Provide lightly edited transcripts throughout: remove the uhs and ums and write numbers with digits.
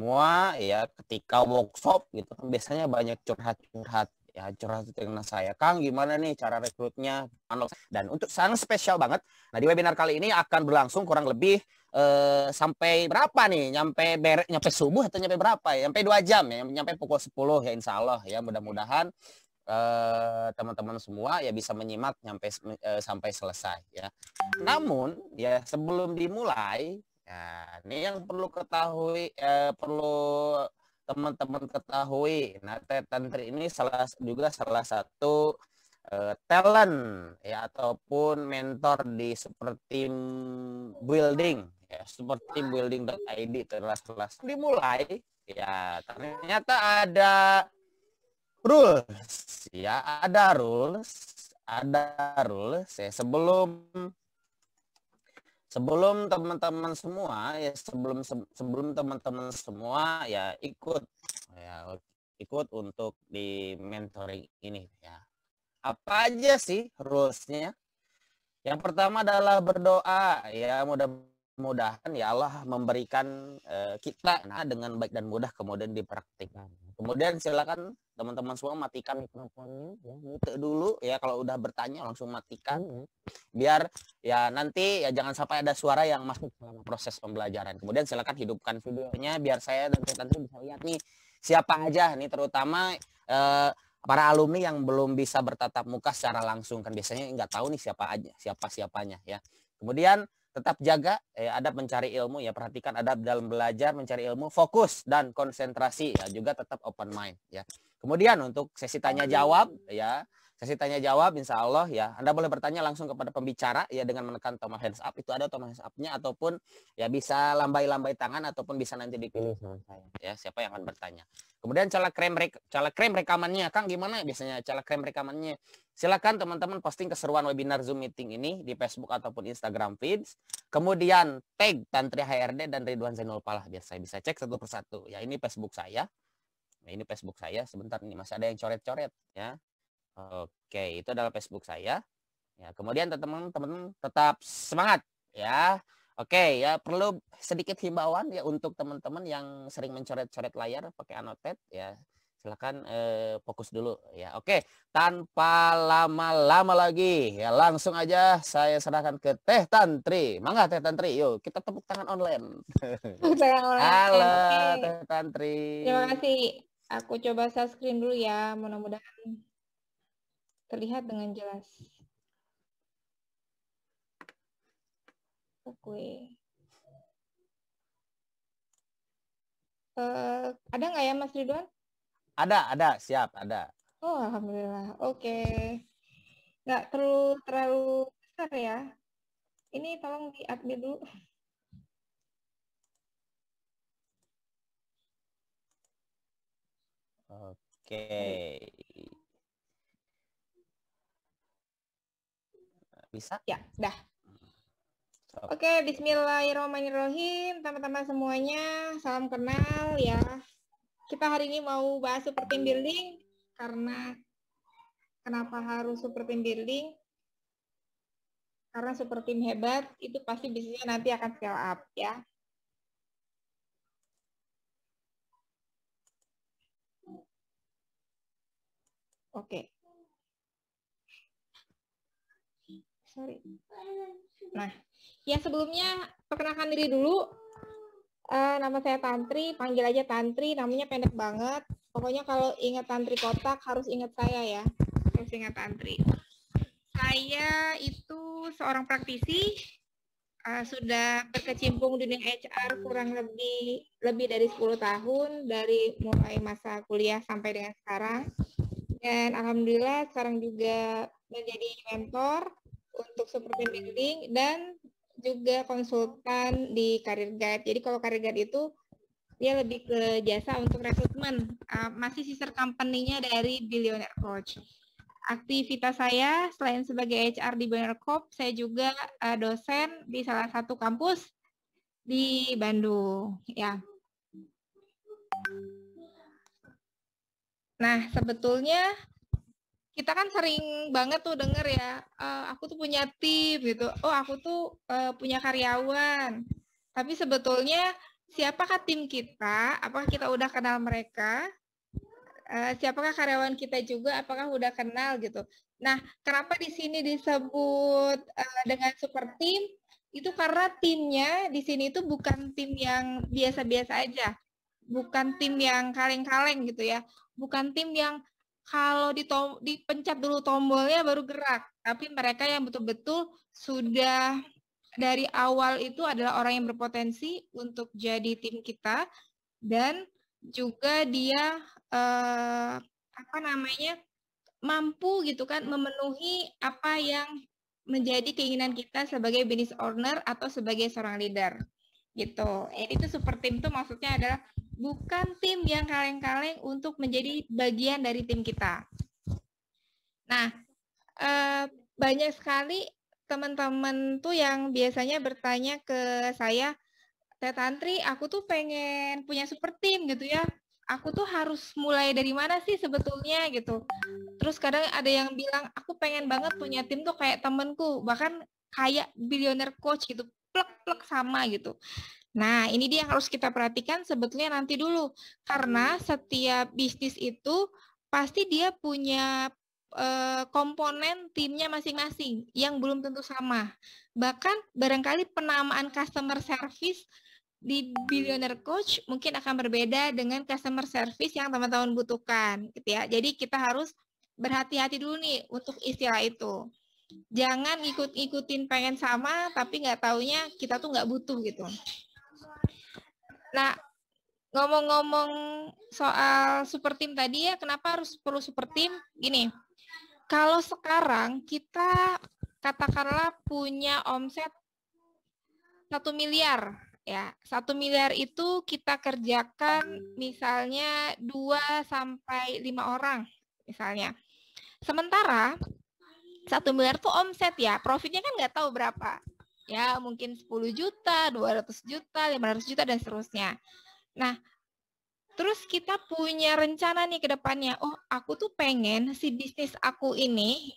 semua ya ketika workshop gitu kan biasanya banyak curhat-curhat ya, curhat dengan saya, Kang gimana nih cara rekrutnya, dan untuk sangat spesial banget. Nah di webinar kali ini akan berlangsung kurang lebih sampai berapa nih, nyampe subuh atau nyampe berapa ya, sampai 2 jam ya, nyampe pukul 10 ya, insya Allah ya, mudah-mudahan teman-teman semua ya bisa menyimak sampai selesai ya. Namun ya sebelum dimulai ya, ini yang perlu ketahui, perlu teman-teman ketahui. Nah, Teh Tantri ini salah satu talent ya ataupun mentor di seperti building ya, seperti building.id kelas-kelas dimulai ya, ternyata ada rules ya, ada rules ya, sebelum teman-teman semua ya, sebelum teman-teman semua ya ikut untuk di mentoring ini ya. Apa aja sih rulesnya? Yang pertama adalah berdoa ya, mudah-mudahan ya Allah memberikan kita dengan baik dan mudah kemudian dipraktikkan. Kemudian silakan teman-teman semua matikan mikrofonnya ya, mute dulu ya, kalau udah bertanya langsung matikan ya. Biar ya nanti ya jangan sampai ada suara yang masuk selama proses pembelajaran. Kemudian silakan hidupkan videonya biar saya dan nanti bisa lihat nih siapa aja nih, terutama para alumni yang belum bisa bertatap muka secara langsung, kan biasanya nggak tahu nih siapanya ya. Kemudian tetap jaga adab mencari ilmu ya, perhatikan adab dalam belajar mencari ilmu, fokus dan konsentrasi ya, juga tetap open mind ya. Kemudian untuk sesi tanya jawab ya, insya Allah ya Anda boleh bertanya langsung kepada pembicara ya dengan menekan tombol hands up, itu ada tombol hands up-nya, ataupun ya bisa lambai-lambai tangan, ataupun bisa nanti dipilih sama saya ya siapa yang akan bertanya. Kemudian cara krem rekamannya, Kang gimana biasanya cara krem rekamannya? Silakan teman-teman posting keseruan webinar Zoom meeting ini di Facebook ataupun Instagram feeds. Kemudian tag Tantri HRD dan Ridwan Zainul Falah biar saya bisa cek satu persatu. Ya ini Facebook saya. Nah, ini Facebook saya. Sebentar nih masih ada yang coret-coret ya. Oke, itu adalah Facebook saya. Ya, kemudian teman-teman tetap semangat ya. Oke ya, perlu sedikit himbauan ya untuk teman-teman yang sering mencoret-coret layar pakai anotet ya. Silakan fokus dulu ya. Oke, tanpa lama-lama lagi ya, langsung aja saya serahkan ke Teh Tantri. Mangga Teh Tantri, yuk kita tepuk tangan online. Halo Oke. Teh Tantri. Terima kasih. Aku coba share screen dulu ya, mudah-mudahan terlihat dengan jelas. Oke. Ada nggak ya Mas Ridwan? Ada, siap, ada. Oh, alhamdulillah. Oke. Nggak terlalu besar ya. Ini tolong di-update dulu. Oke. Bisa? Ya, dah. Oke, bismillahirrahmanirrahim. Teman-teman semuanya, salam kenal ya. Kita hari ini mau bahas super team building, karena kenapa harus super team building? Karena super team hebat, itu pasti bisnisnya nanti akan scale up ya. Oke. Sorry. Nah, ya sebelumnya perkenalkan diri dulu. Nama saya Tantri, panggil aja Tantri, namanya pendek banget. Pokoknya kalau ingat Tantri kotak harus ingat saya ya. Harus ingat Tantri. Saya itu seorang praktisi, sudah berkecimpung dunia HR kurang lebih dari 10 tahun, dari mulai masa kuliah sampai dengan sekarang. Dan alhamdulillah sekarang juga menjadi mentor untuk super team building dan juga konsultan di Career Guide. Jadi kalau Career Guide itu dia lebih ke jasa untuk rekrutmen, masih sister company-nya dari Billionaire Coach. Aktivitas saya selain sebagai HR di Billionaire Coach, saya juga dosen di salah satu kampus di Bandung ya. Nah, sebetulnya kita kan sering banget tuh denger ya, aku tuh punya tim gitu, oh aku tuh punya karyawan. Tapi sebetulnya siapakah tim kita, apakah kita udah kenal mereka, siapakah karyawan kita juga, apakah udah kenal gitu. Nah, kenapa di sini disebut dengan super team? Itu karena timnya di sini itu bukan tim yang biasa-biasa aja, bukan tim yang kaleng-kaleng gitu ya, bukan tim yang kalau dipencet dulu tombolnya baru gerak, tapi mereka yang betul-betul sudah dari awal itu adalah orang yang berpotensi untuk jadi tim kita, dan juga dia apa namanya, mampu gitu kan memenuhi apa yang menjadi keinginan kita sebagai business owner atau sebagai seorang leader gitu. Itu super team itu maksudnya adalah bukan tim yang kaleng-kaleng untuk menjadi bagian dari tim kita. Nah, banyak sekali teman-teman tuh yang biasanya bertanya ke saya, Teh Tantri, aku tuh pengen punya super team gitu ya. Aku tuh harus mulai dari mana sih sebetulnya gitu. Terus kadang ada yang bilang, aku pengen banget punya tim tuh kayak temenku, bahkan kayak billionaire coach gitu, plek-plek sama gitu. Nah, ini dia yang harus kita perhatikan sebetulnya nanti dulu. Karena setiap bisnis itu pasti dia punya komponen timnya masing-masing yang belum tentu sama. Bahkan barangkali penamaan customer service di Billionaire Coach mungkin akan berbeda dengan customer service yang teman-teman butuhkan, gitu ya. Jadi kita harus berhati-hati dulu nih untuk istilah itu. Jangan ikut-ikutin pengen sama, tapi nggak taunya kita tuh nggak butuh gitu. Nah, ngomong-ngomong soal super team tadi ya, kenapa harus perlu super team? Gini, kalau sekarang kita katakanlah punya omset 1 miliar, ya 1 miliar itu kita kerjakan misalnya 2 sampai 5 orang misalnya. Sementara 1 miliar tuh omset ya, profitnya kan nggak tahu berapa. Ya mungkin 10 juta, 200 juta, 500 juta dan seterusnya. Nah, terus kita punya rencana nih ke depannya. Oh, aku tuh pengen si bisnis aku ini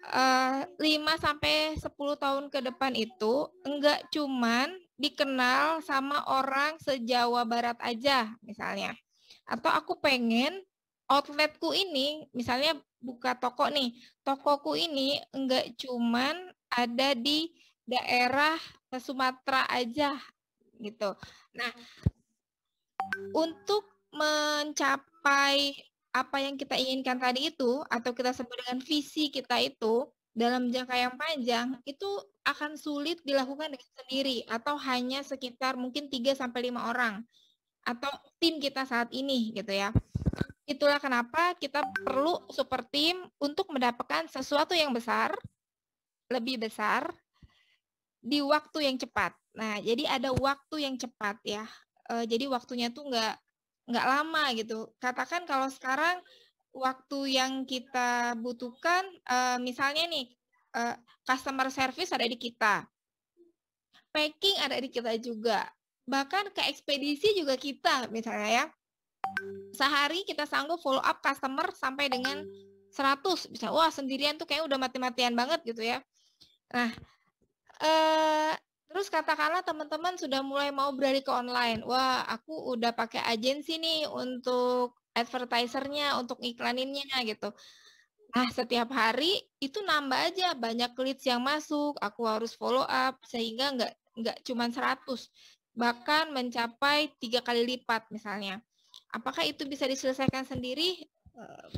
5 sampai 10 tahun ke depan itu enggak cuman dikenal sama orang se-Jawa Barat aja misalnya. Atau aku pengen outletku ini, misalnya buka toko nih, tokoku ini enggak cuman ada di daerah Sumatera aja gitu. Nah, untuk mencapai apa yang kita inginkan tadi itu, atau kita sebut dengan visi kita itu, dalam jangka yang panjang, itu akan sulit dilakukan dengan sendiri, atau hanya sekitar mungkin 3-5 orang, atau tim kita saat ini, gitu ya. Itulah kenapa kita perlu super team untuk mendapatkan sesuatu yang besar, lebih besar, di waktu yang cepat. Nah, jadi ada waktu yang cepat ya. Jadi waktunya tuh nggak lama gitu. Katakan kalau sekarang waktu yang kita butuhkan, misalnya nih, customer service ada di kita, packing ada di kita juga, bahkan ke ekspedisi juga kita misalnya ya. Sehari kita sanggup follow up customer sampai dengan 100, bisa wah sendirian tuh kayak udah mati-matian banget gitu ya. Nah, terus katakanlah teman-teman sudah mulai mau beralih ke online. Wah, aku udah pakai agensi nih untuk advertisernya, untuk iklaninnya gitu. Nah, setiap hari itu nambah aja banyak leads yang masuk. Aku harus follow up sehingga nggak cuma 100, bahkan mencapai 3 kali lipat misalnya. Apakah itu bisa diselesaikan sendiri?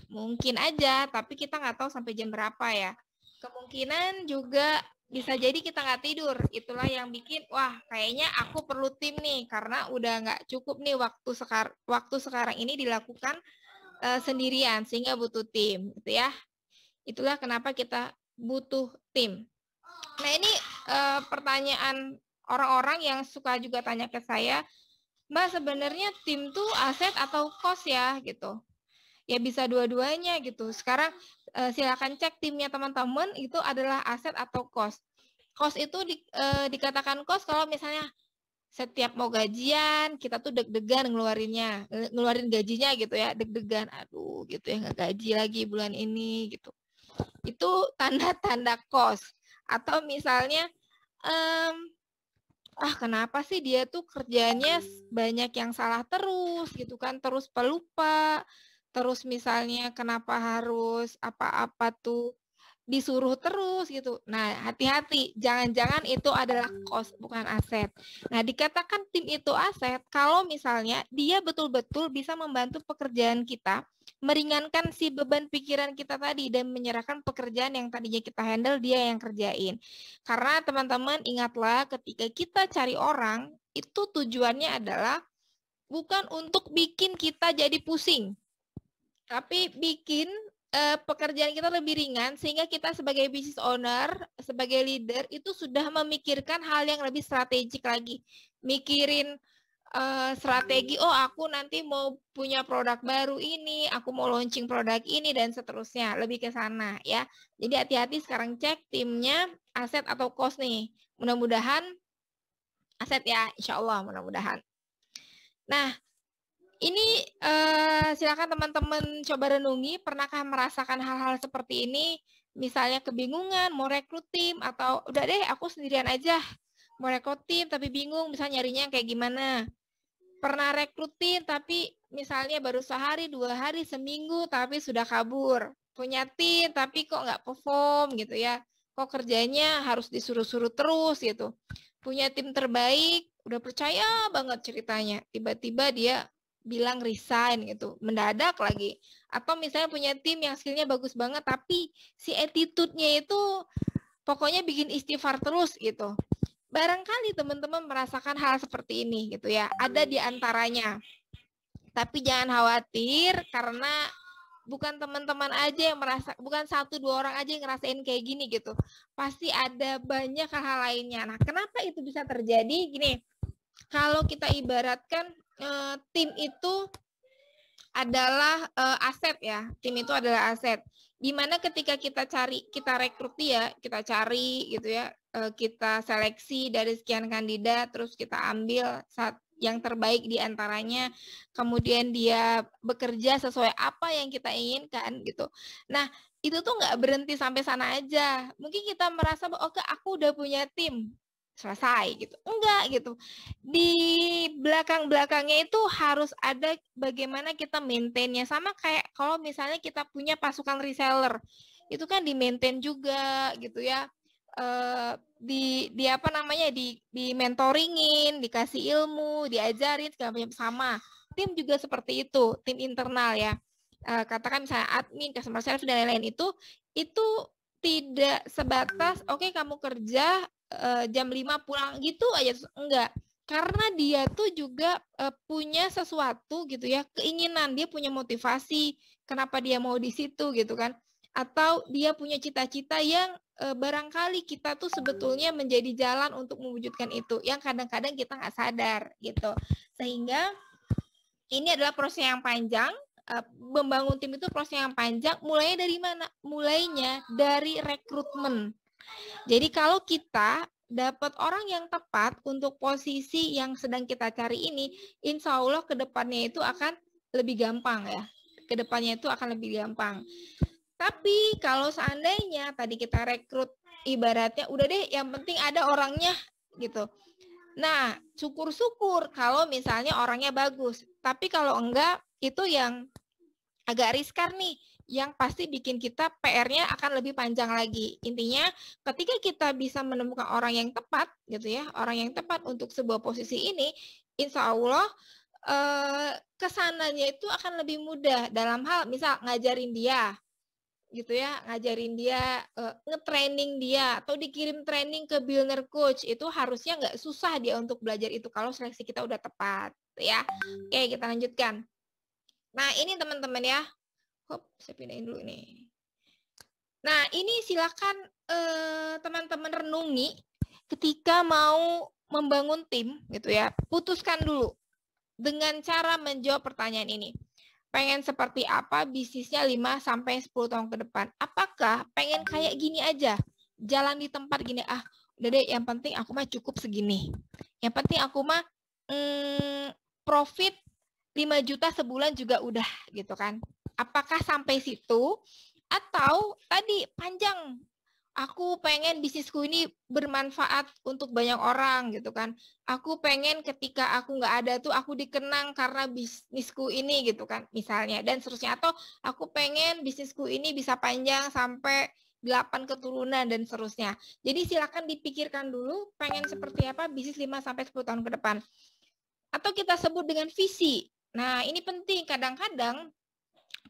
Mungkin aja, tapi kita nggak tahu sampai jam berapa ya. Kemungkinan juga bisa jadi kita nggak tidur. Itulah yang bikin, wah kayaknya aku perlu tim nih, karena udah nggak cukup nih waktu sekarang ini dilakukan sendirian, sehingga butuh tim, gitu ya. Itulah kenapa kita butuh tim. Nah ini pertanyaan orang-orang yang suka juga tanya ke saya, Mbak sebenarnya tim tuh aset atau cost ya gitu. Ya bisa dua-duanya gitu. Sekarang silakan cek timnya teman-teman itu adalah aset atau cost. Cost itu dikatakan cost kalau misalnya setiap mau gajian kita tuh deg-degan ngeluarin gajinya gitu ya, deg-degan, aduh gitu ya, nggak gaji lagi bulan ini gitu. Itu tanda-tanda cost. Atau misalnya kenapa sih dia tuh kerjanya banyak yang salah terus gitu kan, terus pelupa, terus misalnya kenapa harus apa-apa tuh disuruh terus gitu. Nah, hati-hati, jangan-jangan itu adalah cost bukan aset. Nah, dikatakan tim itu aset kalau misalnya dia betul-betul bisa membantu pekerjaan kita, meringankan si beban pikiran kita tadi dan menyerahkan pekerjaan yang tadinya kita handle dia yang kerjain. Karena teman-teman ingatlah ketika kita cari orang, itu tujuannya adalah bukan untuk bikin kita jadi pusing, tapi bikin pekerjaan kita lebih ringan sehingga kita sebagai business owner, sebagai leader itu sudah memikirkan hal yang lebih strategik lagi. Mikirin strategi, aku nanti mau punya produk baru ini, aku mau launching produk ini dan seterusnya, lebih ke sana ya. Jadi hati-hati sekarang cek timnya aset atau cost nih. Mudah-mudahan aset ya, insya Allah mudah-mudahan. Nah, ini silakan teman-teman coba renungi, pernahkah merasakan hal-hal seperti ini? Misalnya kebingungan, mau rekrut tim, atau udah deh aku sendirian aja, mau rekrut tim tapi bingung, misalnya nyarinya kayak gimana. Pernah rekrut tim tapi misalnya baru sehari, 2 hari, seminggu, tapi sudah kabur. Punya tim tapi kok nggak perform gitu ya. Kok kerjanya harus disuruh-suruh terus gitu. Punya tim terbaik, udah percaya banget ceritanya. Tiba-tiba dia bilang resign gitu, mendadak lagi. Atau misalnya punya tim yang skillnya bagus banget, tapi si attitude-nya itu pokoknya bikin istighfar terus gitu. Barangkali teman-teman merasakan hal seperti ini gitu ya, ada di antaranya. Tapi jangan khawatir karena bukan teman-teman aja yang merasa, bukan 1-2 orang aja yang ngerasain kayak gini gitu. Pasti ada banyak hal-hal lainnya. Nah, kenapa itu bisa terjadi? Gini, kalau kita ibaratkan tim itu adalah aset ya. Tim itu adalah aset. Dimana ketika kita rekrut dia, kita cari gitu ya, kita seleksi dari sekian kandidat, terus kita ambil yang terbaik di antaranya, kemudian dia bekerja sesuai apa yang kita inginkan gitu. Nah, itu tuh nggak berhenti sampai sana aja. Mungkin kita merasa bahwa oke, aku udah punya tim, selesai gitu. Enggak gitu. Di belakang-belakangnya itu harus ada bagaimana kita maintain-nya. Sama kayak kalau misalnya kita punya pasukan reseller, itu kan di maintain juga gitu ya. Di apa namanya, di mentoringin, dikasih ilmu, diajarin segala macam. Sama tim juga seperti itu, tim internal ya. Katakan misalnya admin, customer service dan lain-lain itu tidak sebatas oke, kamu kerja jam 5 pulang gitu aja, enggak. Karena dia tuh juga punya sesuatu gitu ya, keinginan, dia punya motivasi kenapa dia mau di situ gitu kan. Atau dia punya cita-cita yang barangkali kita tuh sebetulnya menjadi jalan untuk mewujudkan itu, yang kadang-kadang kita nggak sadar gitu. Sehingga ini adalah proses yang panjang. Membangun tim itu proses yang panjang. Mulainya dari mana? Mulainya dari rekrutmen. Jadi kalau kita dapat orang yang tepat untuk posisi yang sedang kita cari ini, insya Allah ke depannya itu akan lebih gampang ya. Ke depannya itu akan lebih gampang. Tapi kalau seandainya tadi kita rekrut, ibaratnya udah deh yang penting ada orangnya gitu. Nah, syukur-syukur kalau misalnya orangnya bagus. Tapi kalau enggak, itu yang agak riskan nih, yang pasti bikin kita PR-nya akan lebih panjang lagi. Intinya, ketika kita bisa menemukan orang yang tepat, gitu ya, orang yang tepat untuk sebuah posisi ini, insya Allah kesananya itu akan lebih mudah dalam hal, misal ngajarin dia, gitu ya, ngajarin dia, nge-training dia, atau dikirim training ke Billionaire Coach, itu harusnya nggak susah dia untuk belajar itu kalau seleksi kita udah tepat, ya. Oke, kita lanjutkan. Nah, ini teman-teman ya. Hop, saya pindahin dulu ini. Nah, ini silakan teman-teman renungi ketika mau membangun tim gitu ya. Putuskan dulu dengan cara menjawab pertanyaan ini. Pengen seperti apa bisnisnya 5-10 tahun ke depan? Apakah pengen kayak gini aja? Jalan di tempat gini, udah deh, yang penting aku mah cukup segini. Yang penting aku mah profit 5 juta sebulan juga udah gitu kan. Apakah sampai situ? Atau tadi panjang, aku pengen bisnisku ini bermanfaat untuk banyak orang gitu kan. Aku pengen ketika aku nggak ada tuh aku dikenang karena bisnisku ini gitu kan misalnya, dan seterusnya. Atau aku pengen bisnisku ini bisa panjang sampai 8 keturunan dan seterusnya. Jadi silakan dipikirkan dulu pengen seperti apa bisnis 5-10 tahun ke depan. Atau kita sebut dengan visi. Nah ini penting, kadang-kadang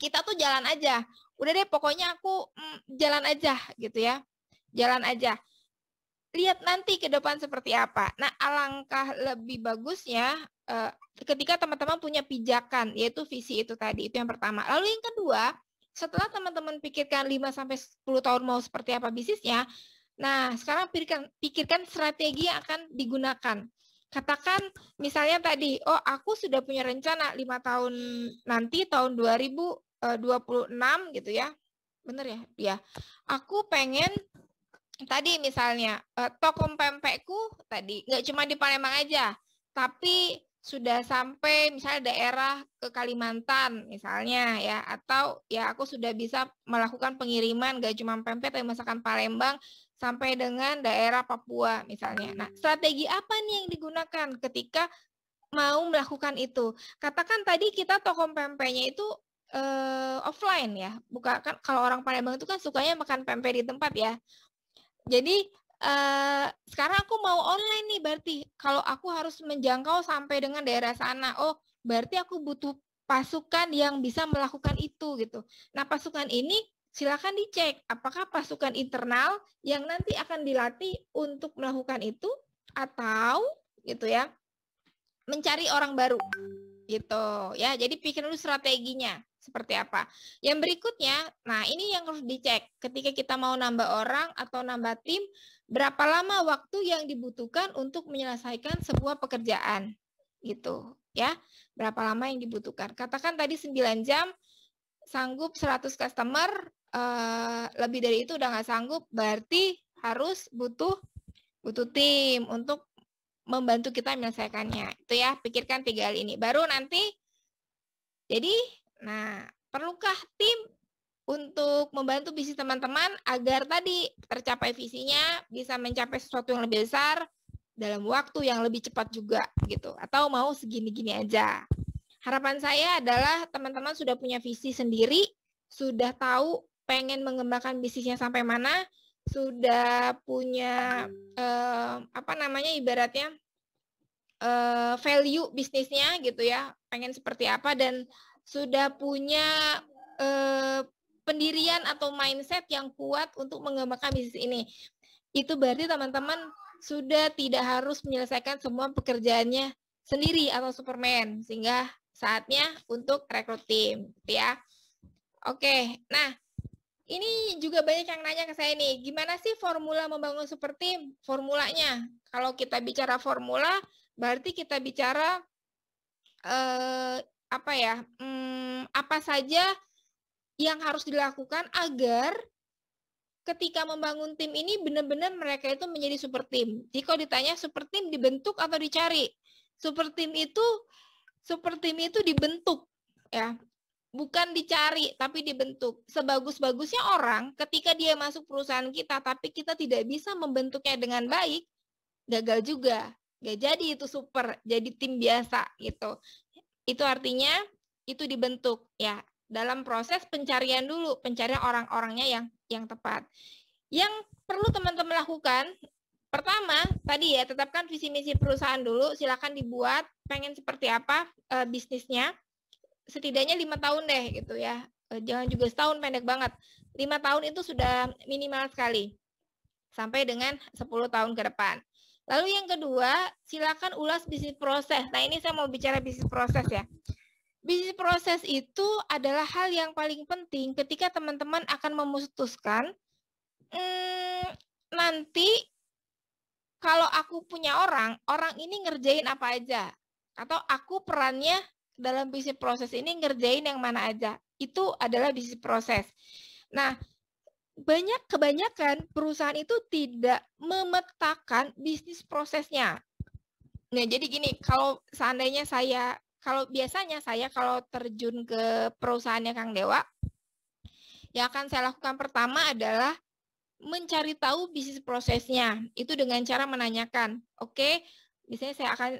kita tuh jalan aja. Udah deh pokoknya aku jalan aja gitu ya. Jalan aja. Lihat nanti ke depan seperti apa. Nah, alangkah lebih bagusnya ketika teman-teman punya pijakan, yaitu visi itu tadi. Itu yang pertama. Lalu yang kedua, setelah teman-teman pikirkan 5-10 tahun mau seperti apa bisnisnya, nah sekarang pikirkan strategi yang akan digunakan. Katakan misalnya tadi, oh aku sudah punya rencana 5 tahun nanti, tahun 2026 gitu ya. Bener ya? Ya. Aku pengen tadi misalnya toko pempekku tadi nggak cuma di Palembang aja, tapi sudah sampai misalnya daerah ke Kalimantan misalnya ya, atau ya aku sudah bisa melakukan pengiriman nggak cuma pempek tapi masakan Palembang sampai dengan daerah Papua misalnya. Nah, strategi apa nih yang digunakan ketika mau melakukan itu? Katakan tadi kita toko pempeknya itu offline ya, bukan kan kalau orang Palembang itu kan sukanya makan pempek di tempat ya. Jadi sekarang aku mau online nih, berarti kalau aku harus menjangkau sampai dengan daerah sana, oh berarti aku butuh pasukan yang bisa melakukan itu gitu. Nah pasukan ini silakan dicek apakah pasukan internal yang nanti akan dilatih untuk melakukan itu, atau gitu ya mencari orang baru gitu ya. Jadi pikir dulu strateginya seperti apa. Yang berikutnya, nah ini yang harus dicek ketika kita mau nambah orang atau nambah tim, berapa lama waktu yang dibutuhkan untuk menyelesaikan sebuah pekerjaan gitu ya. Berapa lama yang dibutuhkan. Katakan tadi 9 jam sanggup 100 customer, lebih dari itu udah nggak sanggup, berarti harus butuh tim untuk membantu kita menyelesaikannya. Itu ya, pikirkan 3 hal ini. Baru nanti, jadi, nah, perlukah tim untuk membantu bisnis teman-teman agar tadi tercapai visinya, bisa mencapai sesuatu yang lebih besar dalam waktu yang lebih cepat juga gitu. Atau mau segini-gini aja. Harapan saya adalah teman-teman sudah punya visi sendiri, sudah tahu pengen mengembangkan bisnisnya sampai mana, sudah punya ibaratnya value bisnisnya gitu ya, pengen seperti apa, dan sudah punya pendirian atau mindset yang kuat untuk mengembangkan bisnis ini. Itu berarti teman-teman sudah tidak harus menyelesaikan semua pekerjaannya sendiri atau Superman, sehingga saatnya untuk rekrut tim ya. Oke, nah ini juga banyak yang nanya ke saya nih, gimana sih formula membangun super tim? Formulanya, kalau kita bicara formula, berarti kita bicara apa saja yang harus dilakukan agar ketika membangun tim ini benar-benar mereka itu menjadi super tim. Jadi kalau ditanya super tim dibentuk atau dicari? Super tim itu dibentuk ya. Bukan dicari, tapi dibentuk. Sebagus-bagusnya orang, ketika dia masuk perusahaan kita, tapi kita tidak bisa membentuknya dengan baik, gagal juga. Gak jadi itu super, jadi tim biasa gitu. Itu artinya itu dibentuk ya dalam proses pencarian dulu, pencarian orang-orangnya yang tepat. Yang perlu teman-teman lakukan, pertama tadi ya, tetapkan visi misi perusahaan dulu. Silakan dibuat pengen seperti apa bisnisnya. Setidaknya 5 tahun deh gitu ya. Jangan juga setahun, pendek banget. 5 tahun itu sudah minimal sekali. Sampai dengan 10 tahun ke depan. Lalu yang kedua, silakan ulas bisnis proses. Nah ini saya mau bicara bisnis proses ya. Bisnis proses itu adalah hal yang paling penting ketika teman-teman akan memutuskan nanti kalau aku punya orang ini ngerjain apa aja. Atau aku perannya dalam bisnis proses ini ngerjain yang mana aja. Itu adalah bisnis proses. Nah, kebanyakan perusahaan itu tidak memetakan bisnis prosesnya. Nah, jadi gini, kalau seandainya biasanya saya kalau terjun ke perusahaannya Kang Dewa, yang akan saya lakukan pertama adalah mencari tahu bisnis prosesnya. Itu dengan cara menanyakan. Oke, misalnya saya akan,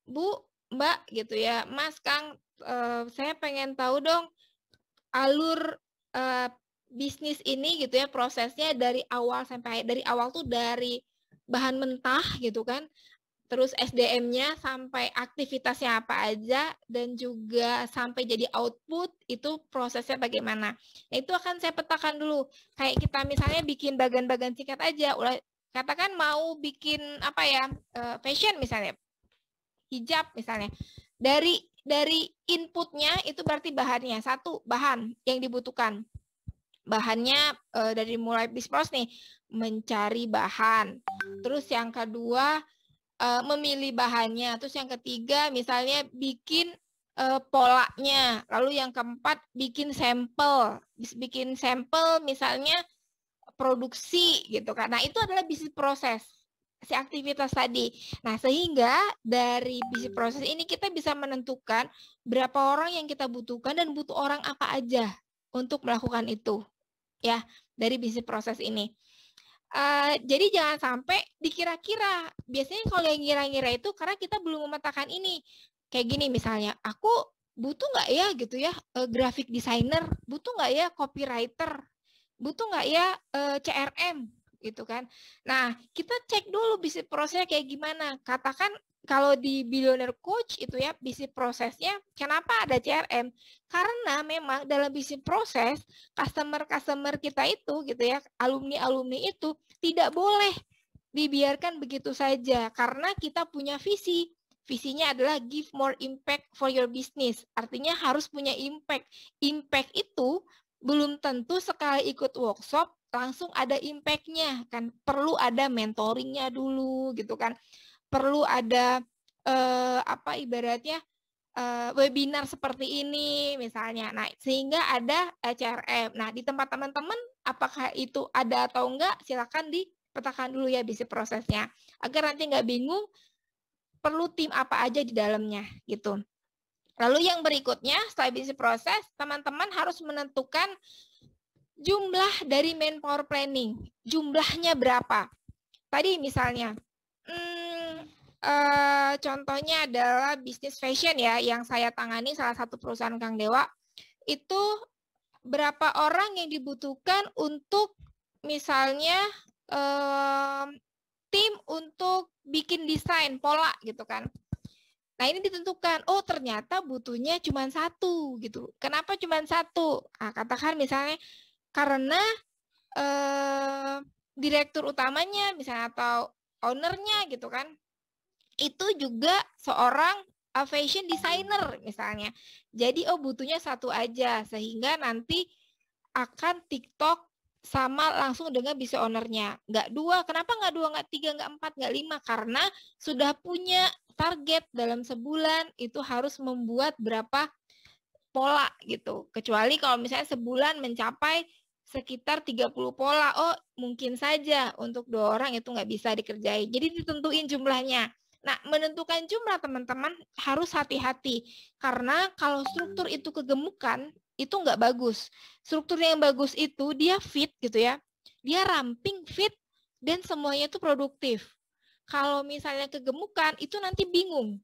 Bu, Mbak gitu ya, Mas, Kang, saya pengen tahu dong alur bisnis ini gitu ya, prosesnya dari awal sampai dari awal tuh dari bahan mentah gitu kan, terus SDM-nya sampai aktivitasnya apa aja, dan juga sampai jadi output itu prosesnya bagaimana. Nah, itu akan saya petakan dulu. Kayak kita misalnya bikin bagan-bagan singkat aja, katakan mau bikin apa ya, fashion misalnya, hijab misalnya. Dari inputnya itu berarti bahannya, satu bahan yang dibutuhkan. Bahannya dari mulai bisnis nih, mencari bahan. Terus yang kedua memilih bahannya. Terus yang ketiga misalnya bikin polanya. Lalu yang keempat bikin sampel. Bikin sampel misalnya produksi gitu kan. Nah, itu adalah bisnis proses si aktivitas tadi. Nah, sehingga dari bisnis proses ini kita bisa menentukan berapa orang yang kita butuhkan dan butuh orang apa aja untuk melakukan itu. Ya, dari bisnis proses ini. Jadi jangan sampai dikira-kira. Biasanya kalau yang ngira-ngira itu karena kita belum memetakan ini. Kayak gini misalnya, aku butuh nggak ya gitu ya graphic designer, butuh nggak ya copywriter, butuh nggak ya CRM gitu kan. Nah, kita cek dulu bisnis prosesnya kayak gimana. Katakan kalau di Billionaire Coach itu ya bisnis prosesnya, kenapa ada CRM? Karena memang dalam bisnis proses customer kita itu gitu ya, alumni itu tidak boleh dibiarkan begitu saja karena kita punya visi. Visinya adalah give more impact for your business. Artinya harus punya impact. Impact itu belum tentu sekali ikut workshop langsung ada impact-nya kan. Perlu ada mentoringnya dulu gitu kan. Perlu ada apa ibaratnya webinar seperti ini misalnya. Nah, sehingga ada CRM. Nah, di tempat teman-teman apakah itu ada atau enggak, silakan dipetakan dulu ya bisnis prosesnya. Agar nanti nggak bingung perlu tim apa aja di dalamnya gitu. Lalu yang berikutnya setelah bisnis proses, teman-teman harus menentukan jumlah dari manpower planning. Jumlahnya berapa? Tadi misalnya, contohnya adalah bisnis fashion ya, yang saya tangani salah satu perusahaan Kang Dewa. Itu berapa orang yang dibutuhkan untuk misalnya tim untuk bikin desain pola gitu kan. Nah, ini ditentukan, oh ternyata butuhnya cuma satu gitu. Kenapa cuma satu? Nah, katakan misalnya karena direktur utamanya misalnya atau ownernya gitu kan, itu juga seorang fashion designer misalnya. Jadi butuhnya satu aja sehingga nanti akan TikTok sama langsung dengan business owner-nya. Nggak dua, kenapa nggak dua, nggak tiga, nggak empat, nggak lima? Karena sudah punya target dalam sebulan itu harus membuat berapa pola gitu. Kecuali kalau misalnya sebulan mencapai sekitar 30 pola, mungkin saja untuk 2 orang itu nggak bisa dikerjain. Jadi ditentuin jumlahnya. Nah, menentukan jumlah teman-teman harus hati-hati. Karena kalau struktur itu kegemukan, itu nggak bagus. Struktur yang bagus itu dia fit gitu ya. Dia ramping, fit, dan semuanya itu produktif. Kalau misalnya kegemukan, itu nanti bingung.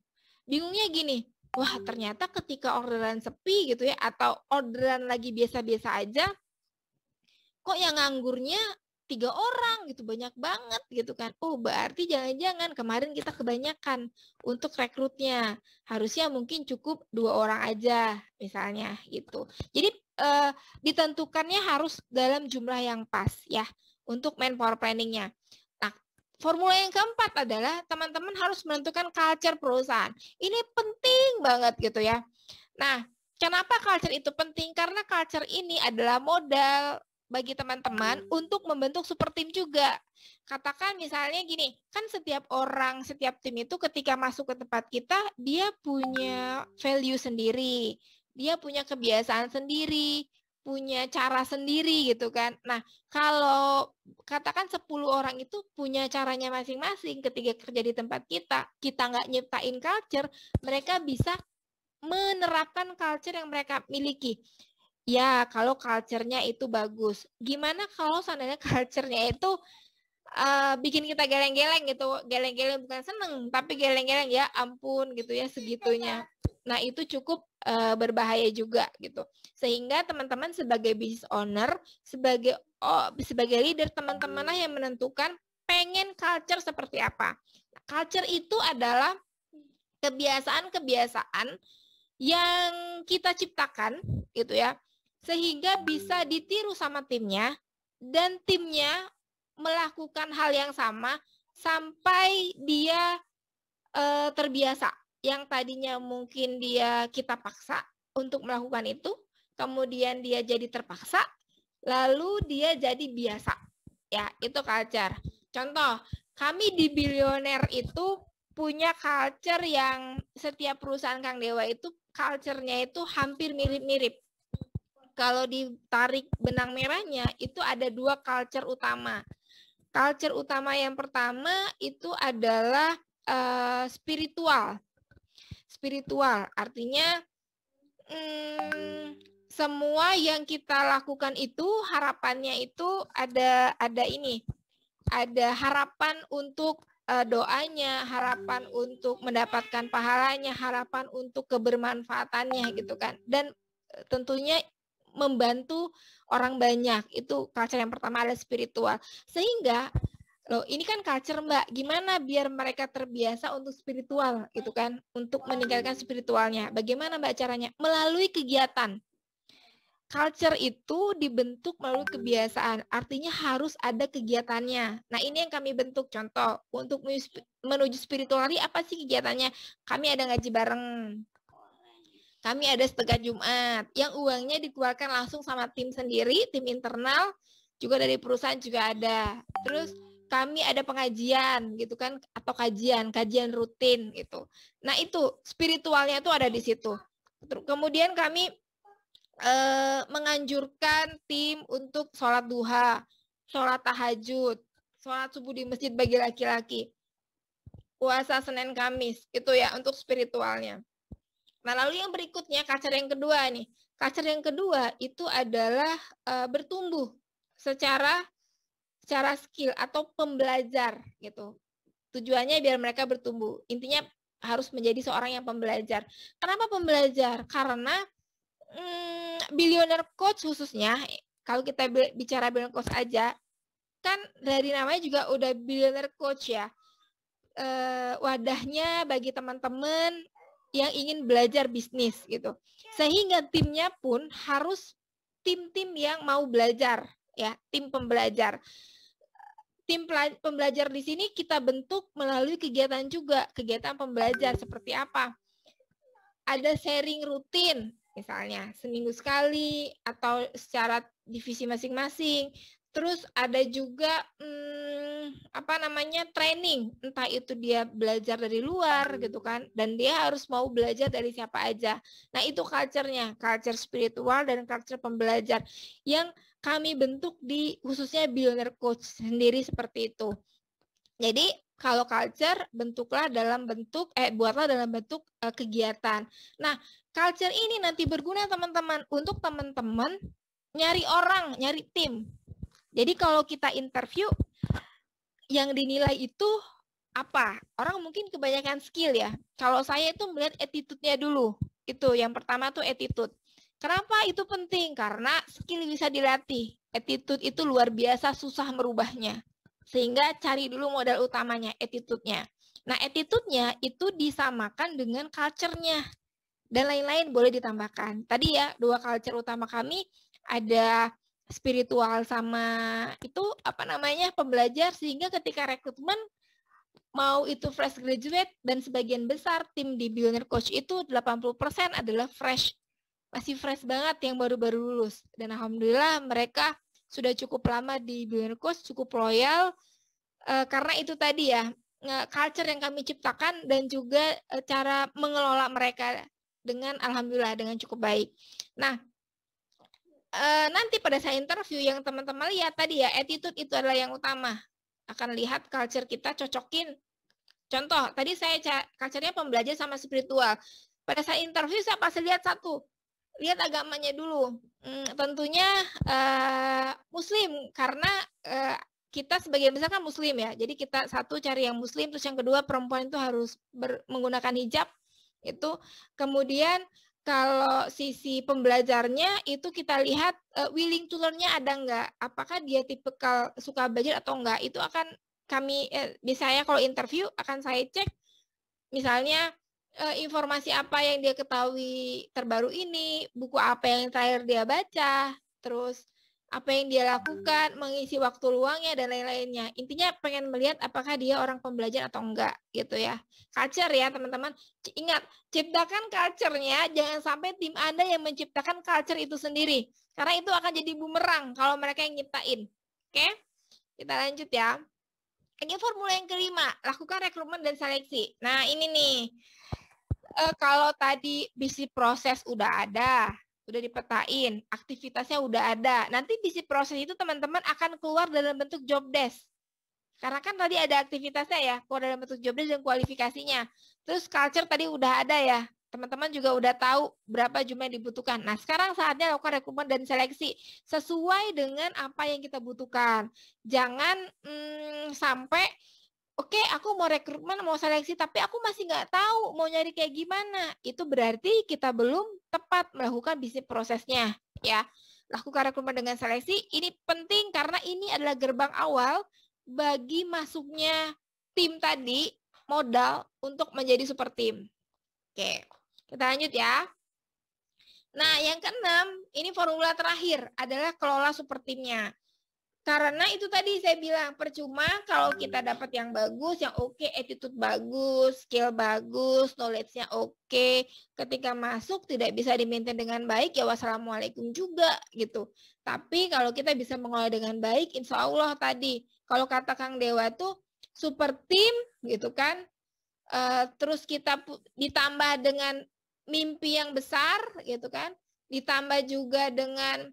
Bingungnya gini, wah ternyata ketika orderan sepi gitu ya, atau orderan lagi biasa-biasa aja, kok yang nganggurnya 3 orang gitu, banyak banget gitu kan. Oh, berarti jangan-jangan kemarin kita kebanyakan untuk rekrutnya. Harusnya mungkin cukup 2 orang aja misalnya gitu. Jadi ditentukannya harus dalam jumlah yang pas ya untuk manpower planning-nya. Nah, formula yang keempat adalah teman-teman harus menentukan culture perusahaan. Ini penting banget gitu ya. Nah, kenapa culture itu penting? Karena culture ini adalah modal bagi teman-teman untuk membentuk super tim juga. Katakan misalnya gini, kan setiap orang, setiap tim itu ketika masuk ke tempat kita, dia punya value sendiri, dia punya kebiasaan sendiri, punya cara sendiri gitu kan. Nah, kalau katakan 10 orang itu punya caranya masing-masing ketika kerja di tempat kita nggak nyiptain culture, mereka bisa menerapkan culture yang mereka miliki. Ya, kalau culture-nya itu bagus. Gimana kalau seandainya culture-nya itu bikin kita geleng-geleng gitu. Geleng-geleng bukan seneng, tapi geleng-geleng ya ampun gitu ya segitunya. Nah, itu cukup berbahaya juga gitu. Sehingga teman-teman sebagai business owner, sebagai leader, teman-temanlah yang menentukan pengen culture seperti apa. Culture itu adalah kebiasaan-kebiasaan yang kita ciptakan gitu ya, sehingga bisa ditiru sama timnya dan timnya melakukan hal yang sama sampai dia terbiasa. Yang tadinya mungkin kita paksa untuk melakukan itu, kemudian dia jadi terpaksa, lalu dia jadi biasa. Ya, itu culture. Contoh, kami di Billionaire itu punya culture yang setiap perusahaan Kang Dewa itu culture-nya itu hampir mirip-mirip. Kalau ditarik benang merahnya itu ada 2 culture utama. Culture utama yang pertama itu adalah spiritual. Spiritual artinya semua yang kita lakukan itu harapannya itu ada harapan untuk doanya, harapan untuk mendapatkan pahalanya, harapan untuk kebermanfaatannya gitu kan. Dan tentunya membantu orang banyak. Itu culture yang pertama adalah spiritual. Sehingga loh, ini kan culture Mbak, gimana biar mereka terbiasa untuk spiritual gitu kan, untuk meningkatkan spiritualnya. Bagaimana Mbak caranya? Melalui kegiatan. Culture itu dibentuk melalui kebiasaan, artinya harus ada kegiatannya. Nah, ini yang kami bentuk. Contoh, untuk menuju spirituality, apa sih kegiatannya? Kami ada ngaji bareng. Kami ada setengah Jumat, yang uangnya dikeluarkan langsung sama tim sendiri, tim internal, juga dari perusahaan juga ada. Terus kami ada pengajian gitu kan, atau kajian rutin gitu. Nah, itu spiritualnya itu ada di situ. Kemudian kami menganjurkan tim untuk sholat duha, sholat tahajud, sholat subuh di masjid bagi laki-laki, puasa Senin Kamis, itu ya untuk spiritualnya. Nah, lalu yang berikutnya, culture yang kedua nih. Culture yang kedua itu adalah bertumbuh secara skill atau pembelajar gitu. Tujuannya biar mereka bertumbuh. Intinya harus menjadi seorang yang pembelajar. Kenapa pembelajar? Karena billionaire coach khususnya, kalau kita bicara billionaire coach aja, kan dari namanya juga udah billionaire coach ya. Wadahnya bagi teman-teman yang ingin belajar bisnis gitu. Sehingga timnya pun harus tim-tim yang mau belajar ya, tim pembelajar. Tim pembelajar di sini kita bentuk melalui kegiatan juga, kegiatan pembelajar seperti apa? Ada sharing rutin, misalnya seminggu sekali atau secara divisi masing-masing. Terus ada juga training, entah itu dia belajar dari luar gitu kan, dan dia harus mau belajar dari siapa aja. Nah, itu culture-nya, culture spiritual dan culture pembelajar yang kami bentuk di khususnya Billionaire Coach sendiri seperti itu. Jadi kalau culture buatlah dalam bentuk kegiatan. Nah, culture ini nanti berguna teman-teman untuk teman-teman nyari orang, nyari tim. Jadi kalau kita interview, yang dinilai itu apa? Orang mungkin kebanyakan skill ya. Kalau saya itu melihat attitude-nya dulu. Itu yang pertama tuh attitude. Kenapa itu penting? Karena skill bisa dilatih. Attitude itu luar biasa susah merubahnya. Sehingga cari dulu modal utamanya, attitude-nya. Nah, attitude-nya itu disamakan dengan culture-nya. Dan lain-lain boleh ditambahkan. Tadi ya, 2 culture utama kami ada spiritual sama itu pembelajar, sehingga ketika rekrutmen mau itu fresh graduate dan sebagian besar tim di Billionaire Coach itu 80% adalah masih fresh banget yang baru-baru lulus, dan alhamdulillah mereka sudah cukup lama di Billionaire Coach, cukup loyal karena itu tadi ya, culture yang kami ciptakan dan juga cara mengelola mereka dengan alhamdulillah dengan cukup baik. Nah, nanti pada saat interview yang teman-teman lihat tadi ya, attitude itu adalah yang utama. Akan lihat culture kita cocokin. Contoh, tadi saya culture-nya pembelajar sama spiritual. Pada saat interview saya pasti lihat satu, lihat agamanya dulu. Tentunya Muslim, karena kita sebagian besar kan Muslim ya. Jadi kita satu cari yang Muslim, terus yang kedua perempuan itu harus menggunakan hijab. Itu kemudian kalau sisi pembelajarnya itu kita lihat willing to learn-nya ada enggak, apakah dia tipikal suka belajar atau enggak. Itu akan kami biasanya kalau interview akan saya cek, misalnya informasi apa yang dia ketahui terbaru ini, buku apa yang terakhir dia baca, terus apa yang dia lakukan, mengisi waktu luangnya dan lain-lainnya. Intinya pengen melihat apakah dia orang pembelajar atau enggak gitu ya. Culture ya teman-teman. Ingat, ciptakan culture-nya, jangan sampai tim Anda yang menciptakan culture itu sendiri. Karena itu akan jadi bumerang kalau mereka yang nyiptain. Oke? Kita lanjut ya. Ini formula yang kelima, lakukan rekrutmen dan seleksi. Nah ini nih, kalau tadi visi proses udah ada, udah dipetain, aktivitasnya udah ada. Nanti visi proses itu teman-teman akan keluar dalam bentuk job desk. Karena kan tadi ada aktivitasnya ya, keluar dalam bentuk job desk dan kualifikasinya. Terus culture tadi udah ada ya. Teman-teman juga udah tahu berapa jumlah yang dibutuhkan. Nah, sekarang saatnya lakukan rekrutmen dan seleksi sesuai dengan apa yang kita butuhkan. Jangan sampai oke, aku mau rekrutmen, mau seleksi, tapi aku masih nggak tahu mau nyari kayak gimana. Itu berarti kita belum tepat melakukan bisnis prosesnya, ya. Lakukan rekrutmen dengan seleksi, ini penting karena ini adalah gerbang awal bagi masuknya tim tadi, modal untuk menjadi super tim. Oke, kita lanjut ya. Nah, yang keenam, ini formula terakhir adalah kelola super timnya. Karena itu tadi saya bilang, percuma kalau kita dapat yang bagus, yang oke, attitude bagus, skill bagus, knowledge-nya oke. Ketika masuk tidak bisa di-maintain dengan baik, ya wassalamualaikum juga gitu. Tapi kalau kita bisa mengolah dengan baik, insya Allah tadi, kalau kata Kang Dewa tuh super team gitu kan, terus kita ditambah dengan mimpi yang besar gitu kan, ditambah juga dengan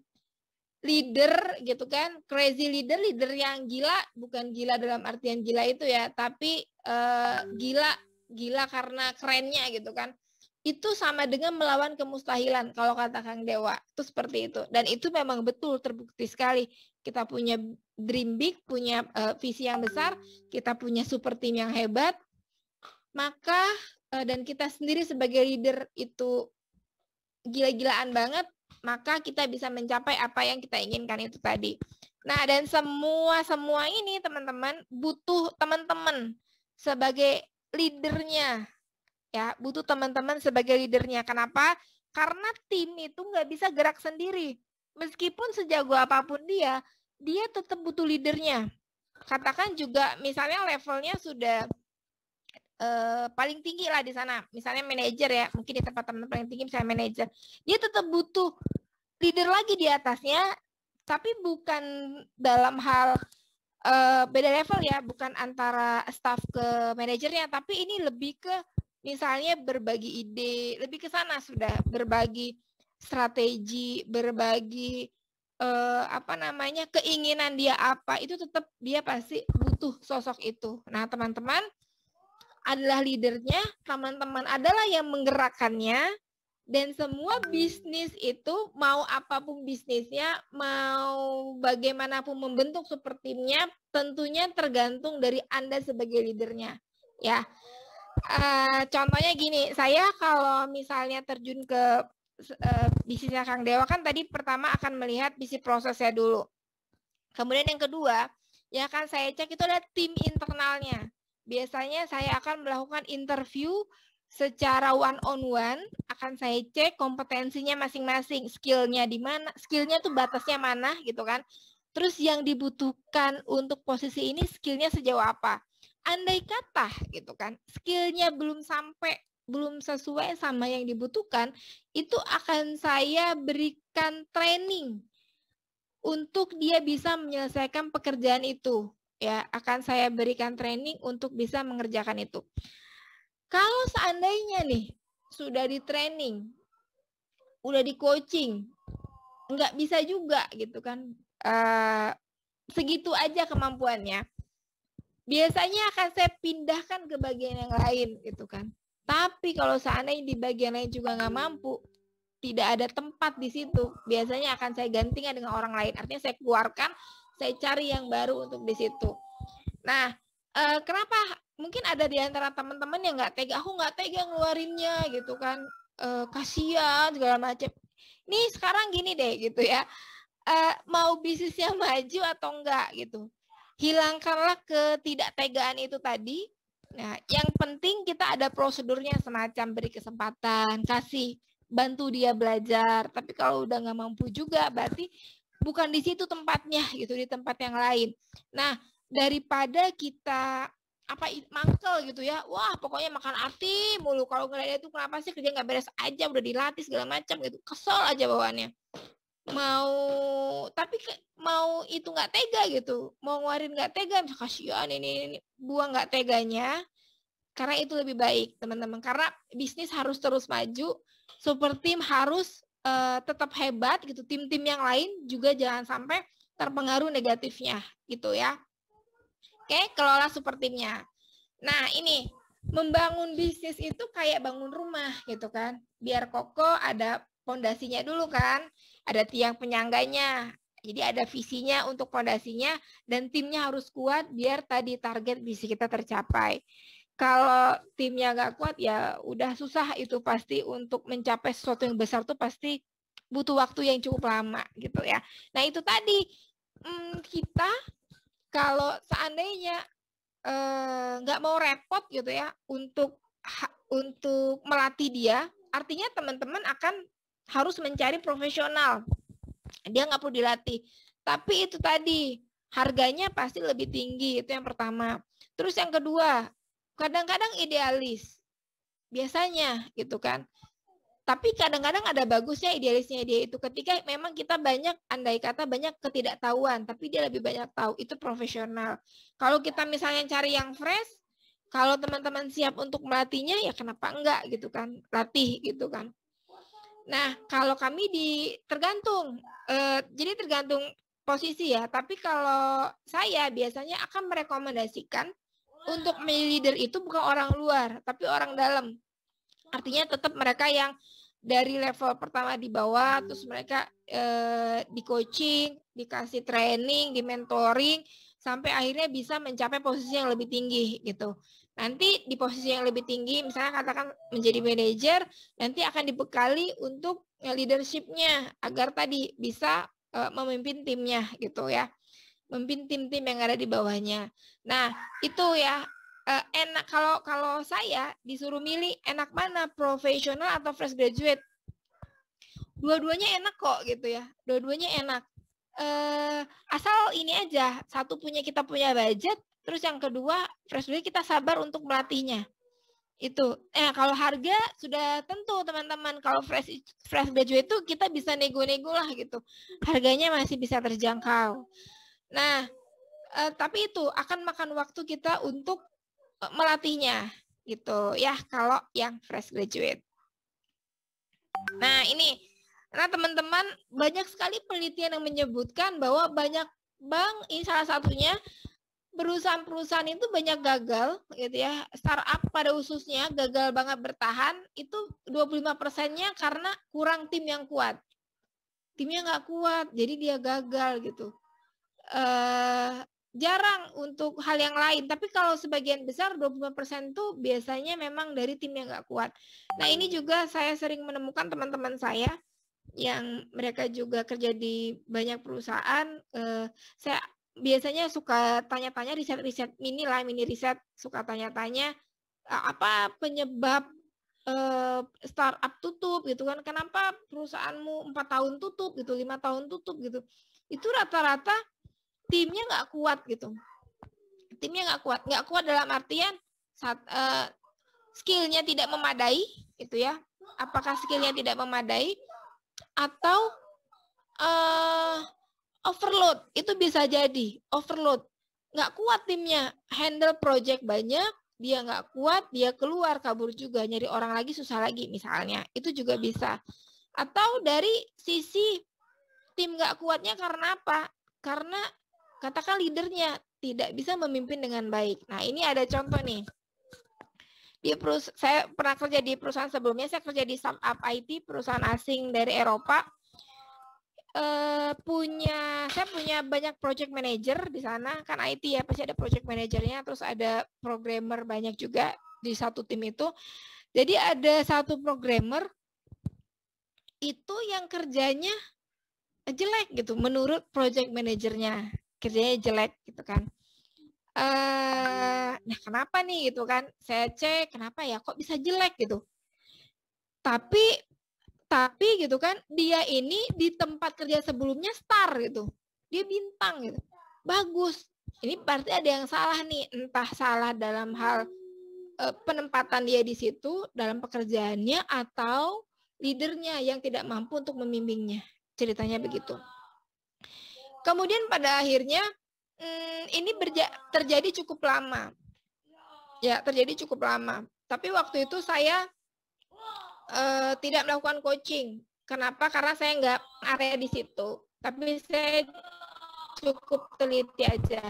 leader gitu kan, crazy leader, leader yang gila, bukan gila dalam artian gila itu ya, tapi gila karena kerennya gitu kan. Itu sama dengan melawan kemustahilan kalau kata Kang Dewa. Itu seperti itu. Dan itu memang betul terbukti sekali. Kita punya dream big, punya visi yang besar, kita punya super team yang hebat, maka dan kita sendiri sebagai leader itu gila-gilaan banget, maka kita bisa mencapai apa yang kita inginkan itu tadi. Nah, dan semua ini teman-teman butuh teman-teman sebagai leadernya. Ya, butuh teman-teman sebagai leadernya. Kenapa? Karena tim itu nggak bisa gerak sendiri. Meskipun sejago apapun dia tetap butuh leadernya. Katakan juga misalnya levelnya sudah paling tinggi lah di sana, misalnya manajer ya, mungkin di tempat teman paling tinggi misalnya manajer, dia tetap butuh leader lagi di atasnya, tapi bukan dalam hal beda level ya, bukan antara staff ke manajernya, tapi ini lebih ke misalnya berbagi ide, lebih ke sana sudah, berbagi strategi, berbagi keinginan dia apa, itu tetap dia pasti butuh sosok itu. Nah teman-teman adalah leadernya, teman-teman adalah yang menggerakkannya, dan semua bisnis itu, mau apapun bisnisnya, mau bagaimanapun membentuk super timnya, tentunya tergantung dari Anda sebagai leadernya. Ya, contohnya gini, saya kalau misalnya terjun ke bisnisnya Kang Dewa, kan tadi pertama akan melihat bisnis prosesnya dulu. Kemudian yang kedua, yang akan saya cek itu adalah tim internalnya. Biasanya saya akan melakukan interview secara one on one, akan saya cek kompetensinya masing-masing, skillnya di mana, skillnya tuh batasnya mana gitu kan. Terus yang dibutuhkan untuk posisi ini skillnya sejauh apa. Andai kata gitu kan, skillnya belum sesuai sama yang dibutuhkan, itu akan saya berikan training untuk dia bisa menyelesaikan pekerjaan itu. Ya, akan saya berikan training untuk bisa mengerjakan itu. Kalau seandainya nih sudah di training, udah di coaching, nggak bisa juga gitu kan, segitu aja kemampuannya. Biasanya akan saya pindahkan ke bagian yang lain gitu kan. Tapi kalau seandainya di bagian lain juga nggak mampu, tidak ada tempat di situ, biasanya akan saya gantikan dengan orang lain. Artinya saya keluarkan, saya cari yang baru untuk di situ. Nah, kenapa? Mungkin ada di antara teman-teman yang nggak tega, aku nggak tega ngeluarinnya gitu kan, kasihan segala macam. Nih sekarang gini deh gitu ya, mau bisnisnya maju atau enggak gitu. Hilangkanlah ketidaktegaan itu tadi. Nah, yang penting kita ada prosedurnya, semacam beri kesempatan, kasih, bantu dia belajar. Tapi kalau udah nggak mampu juga, berarti bukan di situ tempatnya gitu, di tempat yang lain. Nah, daripada kita mangkel gitu ya, wah pokoknya makan hati mulu, kalau ngeliat itu kenapa sih kerja nggak beres aja, udah dilatih segala macam gitu, kesel aja bawaannya. Mau itu nggak tega gitu, mau ngeluarin nggak tega, kasihan ini buang nggak teganya, karena itu lebih baik teman-teman. Karena bisnis harus terus maju, super team harus tetap hebat gitu, tim-tim yang lain juga jangan sampai terpengaruh negatifnya gitu ya. Oke, kelola super timnya. Nah ini membangun bisnis itu kayak bangun rumah gitu kan, biar kokoh ada pondasinya dulu kan, ada tiang penyangganya, jadi ada visinya untuk pondasinya, dan timnya harus kuat biar tadi target visi kita tercapai. Kalau timnya nggak kuat ya udah susah itu pasti, untuk mencapai sesuatu yang besar tuh pasti butuh waktu yang cukup lama gitu ya. Nah itu tadi, kita kalau seandainya nggak mau repot gitu ya untuk melatih dia, artinya teman-teman akan harus mencari profesional. Dia nggak perlu dilatih. Tapi itu tadi, harganya pasti lebih tinggi, itu yang pertama. Terus yang kedua, kadang-kadang idealis. Biasanya gitu kan. Tapi kadang-kadang ada bagusnya idealisnya dia itu, ketika memang kita banyak, andai kata banyak ketidaktahuan, tapi dia lebih banyak tahu, itu profesional. Kalau kita misalnya cari yang fresh, kalau teman-teman siap untuk melatihnya, ya kenapa enggak gitu kan, latih gitu kan. Nah, kalau kami tergantung, jadi tergantung posisi ya, tapi kalau saya biasanya akan merekomendasikan untuk leader itu bukan orang luar, tapi orang dalam. Artinya tetap mereka yang dari level pertama di bawah, terus mereka di coaching, dikasih training, di mentoring, sampai akhirnya bisa mencapai posisi yang lebih tinggi gitu. Nanti di posisi yang lebih tinggi, misalnya katakan menjadi manajer, nanti akan dibekali untuk leadership-nya agar tadi bisa memimpin timnya gitu ya, memimpin tim-tim yang ada di bawahnya. Nah itu ya, enak kalau saya disuruh milih enak mana, profesional atau fresh graduate, dua-duanya enak kok gitu ya, dua-duanya enak. Asal ini aja, satu kita punya budget, terus yang kedua fresh graduate kita sabar untuk melatihnya. Itu kalau harga sudah tentu teman-teman, kalau fresh graduate itu kita bisa nego-nego lah gitu, harganya masih bisa terjangkau. Nah tapi itu akan makan waktu kita untuk melatihnya gitu ya, kalau yang fresh graduate. Nah ini, nah teman-teman, banyak sekali penelitian yang menyebutkan bahwa banyak bank, ini salah satunya, perusahaan-perusahaan itu banyak gagal gitu ya, startup pada khususnya gagal banget bertahan, itu 25%-nya karena kurang tim yang kuat. Timnya nggak kuat, jadi dia gagal gitu. Jarang untuk hal yang lain, tapi kalau sebagian besar 25% itu biasanya memang dari tim yang nggak kuat. Nah ini juga saya sering menemukan teman-teman saya yang mereka juga kerja di banyak perusahaan, saya biasanya suka tanya-tanya, riset mini riset, suka tanya-tanya apa penyebab startup tutup gitu kan, kenapa perusahaanmu 4 tahun tutup gitu, 5 tahun tutup gitu. Itu rata-rata timnya nggak kuat gitu. Timnya nggak kuat dalam artian skillnya tidak memadai gitu ya. Apakah skillnya tidak memadai atau overload, itu bisa jadi overload, nggak kuat timnya, handle project banyak, dia nggak kuat, dia keluar kabur juga, nyari orang lagi susah lagi misalnya, itu juga bisa. Atau dari sisi tim nggak kuatnya karena apa? Karena katakan leadernya tidak bisa memimpin dengan baik. Nah ini ada contoh nih, Saya pernah kerja di perusahaan sebelumnya, saya kerja di startup IT, perusahaan asing dari Eropa. Saya punya banyak project manager di sana, kan IT ya, pasti ada project manajernya, terus ada programmer banyak juga di satu tim itu. Jadi ada satu programmer itu yang kerjanya jelek gitu, menurut project manajernya, kerjanya jelek gitu kan. Nah kenapa nih gitu kan, saya cek kenapa ya kok bisa jelek gitu. Tapi gitu kan, dia ini di tempat kerja sebelumnya star gitu, dia bintang gitu, bagus. Ini berarti ada yang salah nih, entah salah dalam hal penempatan dia di situ dalam pekerjaannya, atau leadernya yang tidak mampu untuk membimbingnya, ceritanya begitu. Kemudian pada akhirnya ini terjadi cukup lama, ya terjadi cukup lama. Tapi waktu itu saya tidak melakukan coaching. Kenapa? Karena saya nggak area di situ. Tapi saya cukup teliti aja.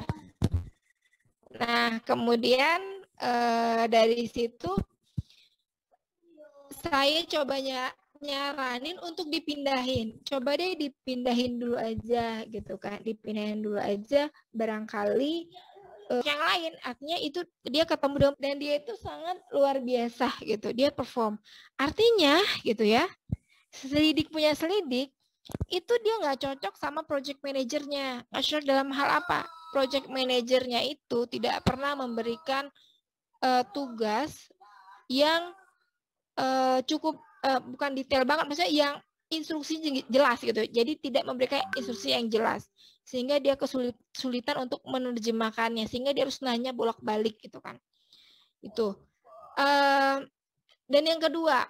Nah, kemudian dari situ saya coba nyaranin untuk dipindahin. Coba deh dipindahin dulu aja gitu kan. Dipindahin dulu aja, barangkali yang lain, artinya itu dia ketemu dan dia itu sangat luar biasa gitu, dia perform. Artinya gitu ya, selidik punya selidik itu dia nggak cocok sama project manajernya. Cocok dalam hal apa? Project manajernya itu tidak pernah memberikan tugas yang cukup bukan detail banget, maksudnya yang instruksi jelas gitu. Jadi tidak memberikan instruksi yang jelas, sehingga dia kesulitan untuk menerjemahkannya, sehingga dia harus nanya bolak-balik gitu kan. Itu. Dan yang kedua,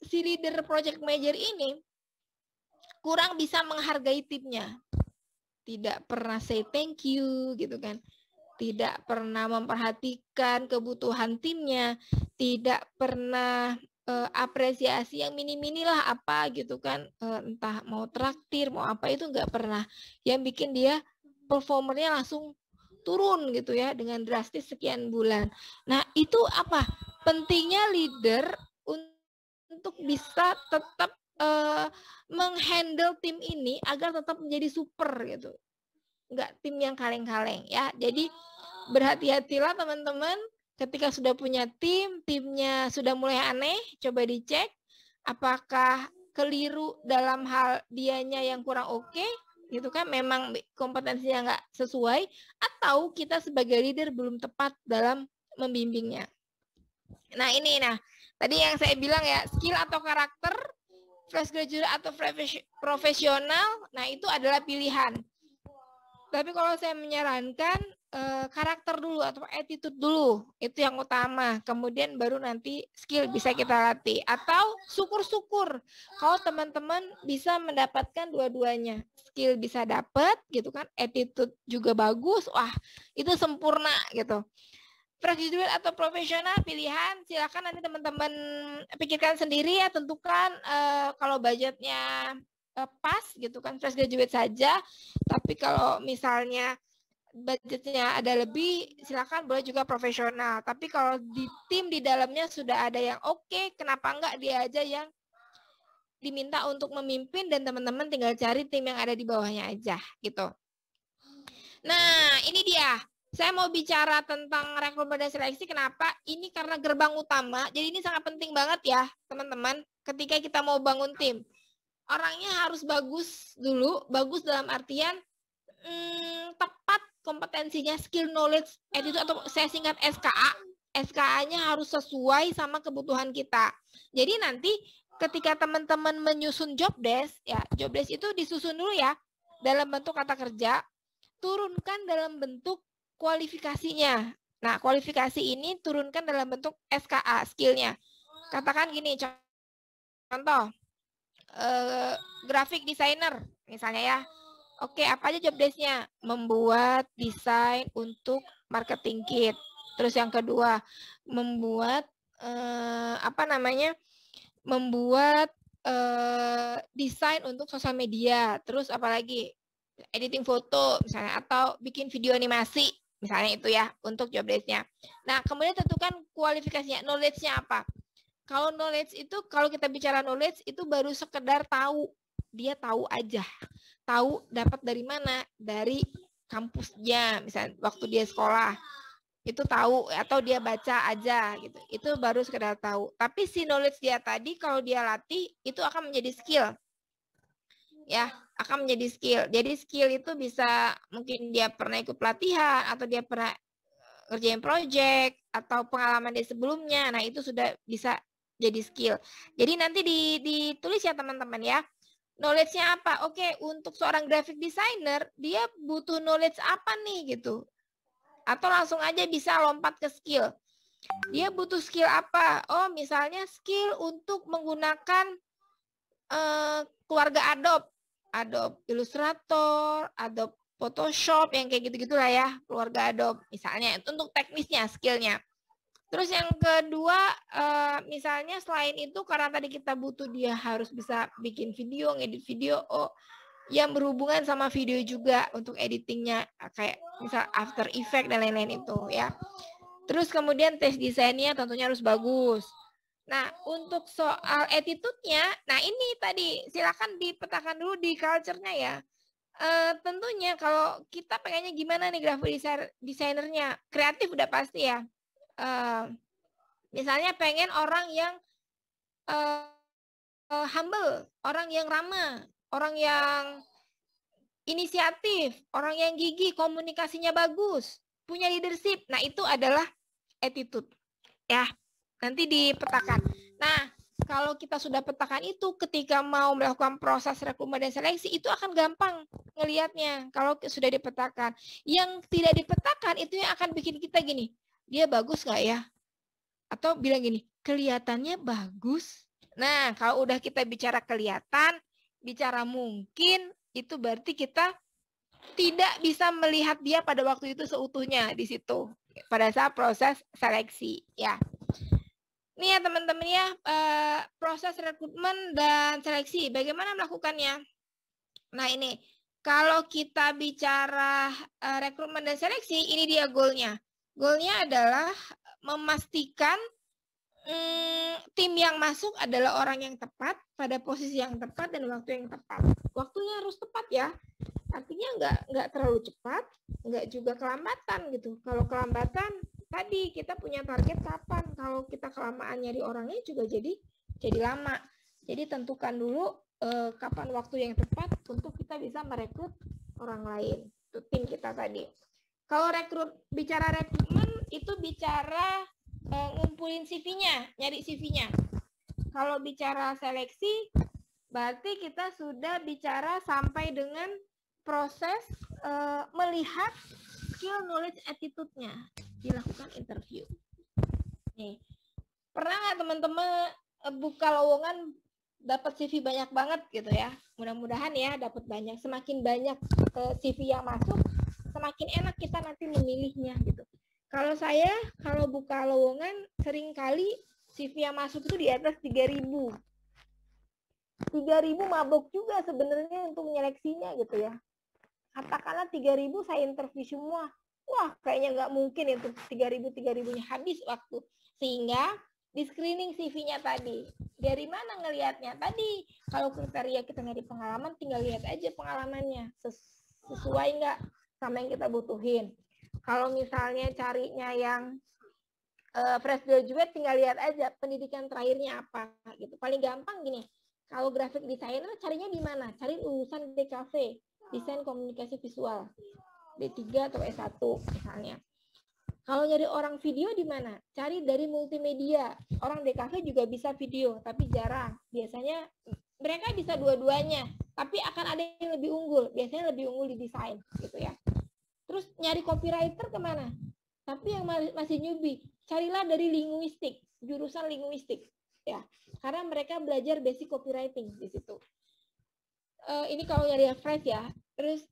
si leader project manager ini kurang bisa menghargai timnya. Tidak pernah say thank you gitu kan. Tidak pernah memperhatikan kebutuhan timnya, tidak pernah apresiasi yang mini-mini lah apa gitu kan, entah mau traktir mau apa, itu nggak pernah, yang bikin dia performernya langsung turun gitu ya dengan drastis sekian bulan. Nah itu apa pentingnya leader untuk bisa tetap menghandle tim ini agar tetap menjadi super gitu, nggak tim yang kaleng-kaleng ya. Jadi berhati-hatilah teman-teman. Ketika sudah punya timnya sudah mulai aneh, coba dicek apakah keliru dalam hal dianya yang kurang oke, gitu kan, memang kompetensinya nggak sesuai, atau kita sebagai leader belum tepat dalam membimbingnya. Nah ini, tadi yang saya bilang ya, skill atau karakter, fresh graduate atau profesional, nah itu adalah pilihan. Tapi kalau saya menyarankan karakter dulu atau attitude dulu, itu yang utama. Kemudian baru nanti skill bisa kita latih. Atau syukur-syukur kalau teman-teman bisa mendapatkan dua-duanya. Skill bisa dapat gitu kan, attitude juga bagus, wah itu sempurna gitu. Fresh graduate atau profesional pilihan, silakan nanti teman-teman pikirkan sendiri ya, tentukan kalau budgetnya pas gitu kan, fresh graduate saja. Tapi kalau misalnya budgetnya ada lebih, silakan boleh juga profesional. Tapi kalau di tim di dalamnya sudah ada yang oke, kenapa enggak dia aja yang diminta untuk memimpin dan teman-teman tinggal cari tim yang ada di bawahnya aja gitu. Nah ini dia, saya mau bicara tentang rekrutmen dan seleksi. Kenapa? Ini karena gerbang utama, jadi ini sangat penting banget ya teman-teman ketika kita mau bangun tim. Orangnya harus bagus dulu, bagus dalam artian tepat kompetensinya, skill, knowledge, attitude, atau saya singkat SKA. SKA-nya harus sesuai sama kebutuhan kita. Jadi nanti ketika teman-teman menyusun job desk, ya job desk itu disusun dulu ya dalam bentuk kata kerja, turunkan dalam bentuk kualifikasinya. Nah, kualifikasi ini turunkan dalam bentuk SKA, skillnya. Katakan gini, contoh, graphic designer misalnya ya. Oke, apa aja job desk-nya? Membuat desain untuk marketing kit. Terus yang kedua, membuat membuat desain untuk sosial media. Terus apalagi editing foto misalnya, atau bikin video animasi Misalnya itu ya untuk job desk-nya. Nah, kemudian tentukan kualifikasinya, knowledge-nya apa. Kalau knowledge itu, kalau kita bicara knowledge itu baru sekedar tahu. Dia tahu aja. Tahu dapat dari mana? Dari kampusnya, misalnya waktu dia sekolah. Itu tahu, atau dia baca aja gitu. Itu baru sekedar tahu. Tapi si knowledge dia tadi kalau dia latih, itu akan menjadi skill. Ya, akan menjadi skill. Jadi skill itu bisa mungkin dia pernah ikut pelatihan atau dia pernah ngerjain project atau pengalaman dia sebelumnya. Nah, itu sudah bisa jadi skill. Jadi nanti ditulis ya teman-teman ya. Knowledge-nya apa? Oke, untuk seorang graphic designer, dia butuh knowledge apa nih gitu. Atau langsung aja bisa lompat ke skill. Dia butuh skill apa? Oh, misalnya skill untuk menggunakan keluarga Adobe Illustrator, Adobe Photoshop, yang kayak gitu-gitu lah ya, keluarga Adobe misalnya. Itu untuk teknisnya, skillnya. Terus yang kedua, misalnya selain itu karena tadi kita butuh dia harus bisa bikin video, ngedit video, yang berhubungan sama video juga untuk editingnya, kayak misal After Effects dan lain-lain itu ya. Terus kemudian tes desainnya tentunya harus bagus. Nah, untuk soal attitude-nya, nah ini tadi silakan dipetakan dulu di culture-nya ya. Tentunya kalau kita pengennya gimana nih graphic desainernya, kreatif udah pasti ya. Misalnya pengen orang yang humble, orang yang ramah, orang yang inisiatif, orang yang gigih, komunikasinya bagus, punya leadership. Nah, itu adalah attitude. Ya, nanti dipetakan. Nah, kalau kita sudah petakan itu, ketika mau melakukan proses rekrutmen dan seleksi, itu akan gampang ngelihatnya kalau sudah dipetakan. Yang tidak dipetakan, itu yang akan bikin kita gini, dia bagus nggak ya? Atau bilang gini, kelihatannya bagus. Nah, kalau udah kita bicara kelihatan, bicara mungkin, itu berarti kita tidak bisa melihat dia pada waktu itu seutuhnya di situ pada saat proses seleksi ya. Ini ya teman-teman ya, proses rekrutmen dan seleksi bagaimana melakukannya. Nah, ini kalau kita bicara rekrutmen dan seleksi, ini dia goalnya. Goalnya adalah memastikan tim yang masuk adalah orang yang tepat pada posisi yang tepat dan waktu yang tepat. Waktunya harus tepat ya. Artinya nggak terlalu cepat, nggak juga kelambatan gitu. Kalau kelambatan tadi kita punya target kapan. Kalau kita kelamaan nyari orangnya juga jadi lama. Jadi tentukan dulu kapan waktu yang tepat untuk kita bisa merekrut orang lain. Itu tim kita tadi. Kalau bicara rekrutmen itu bicara ngumpulin CV-nya, nyari CV-nya. Kalau bicara seleksi berarti kita sudah bicara sampai dengan proses melihat skill, knowledge, attitude-nya, dilakukan interview. Nih, pernah nggak teman-teman buka lowongan dapat CV banyak banget gitu ya? Mudah-mudahan ya dapat banyak. Semakin banyak CV yang masuk, semakin enak kita nanti memilihnya gitu. Kalau saya, kalau buka lowongan, seringkali CV yang masuk itu di atas 3.000. 3.000 mabok juga sebenarnya untuk menyeleksinya gitu ya. Katakanlah 3.000 saya interview semua. Wah, kayaknya nggak mungkin itu 3.000-3.000-nya habis waktu. Sehingga di screening CV-nya tadi. Dari mana ngelihatnya? Tadi kalau kriteria kita nyari pengalaman, tinggal lihat aja pengalamannya. Sesuai nggak sama yang kita butuhin. Kalau misalnya carinya yang fresh graduate, tinggal lihat aja pendidikan terakhirnya apa gitu. Paling gampang gini. Kalau graphic designer carinya di mana? Cari lulusan DKV, desain komunikasi visual, D3 atau S1 misalnya. Kalau nyari orang video di mana? Cari dari multimedia. Orang DKV juga bisa video, tapi jarang. Biasanya mereka bisa dua-duanya, tapi akan ada yang lebih unggul. Biasanya lebih unggul di desain, gitu ya. Terus nyari copywriter kemana? Tapi yang masih newbie, carilah dari linguistik, jurusan linguistik, ya. Karena mereka belajar basic copywriting di situ. Ini kalau nyari yang fresh ya. Terus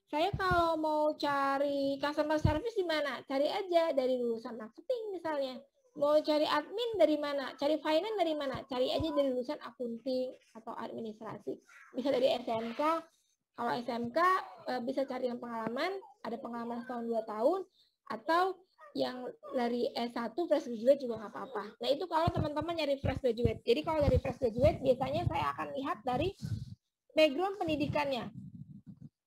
saya kalau mau cari customer service di mana? Cari aja dari lulusan marketing misalnya. Mau cari admin dari mana? Cari finance dari mana? Cari aja dari lulusan akunting atau administrasi. Bisa dari SMK, Kalau SMK bisa cari yang pengalaman, ada pengalaman setahun 2 tahun, atau yang dari S1 fresh graduate juga nggak apa-apa. Nah itu kalau teman-teman nyari fresh graduate. Jadi kalau dari fresh graduate biasanya saya akan lihat dari background pendidikannya.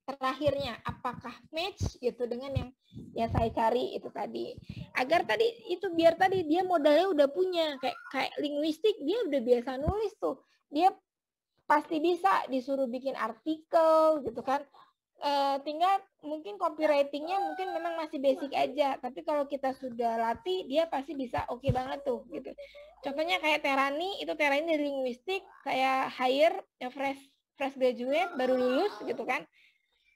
Terakhirnya apakah match gitu dengan yang saya cari itu tadi. Agar tadi itu biar tadi dia modalnya udah punya kayak linguistik, dia udah biasa nulis tuh. Dia pasti bisa disuruh bikin artikel gitu kan. Tinggal mungkin copywritingnya mungkin memang masih basic aja, tapi kalau kita sudah latih dia pasti bisa oke banget tuh gitu. Contohnya kayak Terani, itu Terani dari linguistik, saya hire yang fresh graduate baru lulus gitu kan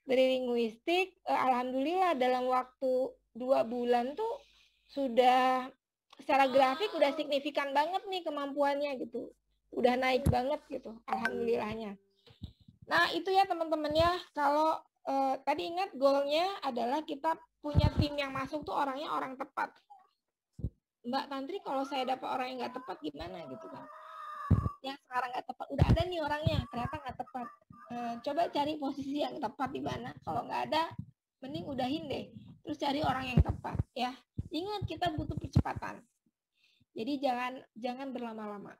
dari linguistik, alhamdulillah dalam waktu 2 bulan tuh sudah secara grafik udah signifikan banget nih kemampuannya gitu, udah naik banget gitu alhamdulillahnya. Nah itu ya teman-teman ya, kalau tadi ingat goalnya adalah kita punya tim yang masuk tuh orangnya orang tepat. Mbak Tantri kalau saya dapat orang yang nggak tepat gimana gitu kan? Yang sekarang nggak tepat, udah ada nih orangnya ternyata nggak tepat. Coba cari posisi yang tepat di mana. Kalau nggak ada, mending udahin deh. Terus cari orang yang tepat ya. Ingat kita butuh percepatan. Jadi jangan berlama-lama.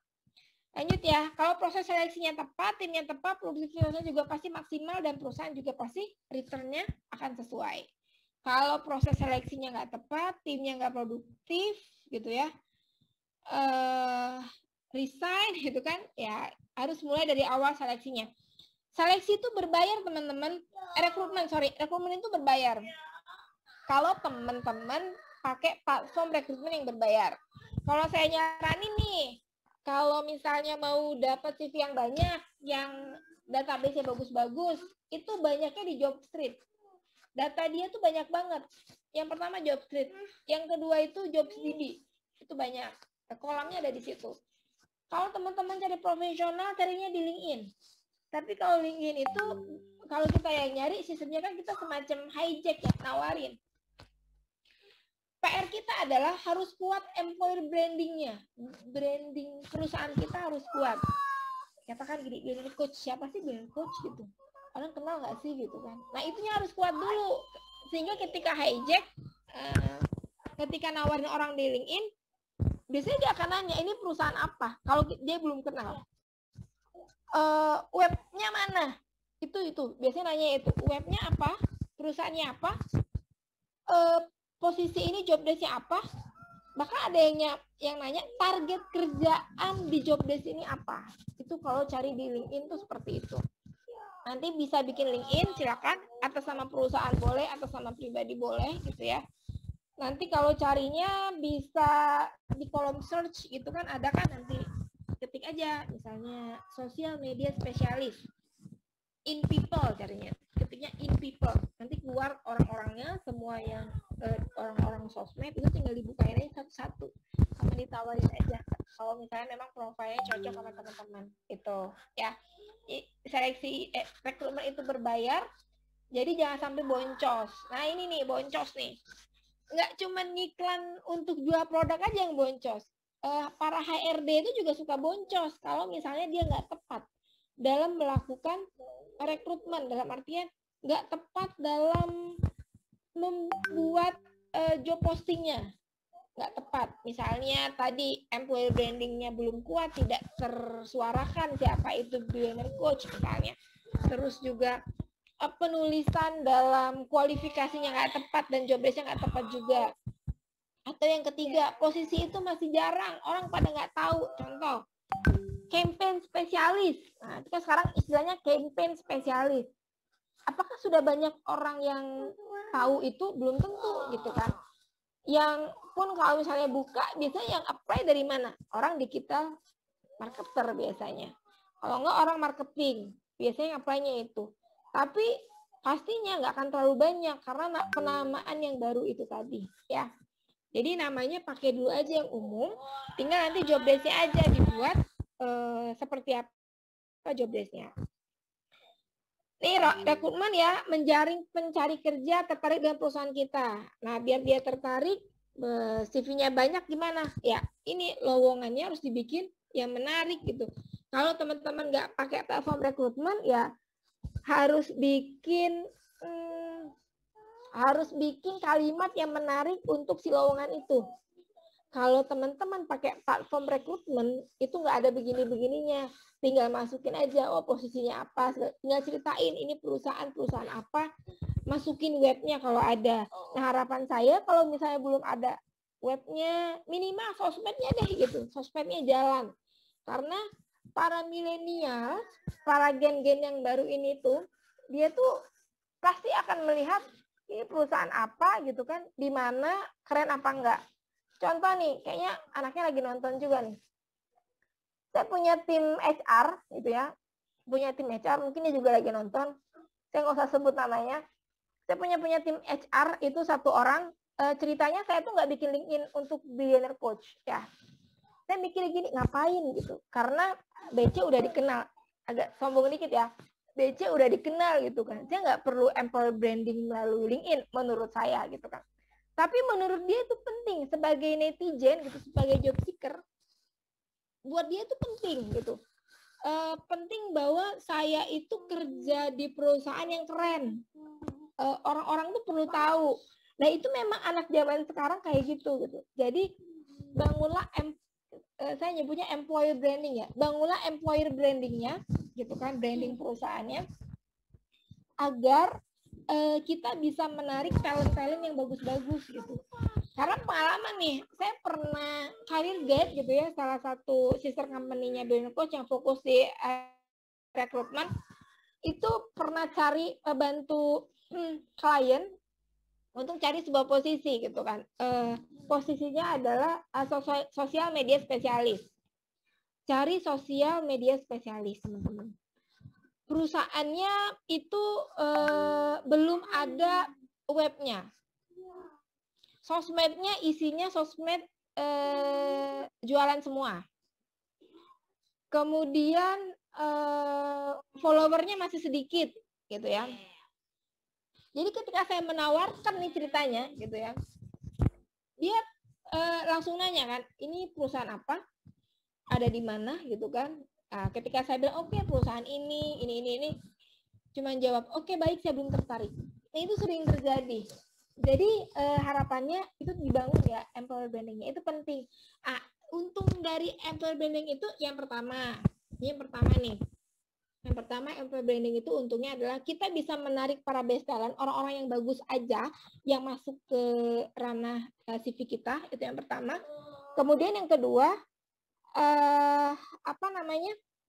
Lanjut ya, kalau proses seleksinya tepat, timnya tepat, produktivitasnya juga pasti maksimal, dan perusahaan juga pasti returnnya akan sesuai. Kalau proses seleksinya nggak tepat, timnya nggak produktif, gitu ya, resign, gitu kan, ya harus mulai dari awal seleksinya. Seleksi itu berbayar teman-teman, rekrutmen itu berbayar. Kalau teman-teman pakai platform rekrutmen yang berbayar. Kalau saya nyaranin nih, kalau misalnya mau dapat CV yang banyak, yang database-nya bagus-bagus, itu banyaknya di Jobstreet. Data dia tuh banyak banget. Yang pertama Jobstreet, yang kedua itu JobsDB. Itu banyak. Kolamnya ada di situ. Kalau teman-teman cari profesional, carinya di LinkedIn. Tapi kalau LinkedIn itu, kalau kita yang nyari, sistemnya kan kita semacam hijack ya, nawarin. PR kita adalah harus kuat employer brandingnya. Branding perusahaan kita harus kuat. Katakan gini, brand coach, siapa sih brand coach gitu? Orang kenal nggak sih gitu kan? Nah itunya harus kuat dulu. Sehingga ketika hijack, ketika nawarin orang di LinkedIn, biasanya dia akan nanya, ini perusahaan apa? Kalau dia belum kenal. Webnya mana? Itu. Biasanya nanya itu. Webnya apa? Perusahaannya apa? Posisi ini job desk-nya apa? Bahkan ada yang nanya target kerjaan di job desk ini apa. Itu kalau cari di LinkedIn tuh seperti itu. Nanti bisa bikin LinkedIn, silakan. Atas nama perusahaan boleh, atas nama pribadi boleh gitu ya. Nanti kalau carinya bisa di kolom search gitu kan, ada kan, nanti ketik aja misalnya sosial media spesialis. In people carinya. Ketiknya in people. Nanti keluar orang-orangnya, semua yang orang-orang sosmed itu tinggal dibukain aja satu-satu sama ditawarin aja kalau misalnya memang profilnya cocok sama teman-teman itu ya. Seleksi rekrutmen itu berbayar, jadi jangan sampai boncos. Nah ini nih boncos nih, nggak cuma ngiklan untuk jual produk aja yang boncos. Para HRD itu juga suka boncos kalau misalnya dia nggak tepat dalam melakukan rekrutmen, dalam artian nggak tepat dalam membuat job postingnya, nggak tepat. Misalnya tadi employer brandingnya belum kuat, tidak tersuarakan siapa itu billionaire coach misalnya. Terus juga penulisan dalam kualifikasinya nggak tepat dan job desk-nya nggak tepat juga. Atau yang ketiga, posisi itu masih jarang, orang pada nggak tahu. Contoh, campaign spesialis. Nah, itu kan sekarang istilahnya campaign spesialis. Apakah sudah banyak orang yang tahu itu? Belum tentu gitu kan. Yang pun kalau misalnya buka, biasanya yang apply dari mana? Orang digital marketer biasanya. Kalau enggak orang marketing, biasanya yang apply-nya itu. Tapi pastinya nggak akan terlalu banyak karena penamaan yang baru itu tadi ya. Jadi namanya pakai dulu aja yang umum, tinggal nanti job desk-nya aja dibuat seperti apa job desk-nya. Nih rekrutmen ya, menjaring pencari kerja tertarik dengan perusahaan kita. Nah biar dia tertarik, CV-nya banyak gimana? Ya ini lowongannya harus dibikin yang menarik gitu. Kalau teman-teman nggak pakai platform rekrutmen ya harus bikin kalimat yang menarik untuk si lowongan itu. Kalau teman-teman pakai platform rekrutmen, itu nggak ada begini-begininya. Tinggal masukin aja, oh posisinya apa, tinggal ceritain ini perusahaan apa, masukin webnya kalau ada. Nah harapan saya kalau misalnya belum ada webnya, minimal sosmednya deh gitu, sosmednya jalan. Karena para milenial, para gen-gen yang baru ini tuh, dia tuh pasti akan melihat ini perusahaan apa gitu kan, di mana keren apa enggak. Contoh nih, kayaknya anaknya lagi nonton juga nih. Saya punya tim HR gitu ya, punya tim HR, mungkin dia juga lagi nonton. Saya nggak usah sebut namanya. Saya punya tim HR itu 1 orang. Ceritanya saya tuh nggak bikin LinkedIn untuk billionaire coach ya. Saya mikir gini, ngapain gitu? Karena BC udah dikenal, agak sombong dikit ya. BC udah dikenal gitu kan. Saya nggak perlu employer branding melalui LinkedIn menurut saya gitu kan. Tapi menurut dia itu penting sebagai netizen gitu, sebagai job seeker, buat dia itu penting gitu. Penting bahwa saya itu kerja di perusahaan yang keren. Orang-orang tuh perlu tahu. Nah itu memang anak zaman sekarang kayak gitu. Jadi bangunlah saya nyebutnya employer branding ya. Bangunlah employer brandingnya gitu kan, branding perusahaannya agar kita bisa menarik talent-talent yang bagus-bagus gitu. Karena pengalaman nih, saya pernah career guide gitu ya, salah satu sister company-nya Billionaire Coach yang fokus di rekrutmen, itu pernah cari bantu klien untuk cari sebuah posisi gitu kan. Posisinya adalah sosial media spesialis. Cari sosial media spesialis, teman-teman. Perusahaannya itu belum ada webnya. Sosmednya isinya sosmed jualan semua. Kemudian followernya masih sedikit gitu ya. Jadi ketika saya menawarkan nih ceritanya gitu ya, dia langsung nanya kan, ini perusahaan apa, ada di mana gitu kan. Nah, ketika saya bilang oke, perusahaan ini, cuman jawab oke, baik, saya belum tertarik. Nah itu sering terjadi. Jadi harapannya itu dibangun ya employer brandingnya, itu penting. Untung dari employer branding itu yang pertama nih. Yang pertama employer branding itu untungnya adalah kita bisa menarik para best talent, orang-orang yang bagus aja yang masuk ke ranah CV kita, itu yang pertama. Kemudian yang kedua,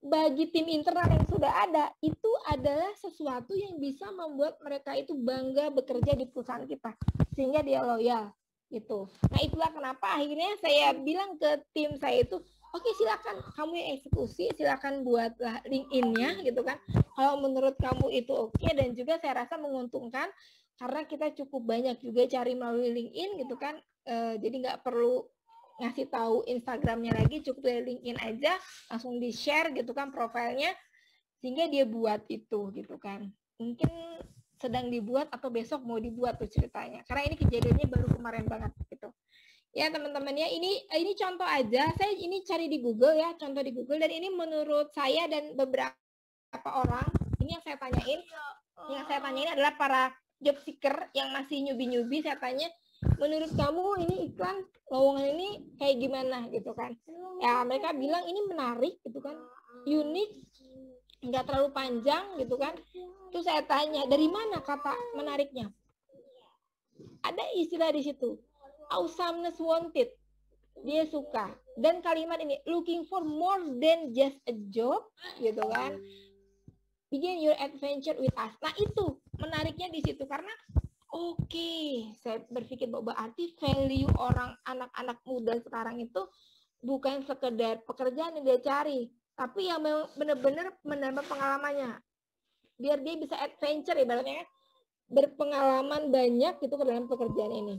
bagi tim internal yang sudah ada, itu adalah sesuatu yang bisa membuat mereka itu bangga bekerja di perusahaan kita, sehingga dia loyal gitu. Nah itulah kenapa akhirnya saya bilang ke tim saya itu, oke, silakan kamu yang eksekusi, silakan buatlah LinkedIn-nya gitu kan. Kalau menurut kamu itu oke, dan juga saya rasa menguntungkan karena kita cukup banyak juga cari melalui LinkedIn gitu kan. Jadi nggak perlu ngasih tahu Instagramnya lagi, cukup dari LinkedIn aja, langsung di-share gitu kan profilnya, sehingga dia buat itu gitu kan. Mungkin sedang dibuat atau besok mau dibuat tuh ceritanya. Karena ini kejadiannya baru kemarin banget gitu. Ya teman-teman ya, ini contoh aja. Saya ini cari di Google ya, contoh di Google, dan ini menurut saya dan beberapa orang, ini yang saya tanyain. Yang saya tanyain adalah para job seeker yang masih nyubi-nyubi, saya tanya, menurut kamu ini iklan lowongan ini kayak gimana gitu kan. Ya mereka bilang ini menarik gitu kan, unik, nggak terlalu panjang gitu kan. Terus saya tanya, dari mana kata menariknya? Ada istilah di situ, awesomeness wanted, dia suka. Dan kalimat ini, looking for more than just a job gitu kan, begin your adventure with us. Nah itu menariknya di situ, karena oke, saya berpikir bahwa berarti value orang anak-anak muda sekarang itu bukan sekedar pekerjaan yang dia cari, tapi yang benar-benar menambah pengalamannya. Biar dia bisa adventure ibaratnya, berpengalaman banyak gitu ke dalam pekerjaan ini.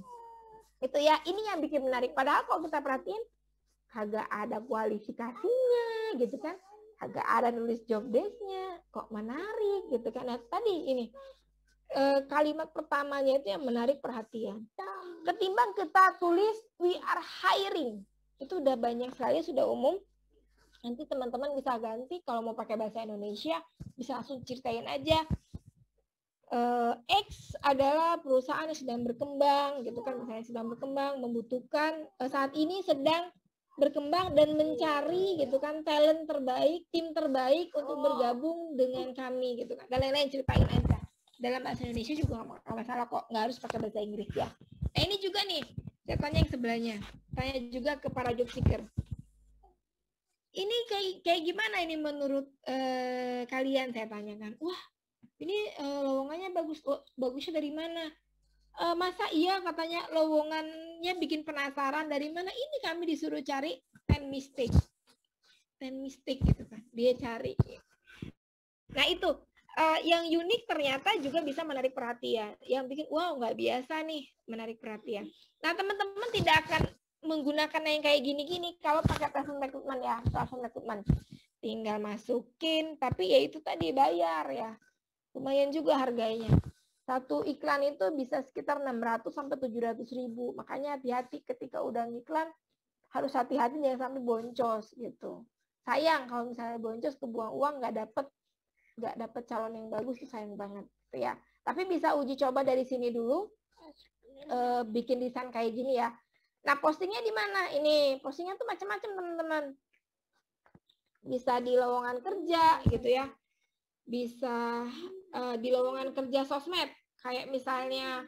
Itu ya, ini yang bikin menarik. Padahal kalau kita perhatiin, kagak ada kualifikasinya gitu kan, kagak ada nulis job desk-nya, kok menarik gitu kan. Nah tadi ini, kalimat pertamanya itu yang menarik perhatian. Ketimbang kita tulis we are hiring, itu udah banyak sekali, sudah umum. Nanti teman-teman bisa ganti, kalau mau pakai bahasa Indonesia bisa langsung ceritain aja, X adalah perusahaan yang sedang berkembang gitu kan, misalnya sedang berkembang, membutuhkan saat ini sedang berkembang dan mencari gitu kan talent terbaik, tim terbaik untuk bergabung dengan kami gitu kan, dan lain-lain, ceritain aja dalam bahasa Indonesia juga nggak masalah kok, nggak harus pakai bahasa Inggris ya. Nah ini juga nih saya tanya yang sebelahnya, tanya juga ke para job seeker, ini kayak gimana ini menurut kalian, saya tanyakan. Wah ini lowongannya bagusnya dari mana? Masa iya katanya lowongannya bikin penasaran dari mana? Ini kami disuruh cari 10 mistake gitu kan, dia cari. Nah itu yang unik ternyata juga bisa menarik perhatian, yang bikin wow nggak biasa nih, menarik perhatian. Nah teman-teman tidak akan menggunakan yang kayak gini-gini kalau pakai platform rekrutmen ya, platform rekrutmen tinggal masukin, tapi ya itu tadi bayar ya. Lumayan juga harganya. Satu iklan itu bisa sekitar 600 sampai 700 ribu. Makanya hati-hati ketika udah ngiklan, harus hati-hati jangan sampai boncos gitu. Sayang kalau misalnya boncos, kebuang uang, nggak dapet calon yang bagus, itu sayang banget ya. Tapi bisa uji coba dari sini dulu, bikin desain kayak gini ya. Nah postingnya di mana? Ini postingnya tuh macam-macam teman-teman. Bisa di lowongan kerja gitu ya. Bisa di lowongan kerja sosmed, kayak misalnya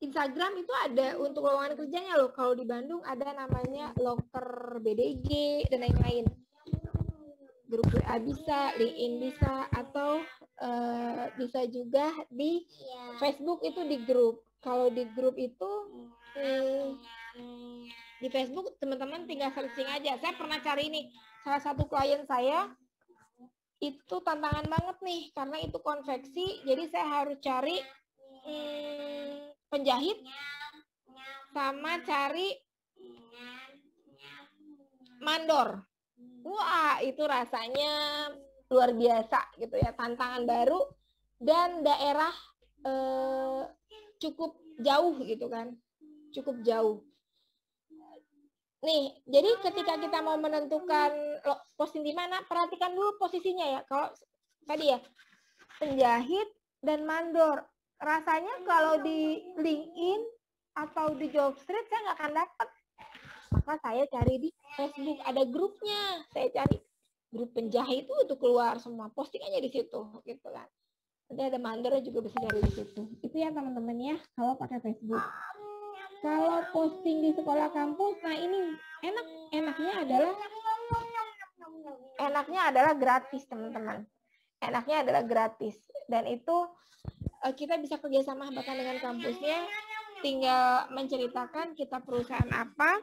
Instagram itu ada untuk lowongan kerjanya loh. Kalau di Bandung ada namanya Loker BDG dan lain-lain. Grup WA bisa, LinkedIn bisa, atau bisa juga di Facebook itu di grup. Kalau di grup itu di Facebook teman-teman tinggal searching aja. Saya pernah cari ini, salah satu klien saya itu tantangan banget nih, karena itu konveksi, jadi saya harus cari penjahit sama cari mandor. Wah itu rasanya luar biasa gitu ya, tantangan baru dan daerah cukup jauh gitu kan, cukup jauh. Nih, jadi ketika kita mau menentukan posting di mana, perhatikan dulu posisinya ya. Kalau tadi ya, penjahit dan mandor. Rasanya kalau di LinkedIn atau di Jobstreet saya nggak akan dapat. Maka saya cari di Facebook, ada grupnya. Saya cari grup penjahit itu keluar semua postingannya di situ, gitu kan. Nanti ada mandornya juga bisa cari di situ. Itu ya teman-teman ya, kalau pakai Facebook. Kalau posting di sekolah kampus, nah ini enaknya adalah gratis teman-teman. Enaknya adalah gratis, dan itu kita bisa kerjasama bahkan dengan kampusnya, tinggal menceritakan kita perusahaan apa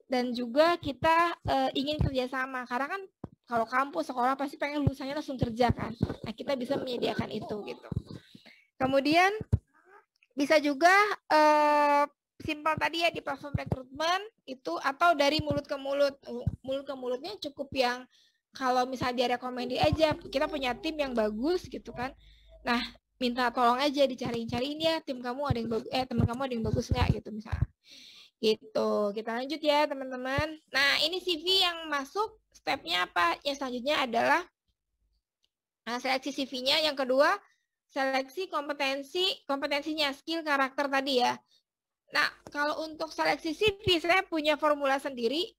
dan juga kita ingin kerjasama, karena kan kalau kampus sekolah pasti pengen lulusannya langsung kerja kan. Nah kita bisa menyediakan itu gitu. Kemudian bisa juga simpel tadi ya di platform rekrutmen itu, atau dari mulut ke mulut. Mulut ke mulutnya cukup yang kalau misalnya dia rekomendasi aja, kita punya tim yang bagus gitu kan. Nah, minta tolong aja dicariin ya tim kamu ada yang bagus, teman kamu ada yang bagus nggak gitu misalnya. Gitu. Kita lanjut ya teman-teman. Nah, ini CV yang masuk, stepnya apa? Yang selanjutnya adalah seleksi CV-nya. Yang kedua, seleksi kompetensinya, skill, karakter tadi ya. Nah, kalau untuk seleksi CV, saya punya formula sendiri.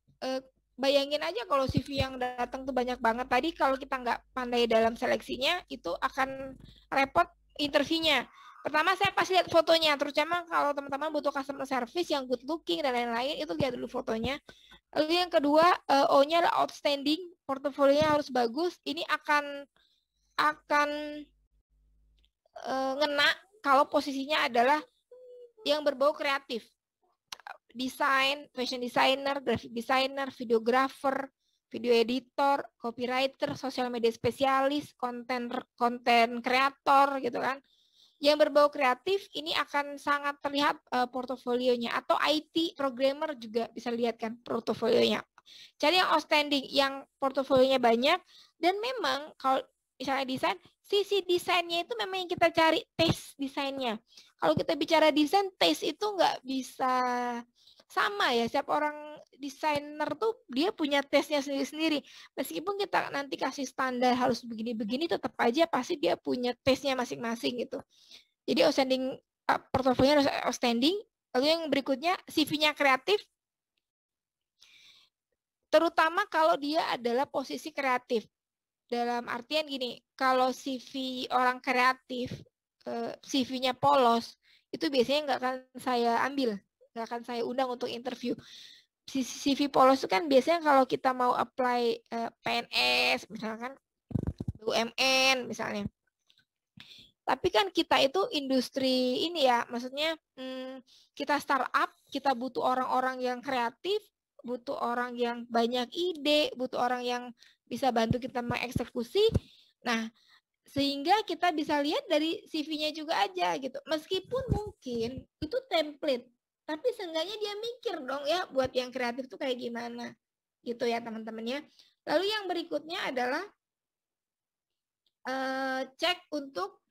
Bayangin aja kalau CV yang datang tuh banyak banget. Tadi kalau kita nggak pandai dalam seleksinya, itu akan repot interviewnya. Pertama, saya pasti lihat fotonya. Terutama kalau teman-teman butuh customer service yang good looking dan lain-lain, itu lihat dulu fotonya. Lalu yang kedua, O-nya adalah outstanding. Portofolionya harus bagus. Ini akan ngena kalau posisinya adalah yang berbau kreatif, desain, fashion designer, graphic designer, videographer, video editor, copywriter, social media spesialis, konten kreator gitu kan. Yang berbau kreatif ini akan sangat terlihat portofolionya, atau IT programmer juga bisa lihat kan portofolionya. Cari yang outstanding, yang portofolionya banyak, dan memang kalau misalnya desain, sisi desainnya itu memang yang kita cari, taste desainnya. Kalau kita bicara desain, taste itu nggak bisa sama ya. Setiap orang desainer tuh dia punya taste-nya sendiri-sendiri. Meskipun kita nanti kasih standar harus begini-begini, tetap aja pasti dia punya taste-nya masing-masing gitu. Jadi outstanding, portofolionya harus outstanding. Lalu yang berikutnya CV-nya kreatif, terutama kalau dia adalah posisi kreatif. Dalam artian gini, kalau CV orang kreatif, CV-nya polos, itu biasanya nggak akan saya ambil, nggak akan saya undang untuk interview. CV polos itu kan biasanya kalau kita mau apply PNS, misalkan BUMN misalnya. Tapi kan kita itu industri ini ya, maksudnya kita startup, kita butuh orang-orang yang kreatif, butuh orang yang banyak ide, butuh orang yang bisa bantu kita mengeksekusi. Nah, sehingga kita bisa lihat dari CV-nya juga aja gitu. Meskipun mungkin itu template, tapi seenggaknya dia mikir dong ya buat yang kreatif tuh kayak gimana. Gitu ya teman-teman ya. Lalu yang berikutnya adalah cek untuk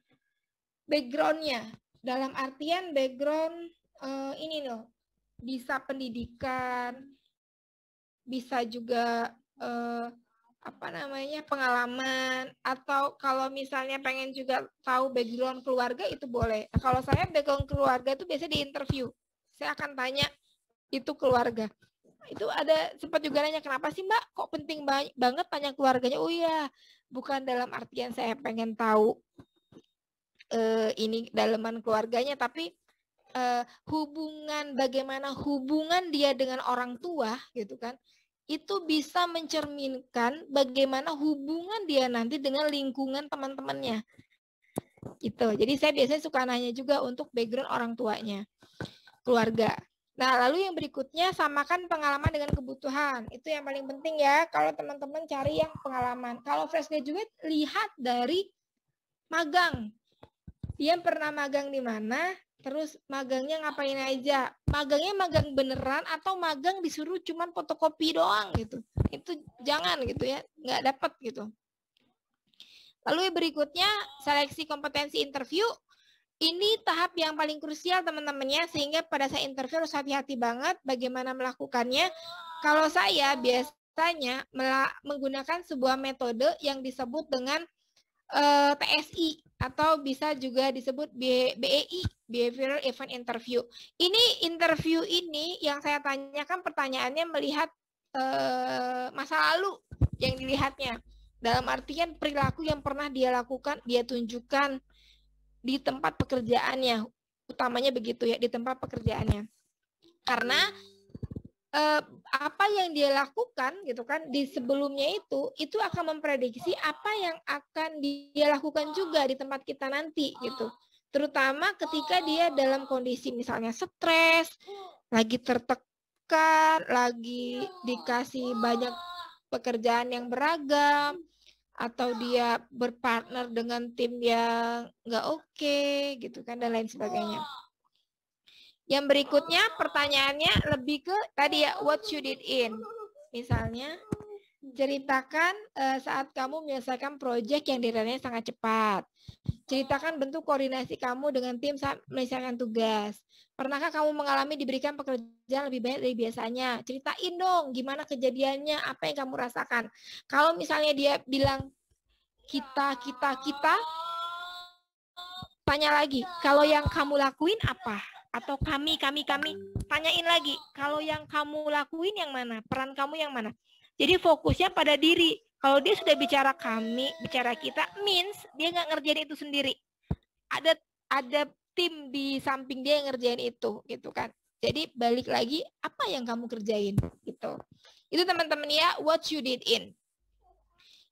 background-nya. Dalam artian background ini loh, bisa pendidikan, bisa juga pengalaman, atau kalau misalnya pengen juga tahu background keluarga itu boleh. Nah, kalau saya background keluarga itu biasanya di interview. Saya akan tanya itu keluarga. Itu ada sempat juga nanya, kenapa sih Mbak kok penting banget tanya keluarganya? Oh iya, bukan dalam artian saya pengen tahu ini dalaman keluarganya, tapi bagaimana hubungan dia dengan orang tua gitu kan, itu bisa mencerminkan bagaimana hubungan dia nanti dengan lingkungan teman-temannya gitu. Jadi saya biasanya suka nanya juga untuk background orang tuanya, keluarga. Nah, lalu yang berikutnya samakan pengalaman dengan kebutuhan. Itu yang paling penting ya, kalau teman-teman cari yang pengalaman. Kalau fresh graduate, lihat dari magang. Dia pernah magang di mana, terus magangnya ngapain aja. Magangnya magang beneran atau magang disuruh cuman fotokopi doang gitu. Itu jangan gitu ya, nggak dapat gitu. Lalu berikutnya seleksi kompetensi interview. Ini tahap yang paling krusial teman-temannya, sehingga pada saat interview harus hati-hati banget bagaimana melakukannya. Kalau saya biasanya menggunakan sebuah metode yang disebut dengan TSI, atau bisa juga disebut BEI, Behavioral Event Interview. Ini interview ini yang saya tanyakan pertanyaannya melihat masa lalu yang dilihatnya. Dalam artian perilaku yang pernah dia lakukan, dia tunjukkan di tempat pekerjaannya, utamanya begitu ya, di tempat pekerjaannya. Karena apa yang dia lakukan gitu kan di sebelumnya itu akan memprediksi apa yang akan dia lakukan juga di tempat kita nanti gitu. Terutama ketika dia dalam kondisi misalnya stres, lagi tertekan, lagi dikasih banyak pekerjaan yang beragam, atau dia berpartner dengan tim yang nggak oke gitu kan, dan lain sebagainya. Yang berikutnya pertanyaannya lebih ke tadi ya, what you did in. Misalnya, ceritakan saat kamu menyelesaikan proyek yang deadline-nya sangat cepat. Ceritakan bentuk koordinasi kamu dengan tim saat menyelesaikan tugas. Pernahkah kamu mengalami diberikan pekerjaan lebih banyak dari biasanya? Ceritain dong gimana kejadiannya, apa yang kamu rasakan. Kalau misalnya dia bilang kita, tanya lagi, kalau yang kamu lakuin apa? Atau kami, tanyain lagi, kalau yang kamu lakuin yang mana? Peran kamu yang mana? Jadi fokusnya pada diri. Kalau dia sudah bicara kami, bicara kita, means dia nggak ngerjain itu sendiri. Ada tim di samping dia yang ngerjain itu, gitu kan. Jadi balik lagi, apa yang kamu kerjain, gitu. Itu teman-teman ya, what you did in.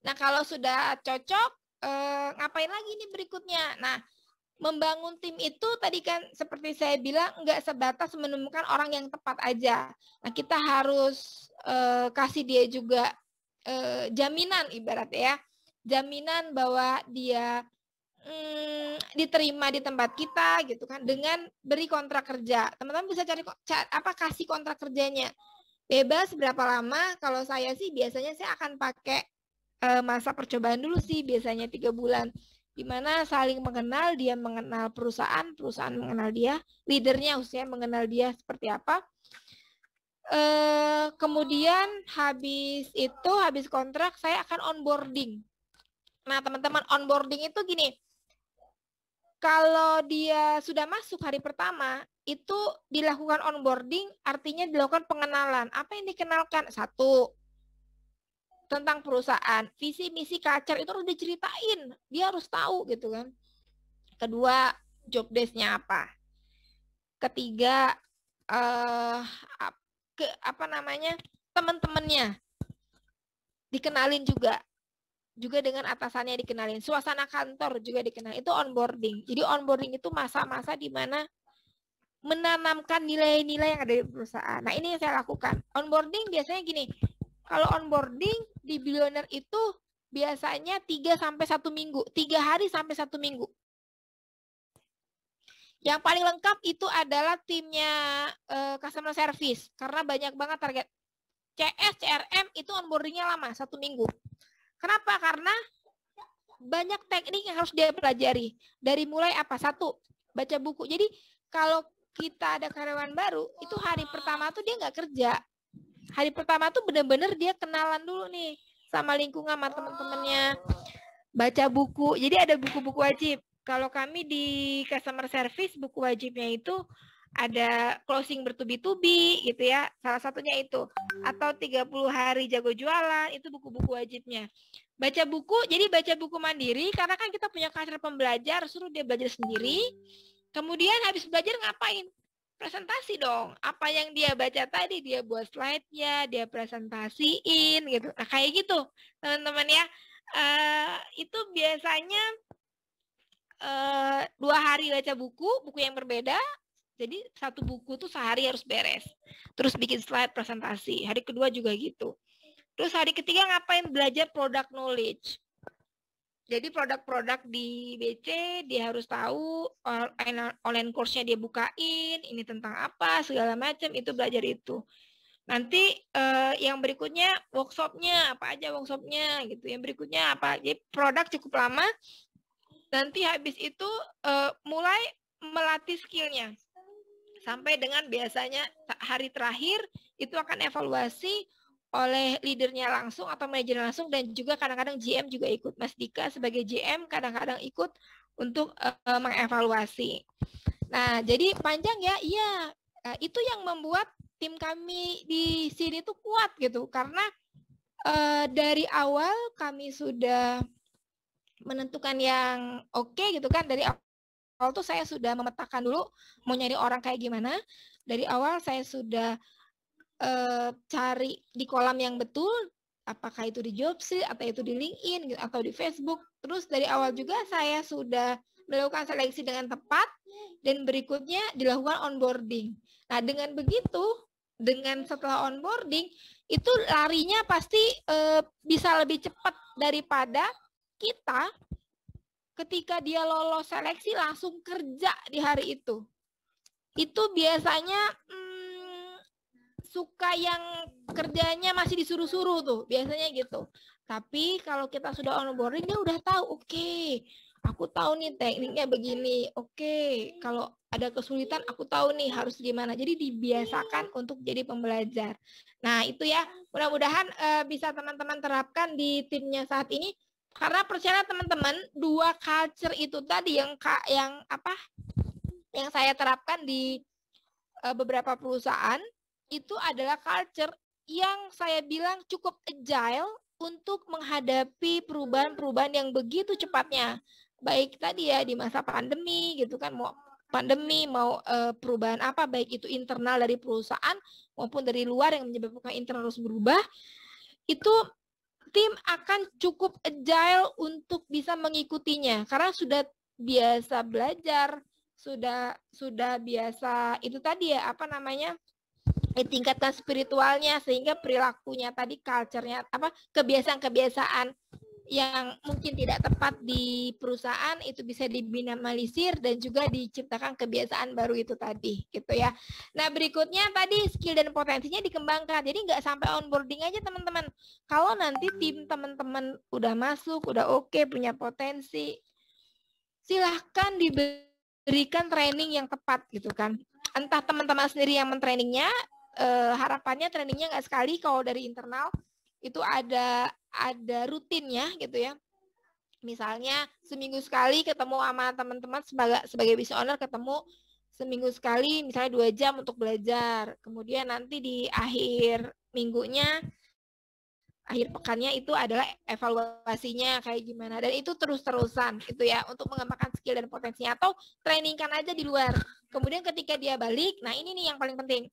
Nah, kalau sudah cocok, ngapain lagi nih berikutnya? Nah, membangun tim itu tadi kan seperti saya bilang nggak sebatas menemukan orang yang tepat aja. Nah, kita harus kasih dia juga jaminan ibaratnya ya. Jaminan bahwa dia diterima di tempat kita gitu kan, dengan beri kontrak kerja. Teman-teman bisa kasih kontrak kerjanya. Bebas berapa lama, kalau saya sih biasanya saya akan pakai masa percobaan dulu sih, biasanya 3 bulan. Di mana saling mengenal, dia mengenal perusahaan, perusahaan mengenal dia, leadernya khususnya mengenal dia seperti apa. Kemudian habis kontrak, saya akan onboarding. Nah, teman-teman, onboarding itu gini, Kalau dia sudah masuk hari pertama, itu dilakukan onboarding, artinya dilakukan pengenalan. Apa yang dikenalkan? Satu, tentang perusahaan. Visi, misi, culture itu harus diceritain. Dia harus tahu gitu kan. Kedua, job desk-nya apa. Ketiga, teman-temannya dikenalin juga dengan atasannya dikenalin, suasana kantor juga dikenalin. Itu onboarding. Jadi onboarding itu masa-masa di mana menanamkan nilai-nilai yang ada di perusahaan. Nah, ini yang saya lakukan. Onboarding biasanya gini, kalau onboarding di Billionaire itu biasanya 3 sampai 1 minggu, 3 hari sampai 1 minggu. Yang paling lengkap itu adalah timnya customer service, karena banyak banget target. CS, CRM itu onboardingnya lama, 1 minggu. Kenapa? Karena banyak teknik yang harus dia pelajari. Dari mulai apa? 1, baca buku. Jadi kalau kita ada karyawan baru, itu hari pertama tuh dia nggak kerja. Hari pertama tuh bener-bener dia kenalan dulu nih sama lingkungan, sama teman-temannya. Baca buku. Jadi ada buku-buku wajib. Kalau kami di customer service, buku wajibnya itu ada closing bertubi-tubi gitu ya. Salah satunya itu. Atau 30 hari jago jualan, itu buku-buku wajibnya. Baca buku, jadi baca buku mandiri, karena kan kita punya culture pembelajar, suruh dia belajar sendiri. Kemudian habis belajar ngapain? Presentasi dong. Apa yang dia baca tadi, dia buat slide-nya, dia presentasiin gitu. Nah kayak gitu teman-teman ya. Itu biasanya 2 hari baca buku yang berbeda. Jadi 1 buku tuh sehari harus beres. Terus bikin slide presentasi. Hari kedua juga gitu. Terus hari ketiga ngapain? Belajar product knowledge. Jadi produk-produk di BC dia harus tahu, online course-nya dia bukain, ini tentang apa, segala macam, itu belajar itu. Nanti yang berikutnya workshop-nya, apa aja workshop-nya gitu. Yang berikutnya apa? Jadi produk cukup lama. Nanti habis itu mulai melatih skill-nya. Sampai dengan biasanya hari terakhir itu akan evaluasi oleh leadernya langsung atau manajernya langsung, dan juga kadang-kadang GM juga ikut. Mas Dika sebagai GM kadang-kadang ikut untuk mengevaluasi. Nah, jadi panjang ya, iya. Itu yang membuat tim kami di sini tuh kuat gitu, karena dari awal kami sudah menentukan yang oke gitu kan. Dari awal tuh saya sudah memetakan dulu mau nyari orang kayak gimana. Dari awal saya sudah cari di kolam yang betul, apakah itu di Jobstreet atau itu di LinkedIn atau di Facebook. Terus dari awal juga saya sudah melakukan seleksi dengan tepat, dan berikutnya dilakukan onboarding. Nah, dengan begitu, dengan setelah onboarding itu larinya pasti bisa lebih cepat daripada kita ketika dia lolos seleksi langsung kerja di hari itu. Itu biasanya suka yang kerjanya masih disuruh-suruh tuh, biasanya gitu. Tapi kalau kita sudah onboarding, dia udah tahu, oke, aku tahu nih tekniknya begini. Oke, kalau ada kesulitan aku tahu nih harus gimana. Jadi dibiasakan untuk jadi pembelajar. Nah, itu ya, mudah-mudahan bisa teman-teman terapkan di timnya saat ini. Karena percaya teman-teman, 2 culture itu tadi yang saya terapkan di beberapa perusahaan, itu adalah culture yang saya bilang cukup agile untuk menghadapi perubahan-perubahan yang begitu cepatnya. Baik tadi ya di masa pandemi gitu kan, mau pandemi, mau perubahan apa, baik itu internal dari perusahaan maupun dari luar yang menyebabkan internal harus berubah, itu tim akan cukup agile untuk bisa mengikutinya karena sudah biasa belajar, sudah biasa itu tadi ya tingkatkan spiritualnya, sehingga perilakunya tadi, culture-nya kebiasaan-kebiasaan yang mungkin tidak tepat di perusahaan itu bisa diminimalisir dan juga diciptakan kebiasaan baru itu tadi gitu ya. Nah, berikutnya tadi skill dan potensinya dikembangkan. Jadi nggak sampai onboarding aja teman-teman. Kalau nanti tim teman-teman udah masuk, udah oke, punya potensi, silahkan diberikan training yang tepat gitu kan. Entah teman-teman sendiri yang mentrainingnya, harapannya trainingnya nggak sekali, kalau dari internal itu ada rutinnya gitu ya. Misalnya seminggu sekali ketemu sama teman-teman sebagai business owner, ketemu seminggu sekali misalnya 2 jam untuk belajar. Kemudian nanti di akhir minggunya, akhir pekannya itu adalah evaluasinya kayak gimana. Dan itu terus-terusan gitu ya, untuk mengembangkan skill dan potensinya. Atau trainingkan aja di luar. Kemudian ketika dia balik, nah ini nih yang paling penting.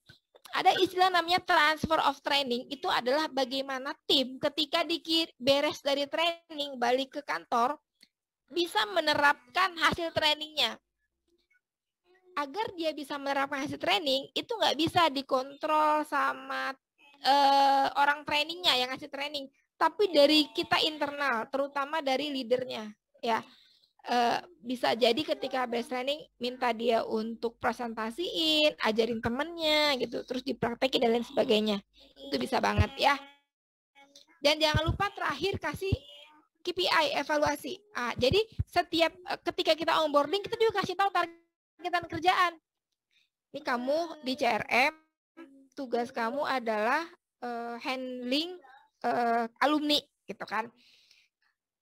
Ada istilah namanya transfer of training. Itu adalah bagaimana tim ketika beres dari training, balik ke kantor, bisa menerapkan hasil trainingnya. Agar dia bisa menerapkan hasil training, itu nggak bisa dikontrol sama orang trainingnya yang ngasih training, tapi dari kita internal, terutama dari leadernya. Ya, bisa jadi ketika beres training minta dia untuk presentasiin, ajarin temennya gitu, terus dipraktekin dan lain sebagainya. Itu bisa banget ya. Dan jangan lupa terakhir kasih KPI, evaluasi. Jadi setiap ketika kita onboarding, kita juga kasih tahu targetan kerjaan. Ini kamu di CRM, tugas kamu adalah handling alumni, gitu kan.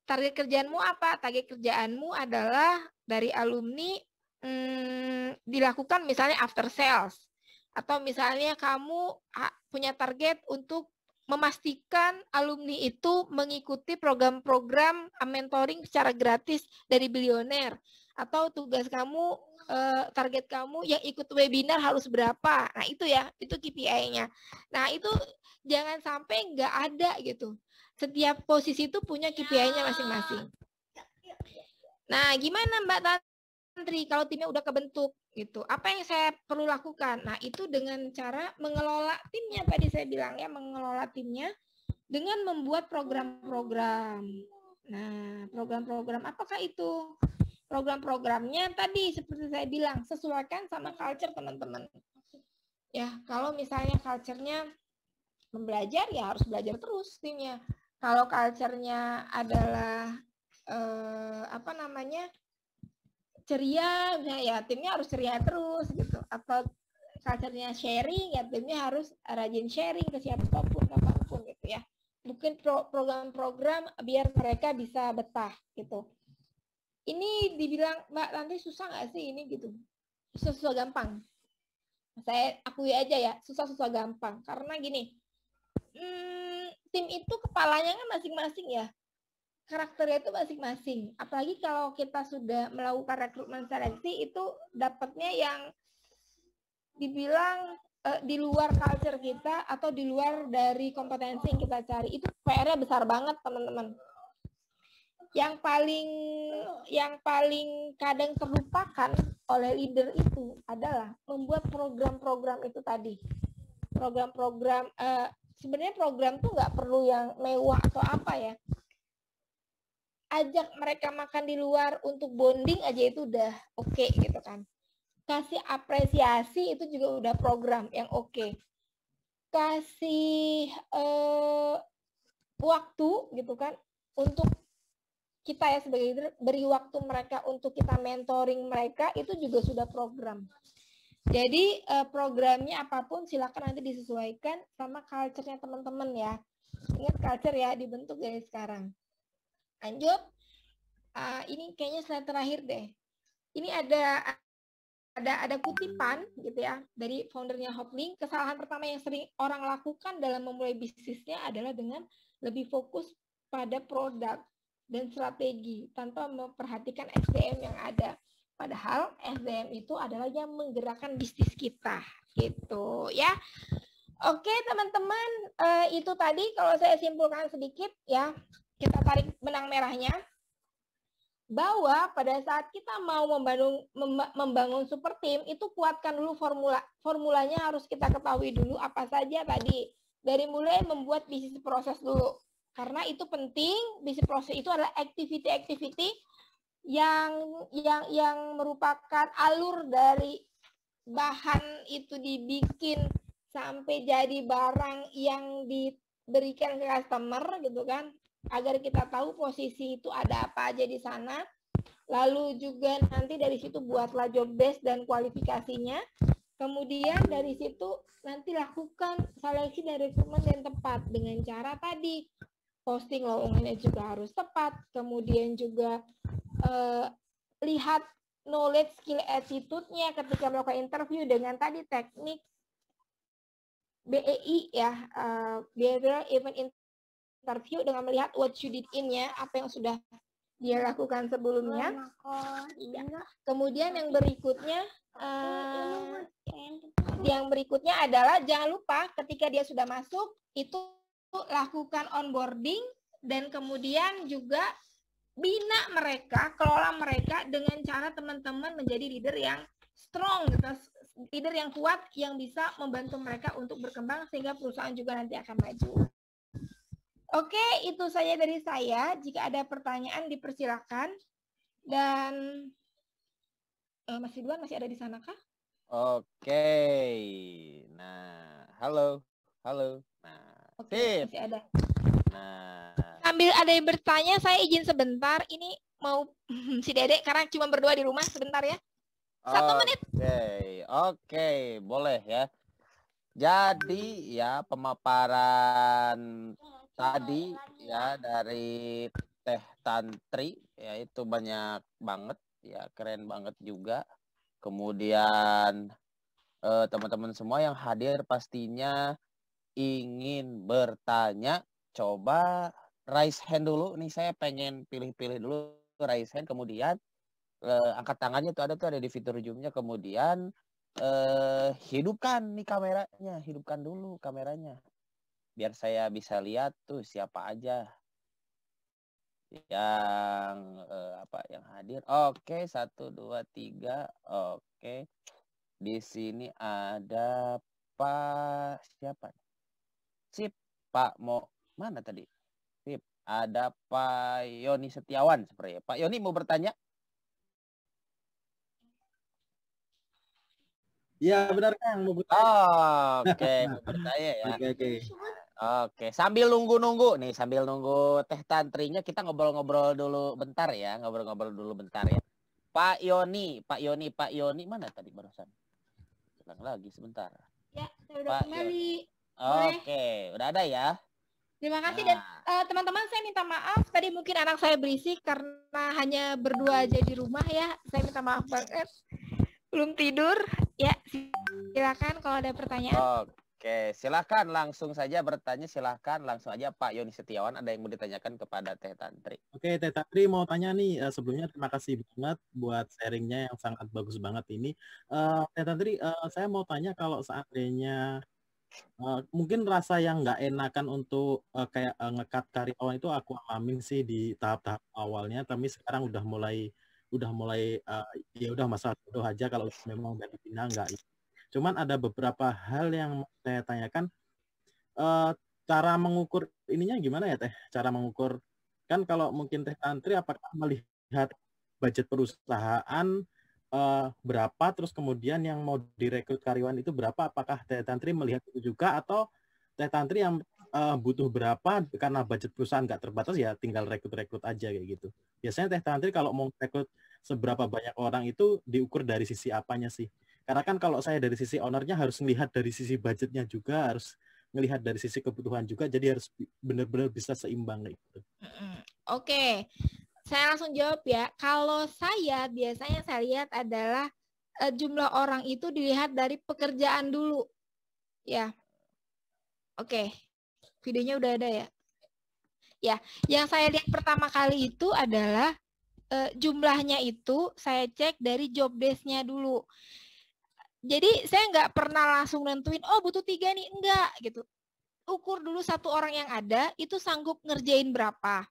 Target kerjaanmu apa? Target kerjaanmu adalah dari alumni dilakukan misalnya after sales. Atau misalnya kamu punya target untuk memastikan alumni itu mengikuti program-program mentoring secara gratis dari Billionaire. Atau tugas kamu, target kamu yang ikut webinar harus berapa. Nah itu ya, itu KPI-nya. Nah itu jangan sampai nggak ada gitu. Setiap posisi itu punya KPI-nya masing-masing. Nah gimana Mbak Tantri kalau timnya udah kebentuk gitu? Apa yang saya perlu lakukan? Nah itu dengan cara mengelola timnya, tadi saya bilang ya, mengelola timnya dengan membuat program-program. Nah program-program apakah itu? Program-programnya tadi seperti saya bilang, sesuaikan sama culture teman-teman. Ya, kalau misalnya culture-nya membelajar, ya harus belajar terus timnya. Kalau culture-nya adalah ceria, ya timnya harus ceria terus gitu. Atau culture-nya sharing, ya timnya harus rajin sharing ke siapapun, kapanpun gitu ya. Mungkin program-program biar mereka bisa betah gitu. Ini dibilang Mbak nanti susah nggak sih ini gitu? Susah gampang. Saya akui aja ya, susah gampang. Karena gini, tim itu kepalanya kan masing-masing ya. Karakternya itu masing-masing. Apalagi kalau kita sudah melakukan rekrutmen seleksi, itu dapatnya yang dibilang di luar culture kita atau di luar dari kompetensi yang kita cari. Itu PR-nya besar banget teman-teman. Yang paling kadang terlupakan oleh leader itu adalah membuat program-program itu tadi. Program-program, sebenarnya program tuh nggak perlu yang mewah atau apa ya. Ajak mereka makan di luar untuk bonding aja itu udah oke gitu kan. Kasih apresiasi itu juga udah program yang oke. Kasih waktu gitu kan untuk kita ya sebagai leader, beri waktu mereka untuk kita mentoring mereka, itu juga sudah program. Jadi programnya apapun silakan nanti disesuaikan sama culture-nya teman-teman ya. Ingat culture ya, dibentuk dari sekarang. Lanjut, ini kayaknya slide terakhir deh. Ini ada kutipan gitu ya dari foundernya Hoplink. Kesalahan pertama yang sering orang lakukan dalam memulai bisnisnya adalah dengan lebih fokus pada produk dan strategi tanpa memperhatikan SDM yang ada. Padahal SDM itu adalah yang menggerakkan bisnis kita, gitu ya. Oke teman-teman, itu tadi kalau saya simpulkan sedikit ya, kita tarik benang merahnya. Bahwa pada saat kita mau membangun super team, itu kuatkan dulu formula. Formulanya harus kita ketahui dulu apa saja tadi. Dari mulai membuat bisnis proses dulu. Karena itu penting, bisnis proses itu adalah activity-activity yang merupakan alur dari bahan itu dibikin sampai jadi barang yang diberikan ke customer gitu kan, agar kita tahu posisi itu ada apa aja di sana. Lalu juga nanti dari situ buatlah job desk dan kualifikasinya. Kemudian dari situ nanti lakukan seleksi dan rekrutmen yang tepat dengan cara tadi posting lowongannya juga harus tepat, kemudian juga lihat knowledge, skill, attitude-nya ketika melakukan interview dengan tadi teknik BEI ya, behavioral event interview, dengan melihat what you did in-nya, apa yang sudah dia lakukan sebelumnya. Kemudian yang berikutnya adalah jangan lupa ketika dia sudah masuk itu lakukan onboarding dan kemudian juga bina mereka, kelola mereka dengan cara teman-teman menjadi leader yang strong, leader yang kuat yang bisa membantu mereka untuk berkembang sehingga perusahaan juga nanti akan maju. Oke, itu saja dari saya. Jika ada pertanyaan dipersilakan. Dan Mas Ridwan masih ada di sana kah? Oke. Nah, halo. Nah, oke, masih ada. Nah, sambil ada yang bertanya, saya izin sebentar. Ini mau si Dedek karena cuma berdua di rumah, sebentar ya. 1 menit. Oke, boleh ya. Jadi ya pemaparan tadi ya dari Teh Tantri ya itu banyak banget ya, keren banget juga. Kemudian teman-teman semua yang hadir pastinya ingin bertanya, coba raise hand dulu nih, saya pengen pilih-pilih dulu raise hand, kemudian angkat tangannya tuh ada di fitur Zoom-nya, kemudian hidupkan nih kameranya, hidupkan dulu kameranya biar saya bisa lihat tuh siapa aja yang yang hadir. Oke, 1 2 3. Oke, di sini ada Pak siapa? Sip, Pak mau mana tadi? Sip, ada Pak Yoni Setiawan sepertinya. Pak Yoni mau bertanya? Iya benar Kang, mau bertanya. Oke, mau bertanya ya. Oke. Oke, sambil nunggu Teh Tantrinya, kita ngobrol-ngobrol dulu bentar ya, ya. Pak Yoni mana tadi barusan? Ulang lagi sebentar. Ya, saya udah Pak kembali. Oke, udah ada ya. Terima kasih. Dan teman-teman, saya minta maaf tadi mungkin anak saya berisik karena hanya berdua aja di rumah ya. Saya minta maaf banget. Belum tidur. Ya, silakan kalau ada pertanyaan. Oke, silakan langsung saja bertanya, silakan langsung aja Pak Yoni Setiawan, ada yang mau ditanyakan kepada Teh Tantri. Oke, Teh Tantri mau tanya nih, sebelumnya terima kasih banget buat sharingnya yang sangat bagus banget ini. Teh Tantri, saya mau tanya kalau seandainya mungkin rasa yang nggak enakan untuk kayak ngekat karyawan itu aku alamin sih di tahap-tahap awalnya, tapi sekarang udah mulai ya udah masa bodoh aja kalau memang udah dipindah nggak. Cuman ada beberapa hal yang saya tanyakan, cara mengukur ininya gimana ya Teh? Cara mengukur, kan kalau mungkin Teh Tantri apakah melihat budget perusahaan berapa, terus kemudian yang mau direkrut karyawan itu berapa, apakah Teh Tantri melihat itu juga, atau Teh Tantri yang butuh berapa karena budget perusahaan nggak terbatas ya tinggal rekrut aja kayak gitu. Biasanya Teh Tantri kalau mau rekrut seberapa banyak orang itu diukur dari sisi apanya sih? Karena kan kalau saya dari sisi ownernya harus melihat dari sisi budgetnya juga, harus melihat dari sisi kebutuhan juga, jadi harus benar-benar bisa seimbang gitu. Oke, saya langsung jawab ya. Kalau saya biasanya saya lihat adalah jumlah orang itu dilihat dari pekerjaan dulu, ya. Oke, videonya udah ada ya. Ya, yang saya lihat pertama kali itu adalah jumlahnya itu saya cek dari job desk-nya dulu. Jadi saya nggak pernah langsung nentuin, oh butuh 3 nih, enggak gitu. Ukur dulu satu orang yang ada itu sanggup ngerjain berapa.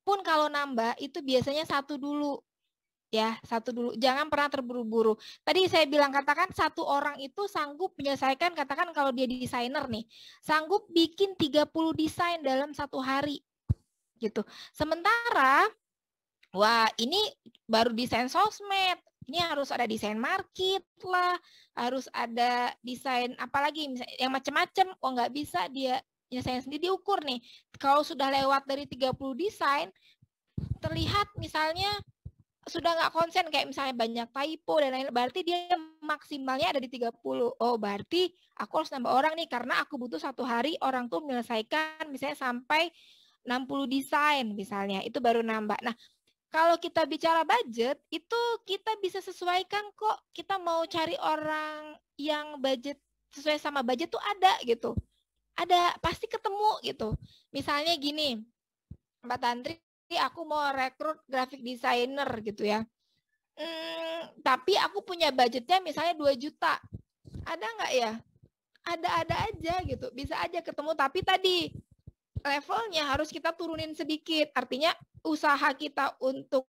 Pun kalau nambah itu biasanya 1 dulu. Ya, 1 dulu. Jangan pernah terburu-buru. Tadi saya bilang katakan 1 orang itu sanggup menyelesaikan, katakan kalau dia desainer nih, sanggup bikin 30 desain dalam 1 hari. Gitu. Sementara wah, ini baru desain sosmed. Ini harus ada desain market lah, harus ada desain apalagi yang macam-macam. Oh, nggak bisa dia nyelesain sendiri, diukur nih. Kalau sudah lewat dari 30 desain, terlihat misalnya sudah nggak konsen, kayak misalnya banyak typo dan lain-lain, berarti dia maksimalnya ada di 30. Oh, berarti aku harus nambah orang nih, karena aku butuh 1 hari orang tuh menyelesaikan misalnya sampai 60 desain misalnya, itu baru nambah. Nah, kalau kita bicara budget, itu kita bisa sesuaikan kok. Kita mau cari orang yang budget sesuai sama budget tuh ada gitu. Ada, pasti ketemu gitu. Misalnya gini, Mbak Tantri, aku mau rekrut graphic designer gitu ya. Tapi aku punya budgetnya misalnya 2 juta. Ada nggak ya? Ada aja gitu. Bisa aja ketemu, tapi tadi levelnya harus kita turunin sedikit. Artinya usaha kita untuk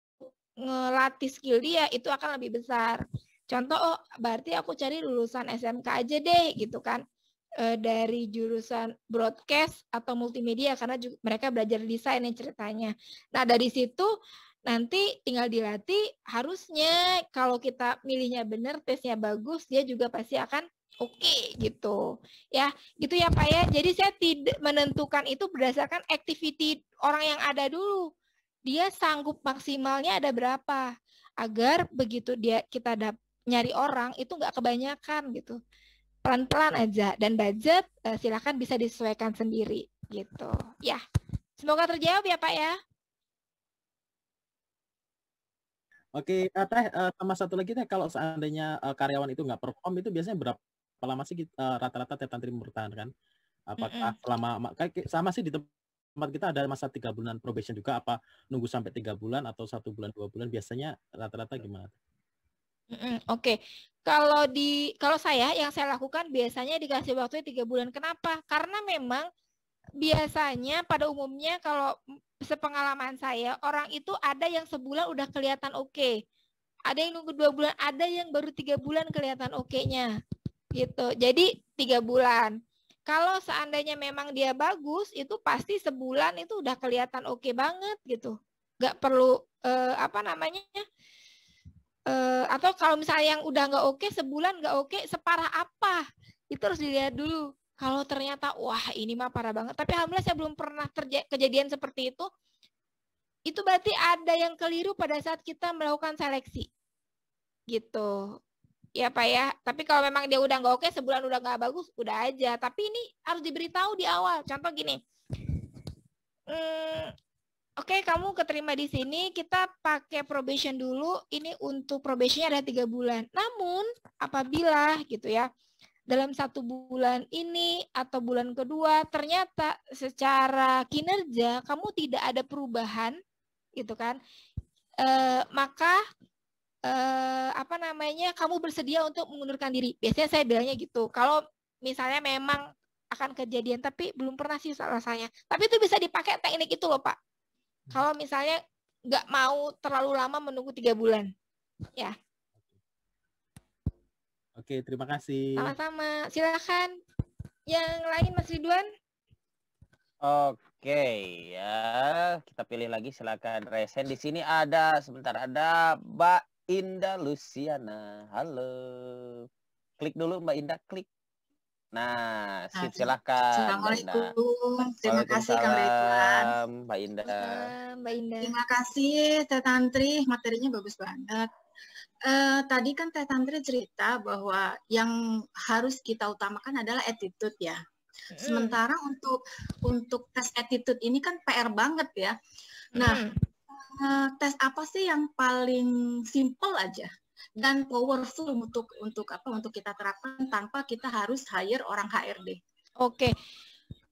ngelatih skill dia itu akan lebih besar. Contoh, oh berarti aku cari lulusan SMK aja deh gitu kan. Dari jurusan broadcast atau multimedia karena mereka belajar desain yang ceritanya. Nah, dari situ nanti tinggal dilatih, harusnya kalau kita milihnya benar, tesnya bagus, dia juga pasti akan oke gitu. Ya, gitu ya Pak ya. Jadi saya tidak menentukan itu berdasarkan activity orang yang ada dulu. Dia sanggup maksimalnya ada berapa. Agar begitu kita nyari orang itu nggak kebanyakan gitu. Pelan-pelan aja, dan budget silakan bisa disesuaikan sendiri gitu. Ya, semoga terjawab ya Pak ya. Oke, Teh, sama satu lagi Teh, kalau seandainya karyawan itu nggak perform, itu biasanya berapa lama sih rata-rata Teh Tantri mempertahankan? Apakah selama sama sih di tempat kita ada masa 3 bulan probation juga, apa nunggu sampai 3 bulan atau 1 bulan 2 bulan, biasanya rata-rata gimana? Oke. Kalau saya yang saya lakukan biasanya dikasih waktu 3 bulan. Kenapa? Karena memang biasanya pada umumnya kalau sepengalaman saya, orang itu ada yang sebulan udah kelihatan oke. Ada yang nunggu 2 bulan, ada yang baru 3 bulan kelihatan oke-nya. Gitu. Jadi 3 bulan. Kalau seandainya memang dia bagus, itu pasti sebulan itu udah kelihatan oke banget gitu. Nggak perlu atau kalau misalnya yang udah nggak oke, sebulan nggak oke, separah apa? Itu harus dilihat dulu. Kalau ternyata, wah ini mah parah banget. Tapi alhamdulillah saya belum pernah kejadian seperti itu. Itu berarti ada yang keliru pada saat kita melakukan seleksi. Gitu. Ya Pak ya. Tapi kalau memang dia udah nggak oke, sebulan udah nggak bagus, udah aja. Tapi ini harus diberitahu di awal. Contoh gini. Oke, kamu keterima di sini, kita pakai probation dulu. Ini untuk probationnya ada 3 bulan. Namun, apabila gitu ya, dalam 1 bulan ini atau bulan kedua, ternyata secara kinerja kamu tidak ada perubahan, gitu kan, maka kamu bersedia untuk mengundurkan diri. Biasanya saya bilangnya gitu. Kalau misalnya memang akan kejadian, tapi belum pernah sih rasanya. Tapi itu bisa dipakai teknik itu loh Pak. Kalau misalnya nggak mau terlalu lama menunggu 3 bulan. Ya. Oke, terima kasih. Sama-sama. Silakan. Yang lain Mas Ridwan. Oke, ya. Kita pilih lagi, silakan Resen. Di sini ada Mbak Indah Luciana. Halo. Klik dulu Mbak Indah, klik. Nah, silakan. Assalamualaikum. Terima kasih Kang Ridwan. Mbak Indah. Mbak Indah. Terima kasih Teh Tantri, materinya bagus banget. Tadi kan Teh Tantri cerita bahwa yang harus kita utamakan adalah attitude ya. Sementara untuk tes attitude ini kan PR banget ya. Nah, tes apa sih yang paling simple aja dan powerful untuk kita terapkan tanpa kita harus hire orang HRD? Oke.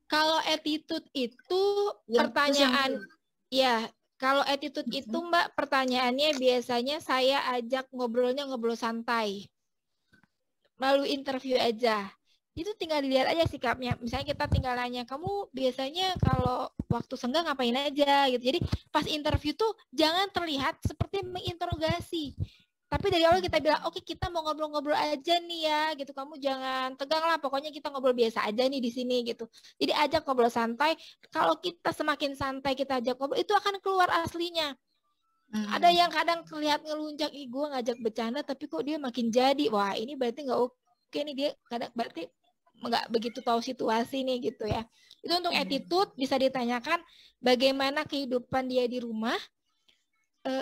Kalau attitude itu pertanyaan ya, kalau attitude itu Mbak, pertanyaannya biasanya saya ajak ngobrol santai. Melalui interview aja. Itu tinggal dilihat aja sikapnya. Misalnya kita tinggal nanya, kamu biasanya kalau waktu senggang ngapain aja gitu. Jadi pas interview tuh jangan terlihat seperti menginterogasi. Tapi dari awal kita bilang, oke, kita mau ngobrol-ngobrol aja nih ya, gitu. Kamu jangan tegang lah, pokoknya kita ngobrol biasa aja nih di sini gitu. Jadi ajak ngobrol santai. Kalau kita semakin santai kita ajak ngobrol, itu akan keluar aslinya. Ada yang kadang terlihat ngelunjak, gue ngajak bercanda, tapi kok dia makin jadi. Wah, ini berarti nggak oke nih, dia kadang berarti nggak begitu tahu situasi nih gitu ya. Itu untuk attitude bisa ditanyakan bagaimana kehidupan dia di rumah,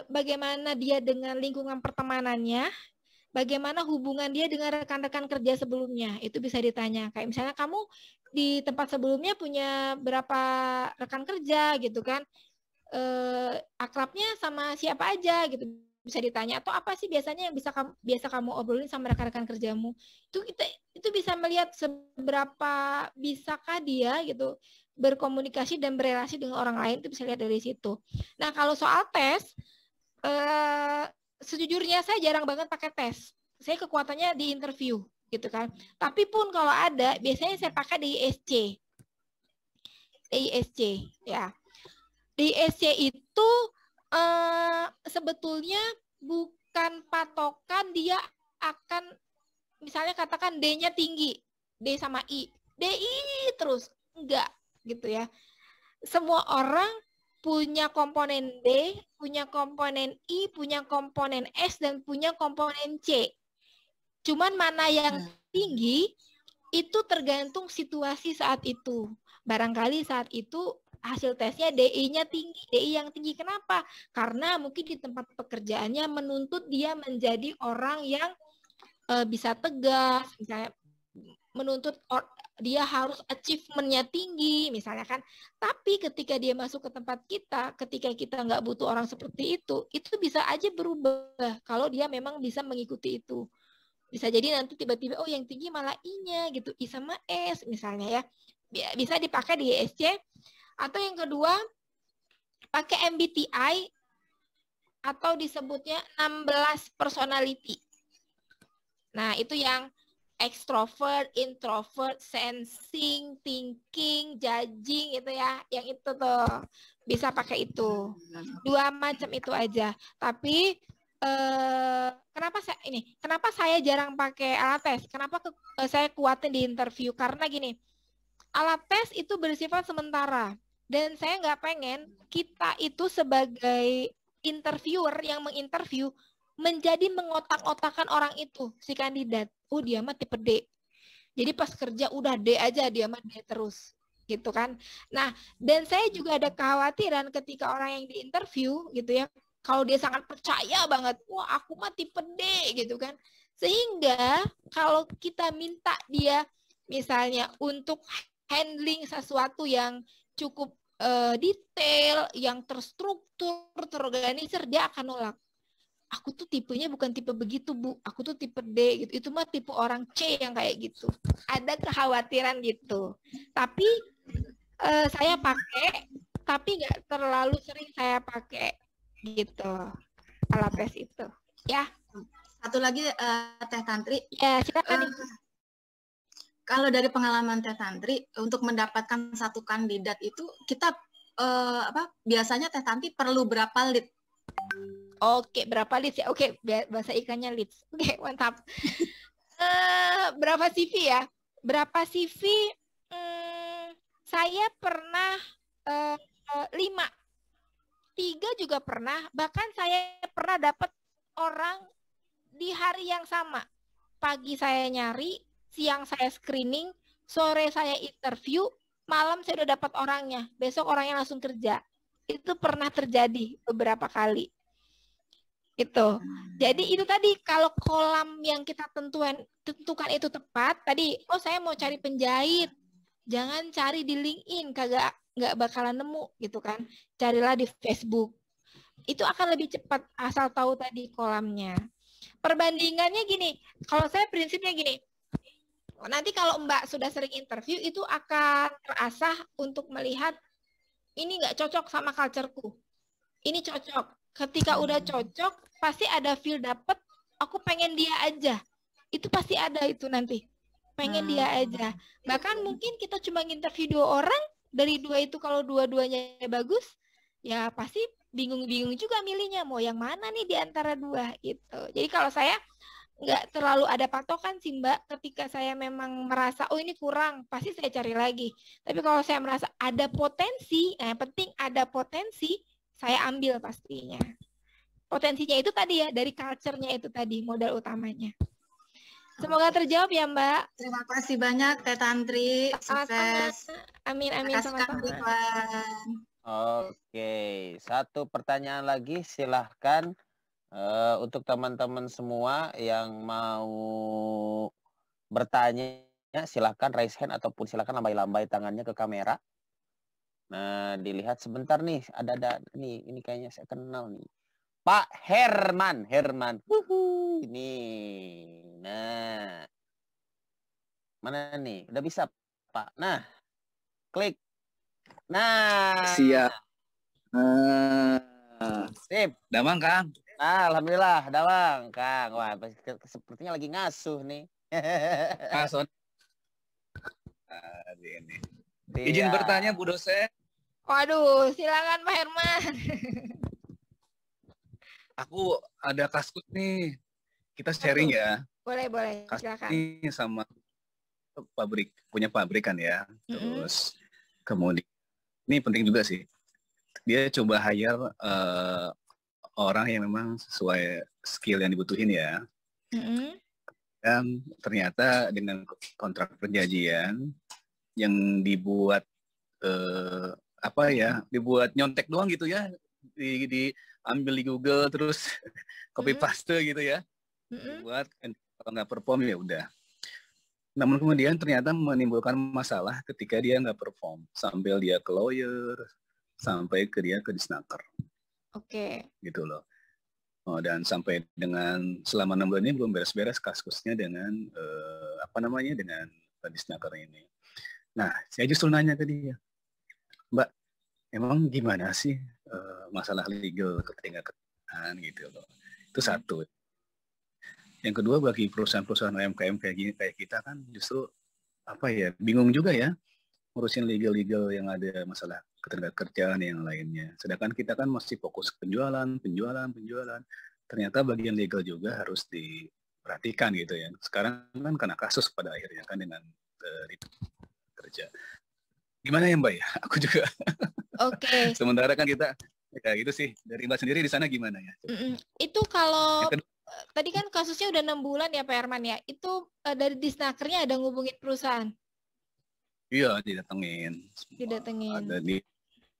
bagaimana dia dengan lingkungan pertemanannya, bagaimana hubungan dia dengan rekan-rekan kerja sebelumnya. Itu bisa ditanya. Kayak misalnya kamu di tempat sebelumnya punya berapa rekan kerja gitu kan. Akrabnya sama siapa aja gitu bisa ditanya, atau apa sih biasanya yang biasa kamu obrolin sama rekan-rekan kerjamu. Itu bisa melihat seberapa bisakah dia gitu berkomunikasi dan berelasi dengan orang lain, itu bisa lihat dari situ. Nah, kalau soal tes, sejujurnya saya jarang banget pakai tes. Saya kekuatannya di interview gitu kan. Tapi pun kalau ada, biasanya saya pakai di ISC ya. Di ISC itu sebetulnya bukan patokan dia akan, misalnya katakan D-nya tinggi, D sama I, DI terus, enggak gitu ya. Semua orang punya komponen D, punya komponen I, punya komponen S, dan punya komponen C. Cuman mana yang tinggi itu tergantung situasi saat itu. Barangkali saat itu hasil tesnya DI-nya tinggi. DI yang tinggi kenapa? Karena mungkin di tempat pekerjaannya menuntut dia menjadi orang yang bisa tegas, misalnya menuntut dia harus achievement-nya tinggi, misalnya kan. Tapi ketika dia masuk ke tempat kita, ketika kita nggak butuh orang seperti itu bisa aja berubah kalau dia memang bisa mengikuti itu. Bisa jadi nanti tiba-tiba, oh yang tinggi malah I-nya gitu, I sama S misalnya ya. Bisa dipakai di ISC. Atau yang kedua, pakai MBTI atau disebutnya 16 personality. Nah, itu yang extrovert, introvert, sensing, thinking, judging itu ya. Yang itu tuh bisa pakai itu. 2 macam itu aja. Tapi kenapa saya jarang pakai alat tes? Kenapa saya kuatin di interview? Karena gini, alat tes itu bersifat sementara. Dan saya nggak pengen kita itu sebagai interviewer yang menginterview menjadi mengotak-otakan orang itu, si kandidat. Oh, dia mah tipe D. Jadi pas kerja udah D aja, dia mah D terus. Gitu kan. Nah, dan saya juga ada kekhawatiran ketika orang yang diinterview gitu ya, kalau dia sangat percaya banget, wah aku mah tipe D gitu kan. Sehingga kalau kita minta dia misalnya untuk handling sesuatu yang cukup detail, yang terstruktur, terorganisir, dia akan nolak. Aku tuh tipenya bukan tipe begitu, Bu. Aku tuh tipe D gitu. Itu mah tipe orang C yang kayak gitu. Ada kekhawatiran gitu. Tapi saya pakai, tapi nggak terlalu sering saya pakai gitu alat tes itu. Ya. Satu lagi Teh Tantri. Ya, silakan. Kalau dari pengalaman Teh Tantri, untuk mendapatkan satu kandidat itu kita biasanya Teh Tantri perlu berapa lead? Oke, berapa leads ya? Oke, bahasa ikannya leads. Oke, mantap. Berapa CV ya? Berapa CV? Saya pernah 5. 3 juga pernah. Bahkan saya pernah dapat orang di hari yang sama. Pagi saya nyari, siang saya screening, sore saya interview, malam saya udah dapat orangnya. Besok orangnya langsung kerja. Itu pernah terjadi beberapa kali. Itu. Jadi itu tadi kalau kolam yang kita tentukan itu tepat, tadi saya mau cari penjahit. Jangan cari di LinkedIn, nggak bakalan nemu gitu kan. Carilah di Facebook. Itu akan lebih cepat asal tahu tadi kolamnya. Perbandingannya gini, kalau saya prinsipnya gini, nanti kalau Mbak sudah sering interview, itu akan terasah untuk melihat ini nggak cocok sama culture-ku. Ini cocok. Ketika udah cocok, pasti ada feel dapet, aku pengen dia aja. Itu pasti ada itu nanti. Pengen dia aja. Bahkan mungkin kita cuma interview 2 orang, dari 2 itu kalau dua-duanya bagus, ya pasti bingung-bingung juga milihnya mau yang mana nih di antara 2 gitu. Jadi kalau saya nggak terlalu ada patokan sih Mbak, ketika saya memang merasa oh ini kurang, pasti saya cari lagi. Tapi kalau saya merasa ada potensi, yang penting ada potensi, saya ambil pastinya. Potensinya itu tadi ya, dari culture-nya itu tadi, modal utamanya. Semoga terjawab ya Mbak. Terima kasih banyak Teh Tantri. Sukses. Amin, amin. Sama-sama. Oke, satu pertanyaan lagi silahkan Untuk teman-teman semua yang mau bertanya, silakan raise hand ataupun silakan lambai-lambai tangannya ke kamera. Nah, dilihat sebentar nih, ada nih, ini kayaknya saya kenal nih. Pak Herman. Ini. Nah. Mana nih? Udah bisa, Pak. Nah. Klik. Nah. Siap. Sip. Damang, Kang. Nah, alhamdulillah, Damang, Kang. Wah, sepertinya lagi ngasuh nih. Ini. Izin bertanya, Bu dosen. Waduh, silakan Pak Herman. Aku ada kasus nih. Kita sharing ya. Boleh, Kasus silakan. ini sama punya pabrik kan ya. Terus kemudian ini penting juga sih. Dia coba hire orang yang memang sesuai skill yang dibutuhin ya. Dan ternyata dengan kontrak perjanjian yang dibuat dibuat nyontek doang gitu ya, diambil di Google terus copy paste gitu ya, buat kalau nggak perform ya udah. Namun kemudian ternyata menimbulkan masalah ketika dia nggak perform, sampai dia ke lawyer, sampai dia ke disnaker. Oke. Gitu loh. Dan sampai dengan selama 6 bulan ini belum beres-beres kasusnya dengan dengan disnaker ini. Nah, saya justru nanya ke dia, Mbak, emang gimana sih masalah legal ketenagaan gitu loh. Itu satu. Yang kedua, bagi perusahaan-perusahaan UMKM kayak kita kan justru bingung juga ya ngurusin legal yang ada masalah ketenagakerjaan yang lainnya. Sedangkan kita kan masih fokus penjualan. Ternyata bagian legal juga harus diperhatikan gitu ya. Sekarang kan kena kasus pada akhirnya kan dengan kerja. Gimana ya Mbak ya? Aku juga. Oke. Sementara kan kita ya gitu sih. Dari Mbak sendiri di sana gimana ya? Itu kalau tadi kan kasusnya udah 6 bulan ya Pak Herman ya. Itu dari disnakernya ada ngubungin perusahaan? Iya, didatengin. Didatengin.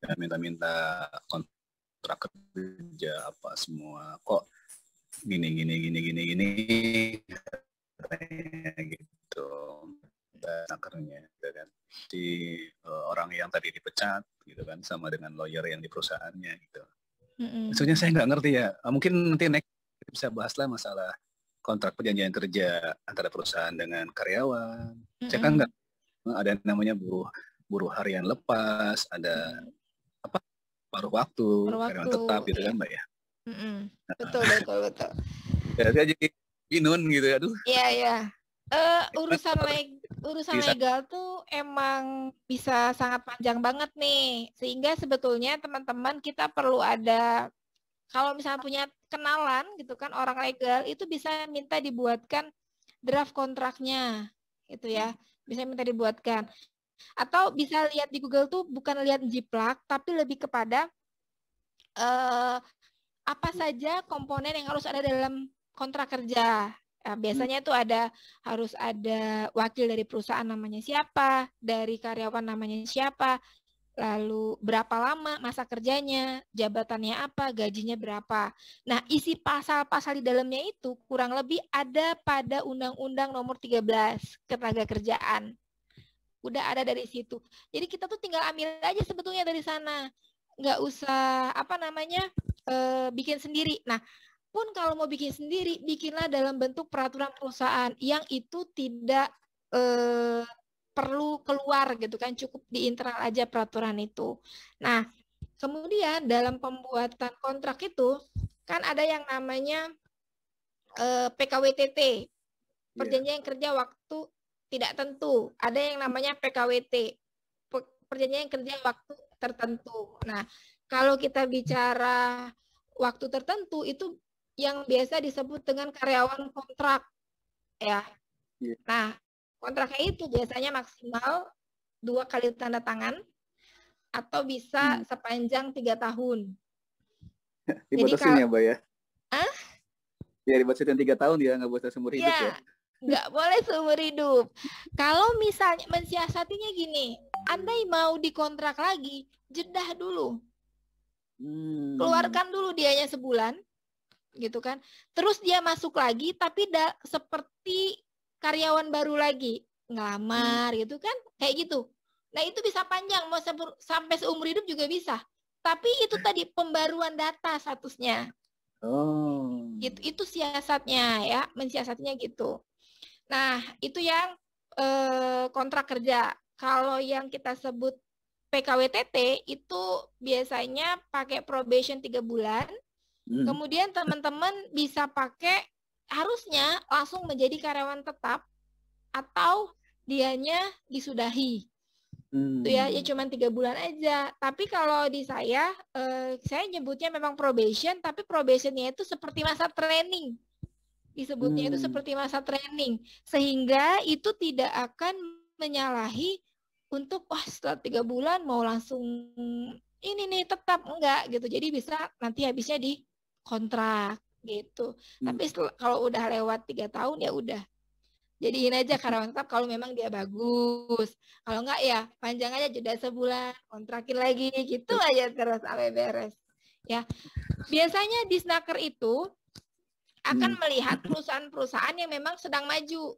Ada minta kontrak kerja apa semua. Kok gini gitu. Nakernya gitu kan. Si orang yang tadi dipecat gitu kan sama dengan lawyer yang di perusahaannya gitu. Maksudnya saya nggak ngerti ya. Mungkin nanti next bisa bahaslah masalah kontrak perjanjian kerja antara perusahaan dengan karyawan. Saya kan nggak ada namanya buruh harian lepas, ada paruh waktu, karyawan tetap gitu kan Mbak ya. Betul. Ya, saya jadi binun gitu ya, aduh. Iya. Urusan legal tuh emang bisa sangat panjang banget nih. Sehingga sebetulnya teman-teman kita perlu ada, kalau misalnya punya kenalan gitu kan orang legal, itu bisa minta dibuatkan draft kontraknya gitu ya. Bisa minta dibuatkan. Atau bisa lihat di Google tuh bukan lihat jiplak, tapi lebih kepada apa saja komponen yang harus ada dalam kontrak kerja. Nah, biasanya itu harus ada wakil dari perusahaan namanya siapa, dari karyawan namanya siapa, lalu berapa lama masa kerjanya, jabatannya apa, gajinya berapa. Nah, isi pasal-pasal di dalamnya itu kurang lebih ada pada Undang-Undang Nomor 13 Ketenagakerjaan. Udah ada dari situ. Jadi kita tuh tinggal ambil aja sebetulnya dari sana. Nggak usah bikin sendiri. Nah, pun kalau mau bikin sendiri, bikinlah dalam bentuk peraturan perusahaan yang itu tidak perlu keluar gitu kan, cukup di internal aja peraturan itu. Nah, kemudian dalam pembuatan kontrak itu kan ada yang namanya PKWTT, perjanjian kerja waktu tidak tentu. Ada yang namanya PKWT, perjanjian kerja waktu tertentu. Nah, kalau kita bicara waktu tertentu itu yang biasa disebut dengan karyawan kontrak ya. Nah, kontraknya itu biasanya maksimal 2 kali tanda tangan atau bisa sepanjang 3 tahun. Dibatasin ya, Mbak ya? Ya, dibatasin 3 tahun ya, nggak boleh seumur hidup ya? Nggak boleh seumur hidup. Kalau misalnya mensiasatinya gini, andai mau dikontrak lagi, jedah dulu. Keluarkan dulu dianya sebulan. gitu kan. Terus dia masuk lagi tapi seperti karyawan baru lagi, ngelamar gitu kan, kayak gitu. Nah itu bisa panjang, mau sampai seumur hidup juga bisa. Tapi itu tadi pembaruan data statusnya. Oh. Itu siasatnya ya, mensiasatnya gitu. Nah itu yang kontrak kerja. Kalau yang kita sebut PKWTT itu biasanya pakai probation 3 bulan. Kemudian teman-teman bisa pakai, harusnya langsung menjadi karyawan tetap atau dianya disudahi. Itu ya cuma 3 bulan aja. Tapi kalau di saya nyebutnya memang probation, tapi probationnya itu seperti masa training. Disebutnya itu seperti masa training. Sehingga itu tidak akan menyalahi untuk setelah 3 bulan mau langsung ini nih tetap, enggak gitu. Jadi bisa nanti habisnya di kontrak gitu. Tapi kalau udah lewat 3 tahun ya udah. Jadiin aja karyawan tetap kalau memang dia bagus. Kalau enggak ya panjang aja, jeda sebulan, kontrakin lagi gitu aja terus sampai beres. Ya. Biasanya di Snaker itu akan melihat perusahaan-perusahaan yang memang sedang maju.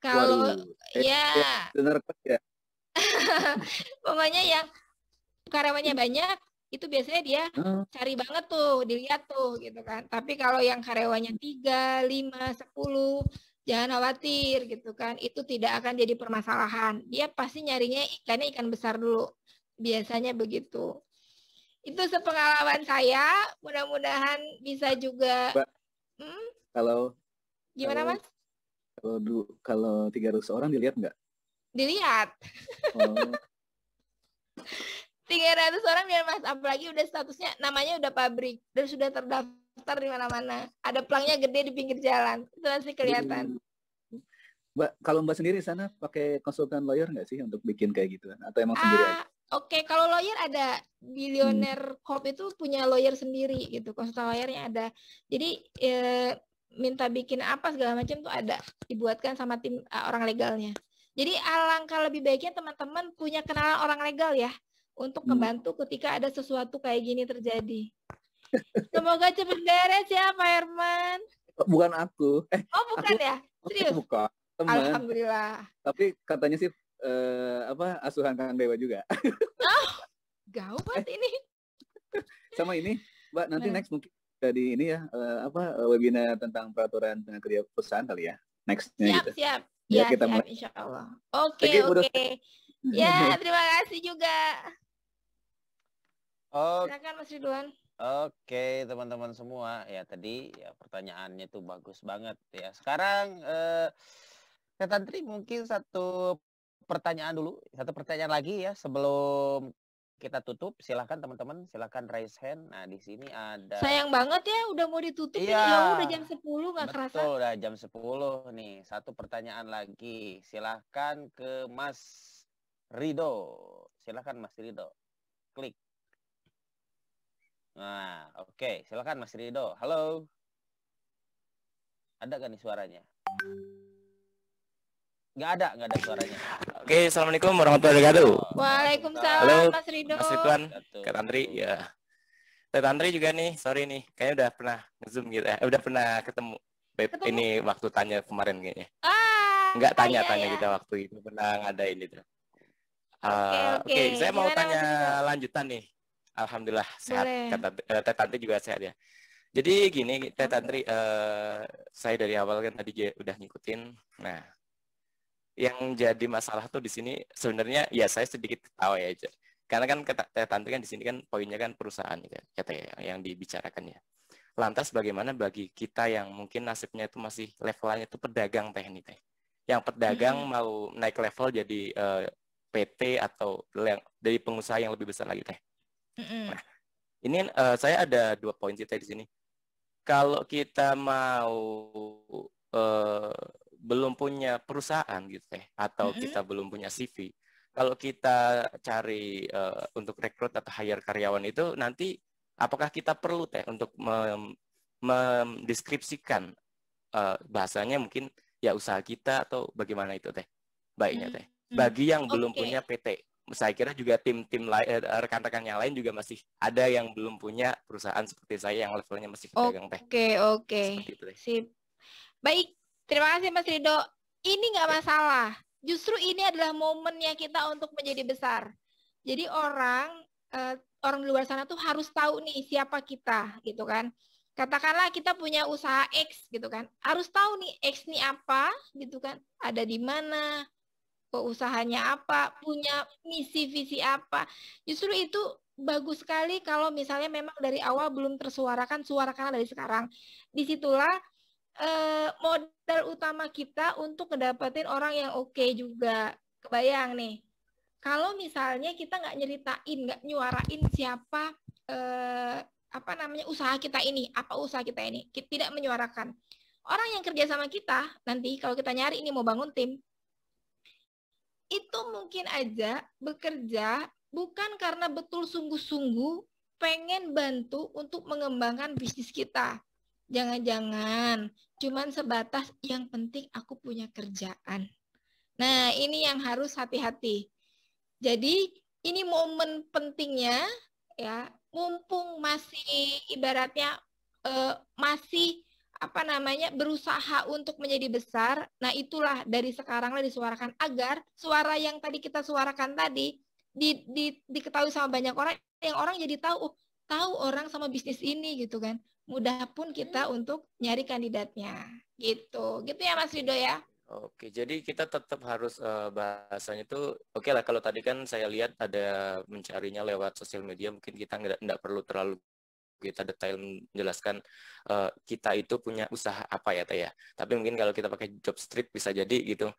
Kalau benar ya. Pokoknya yang karyawannya banyak itu biasanya dia cari banget tuh, dilihat tuh gitu kan. Tapi kalau yang karyawannya 3, 5, 10, jangan khawatir gitu kan. Itu tidak akan jadi permasalahan. Dia pasti nyarinya ikannya ikan besar dulu. Biasanya begitu. Itu sepengalaman saya. Mudah-mudahan bisa juga. Mbak, Gimana Mas? Kalau 300 orang dilihat nggak? Dilihat. 300 orang dia Mas, apalagi udah statusnya namanya udah pabrik dan sudah terdaftar di mana-mana. Ada pelangnya gede di pinggir jalan. Itu masih kelihatan. Mbak, kalau Mbak sendiri sana pakai konsultan lawyer nggak sih untuk bikin kayak gitu? Atau emang sendiri aja? Oke, kalau lawyer ada. Billionaire Corp itu punya lawyer sendiri gitu. Konsultan lawyernya ada. Jadi minta bikin apa segala macam tuh ada. Dibuatkan sama tim orang legalnya. Jadi alangkah lebih baiknya teman-teman punya kenalan orang legal ya. Untuk membantu ketika ada sesuatu kayak gini terjadi. Semoga cepat beres ya Pak Herman. Bukan aku. Bukan ya? Serius? Bukan. Teman. Alhamdulillah. Tapi katanya sih asuhan Kang Dewa juga. Gawat ini. Sama ini, Mbak, nanti next mungkin jadi ini ya webinar tentang peraturan tenaga kerja perusahaan kali ya. Next-nya gitu. Siap. Ya, kita siap insya Allah. Oke. Ya, terima kasih juga. Silakan Mas Ridwan. Oke, teman-teman semua. Ya tadi ya pertanyaannya itu bagus banget ya. Sekarang Teh Tantri mungkin satu pertanyaan lagi ya sebelum kita tutup. Silahkan teman-teman, silahkan raise hand. Nah di sini ada. Sayang banget ya udah mau ditutup. Iya, ya udah jam 10 nggak kerasa. Betul, udah jam 10 nih. Satu pertanyaan lagi. Silahkan ke Mas Rido. Silahkan Mas Rido. Klik. Nah, oke. Silakan Mas Rido. Halo. Ada gak nih suaranya? Nggak ada suaranya. Oke, Assalamualaikum warahmatullahi wabarakatuh. Waalaikumsalam. Halo, Mas Rido. Mas Ridwan, Kak Tantri, ya. Kak Tantri juga nih, sorry nih, kayaknya udah pernah nge-zoom gitu ya. Udah pernah ketemu. Ini waktu tanya kemarin kayaknya. Nggak tanya-tanya kita waktu itu pernah ngadain itu. Oke, saya mau tanya lanjutan nih. Alhamdulillah sehat. Teh Tantri juga sehat ya. Jadi gini, Teh Tantri, saya dari awal kan tadi udah ngikutin. Nah, yang jadi masalah tuh di sini sebenarnya ya saya sedikit ketawa ya aja. Karena kan Teh Tantri kan di sini kan poinnya kan perusahaan kata yang dibicarakan ya. Lantas bagaimana bagi kita yang mungkin nasibnya itu masih levelnya itu pedagang teh ini teh. Yang pedagang mau naik level jadi PT atau dari pengusaha yang lebih besar lagi teh. Nah, ini saya ada 2 poin kita di sini. Kalau kita mau belum punya perusahaan gitu teh, atau kita belum punya CV, kalau kita cari untuk rekrut atau hire karyawan itu nanti apakah kita perlu teh untuk mendeskripsikan bahasanya mungkin ya usaha kita atau bagaimana itu teh baiknya teh bagi yang belum punya PT saya kira juga tim-tim lain, rekan-rekan yang lain juga masih ada yang belum punya perusahaan seperti saya yang levelnya masih pedagang teh. Oke. Seperti itu, teh. Sip. Baik, terima kasih Mas Rido. Ini nggak masalah. Justru ini adalah momennya kita untuk menjadi besar. Jadi orang di luar sana tuh harus tahu nih siapa kita, gitu kan. Katakanlah kita punya usaha X, gitu kan. Harus tahu nih X nih apa, gitu kan. Ada di mana, usahanya apa, punya misi visi apa. Justru itu bagus sekali kalau misalnya memang dari awal belum tersuarakan, suarakan dari sekarang. Disitulah modal utama kita untuk ngedapetin orang yang oke juga. Kebayang nih, kalau misalnya kita nggak nyeritain, nggak nyuarain siapa usaha kita ini, apa usaha kita ini, kita tidak menyuarakan. Orang yang kerja sama kita nanti kalau kita nyari ini mau bangun tim, itu mungkin aja bekerja bukan karena betul sungguh-sungguh pengen bantu untuk mengembangkan bisnis kita. Jangan-jangan cuman sebatas yang penting aku punya kerjaan. Nah, ini yang harus hati-hati. Jadi, ini momen pentingnya ya, mumpung masih ibaratnya masih berusaha untuk menjadi besar. Nah, itulah dari sekaranglah disuarakan agar suara yang tadi kita suarakan tadi diketahui sama banyak orang, yang orang jadi tahu orang sama bisnis ini gitu kan. Mudah pun kita untuk nyari kandidatnya gitu ya Mas Rido ya. Oke, jadi kita tetap harus bahasanya itu oke lah. Kalau tadi kan saya lihat ada mencarinya lewat sosial media, mungkin kita nggak perlu terlalu kita detail menjelaskan kita itu punya usaha apa ya Teh ya. Tapi mungkin kalau kita pakai job street bisa jadi gitu.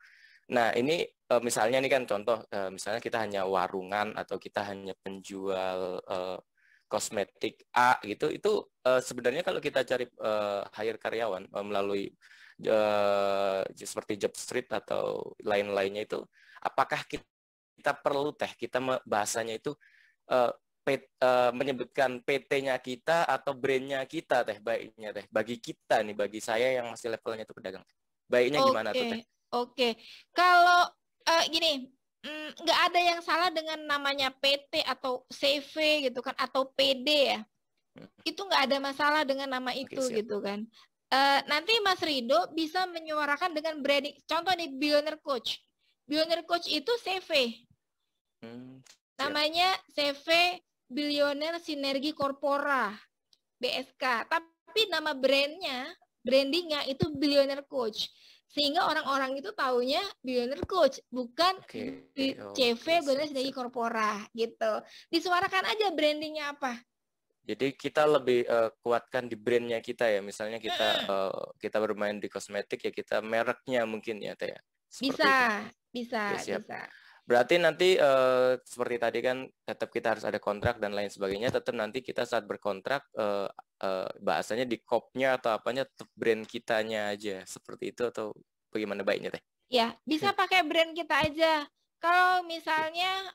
Nah ini misalnya nih kan contoh, misalnya kita hanya warungan atau kita hanya penjual kosmetik A gitu, itu sebenarnya kalau kita cari hire karyawan melalui seperti job street atau lain-lainnya itu, apakah kita perlu kita bahasanya itu menyebutkan PT-nya kita atau brand-nya kita baiknya bagi kita nih, bagi saya yang masih levelnya itu pedagang, baiknya gimana tuh Teh? Oke, kalau gini, nggak ada yang salah dengan namanya PT atau CV gitu kan, atau PD ya. Itu nggak ada masalah dengan nama itu gitu kan. Nanti Mas Rido bisa menyuarakan dengan branding. Contoh nih, Billionaire Coach. Billionaire Coach itu CV. Namanya CV Billionaire Sinergi Corpora, BSK. Tapi nama brandingnya itu Billionaire Coach. Sehingga orang-orang itu taunya Billionaire Coach, bukan CV Billionaire Sinergi Corpora gitu. Disuarakan aja brandingnya apa. Jadi kita lebih kuatkan di brandnya kita ya. Misalnya kita bermain di kosmetik ya, kita mereknya mungkin ya Teh ya. Bisa. Berarti nanti seperti tadi kan tetap kita harus ada kontrak dan lain sebagainya. Tetap nanti kita saat berkontrak bahasanya di kopnya atau apanya tetap brand kitanya aja. Seperti itu atau bagaimana baiknya Teh? Ya, bisa pakai brand kita aja. Kalau misalnya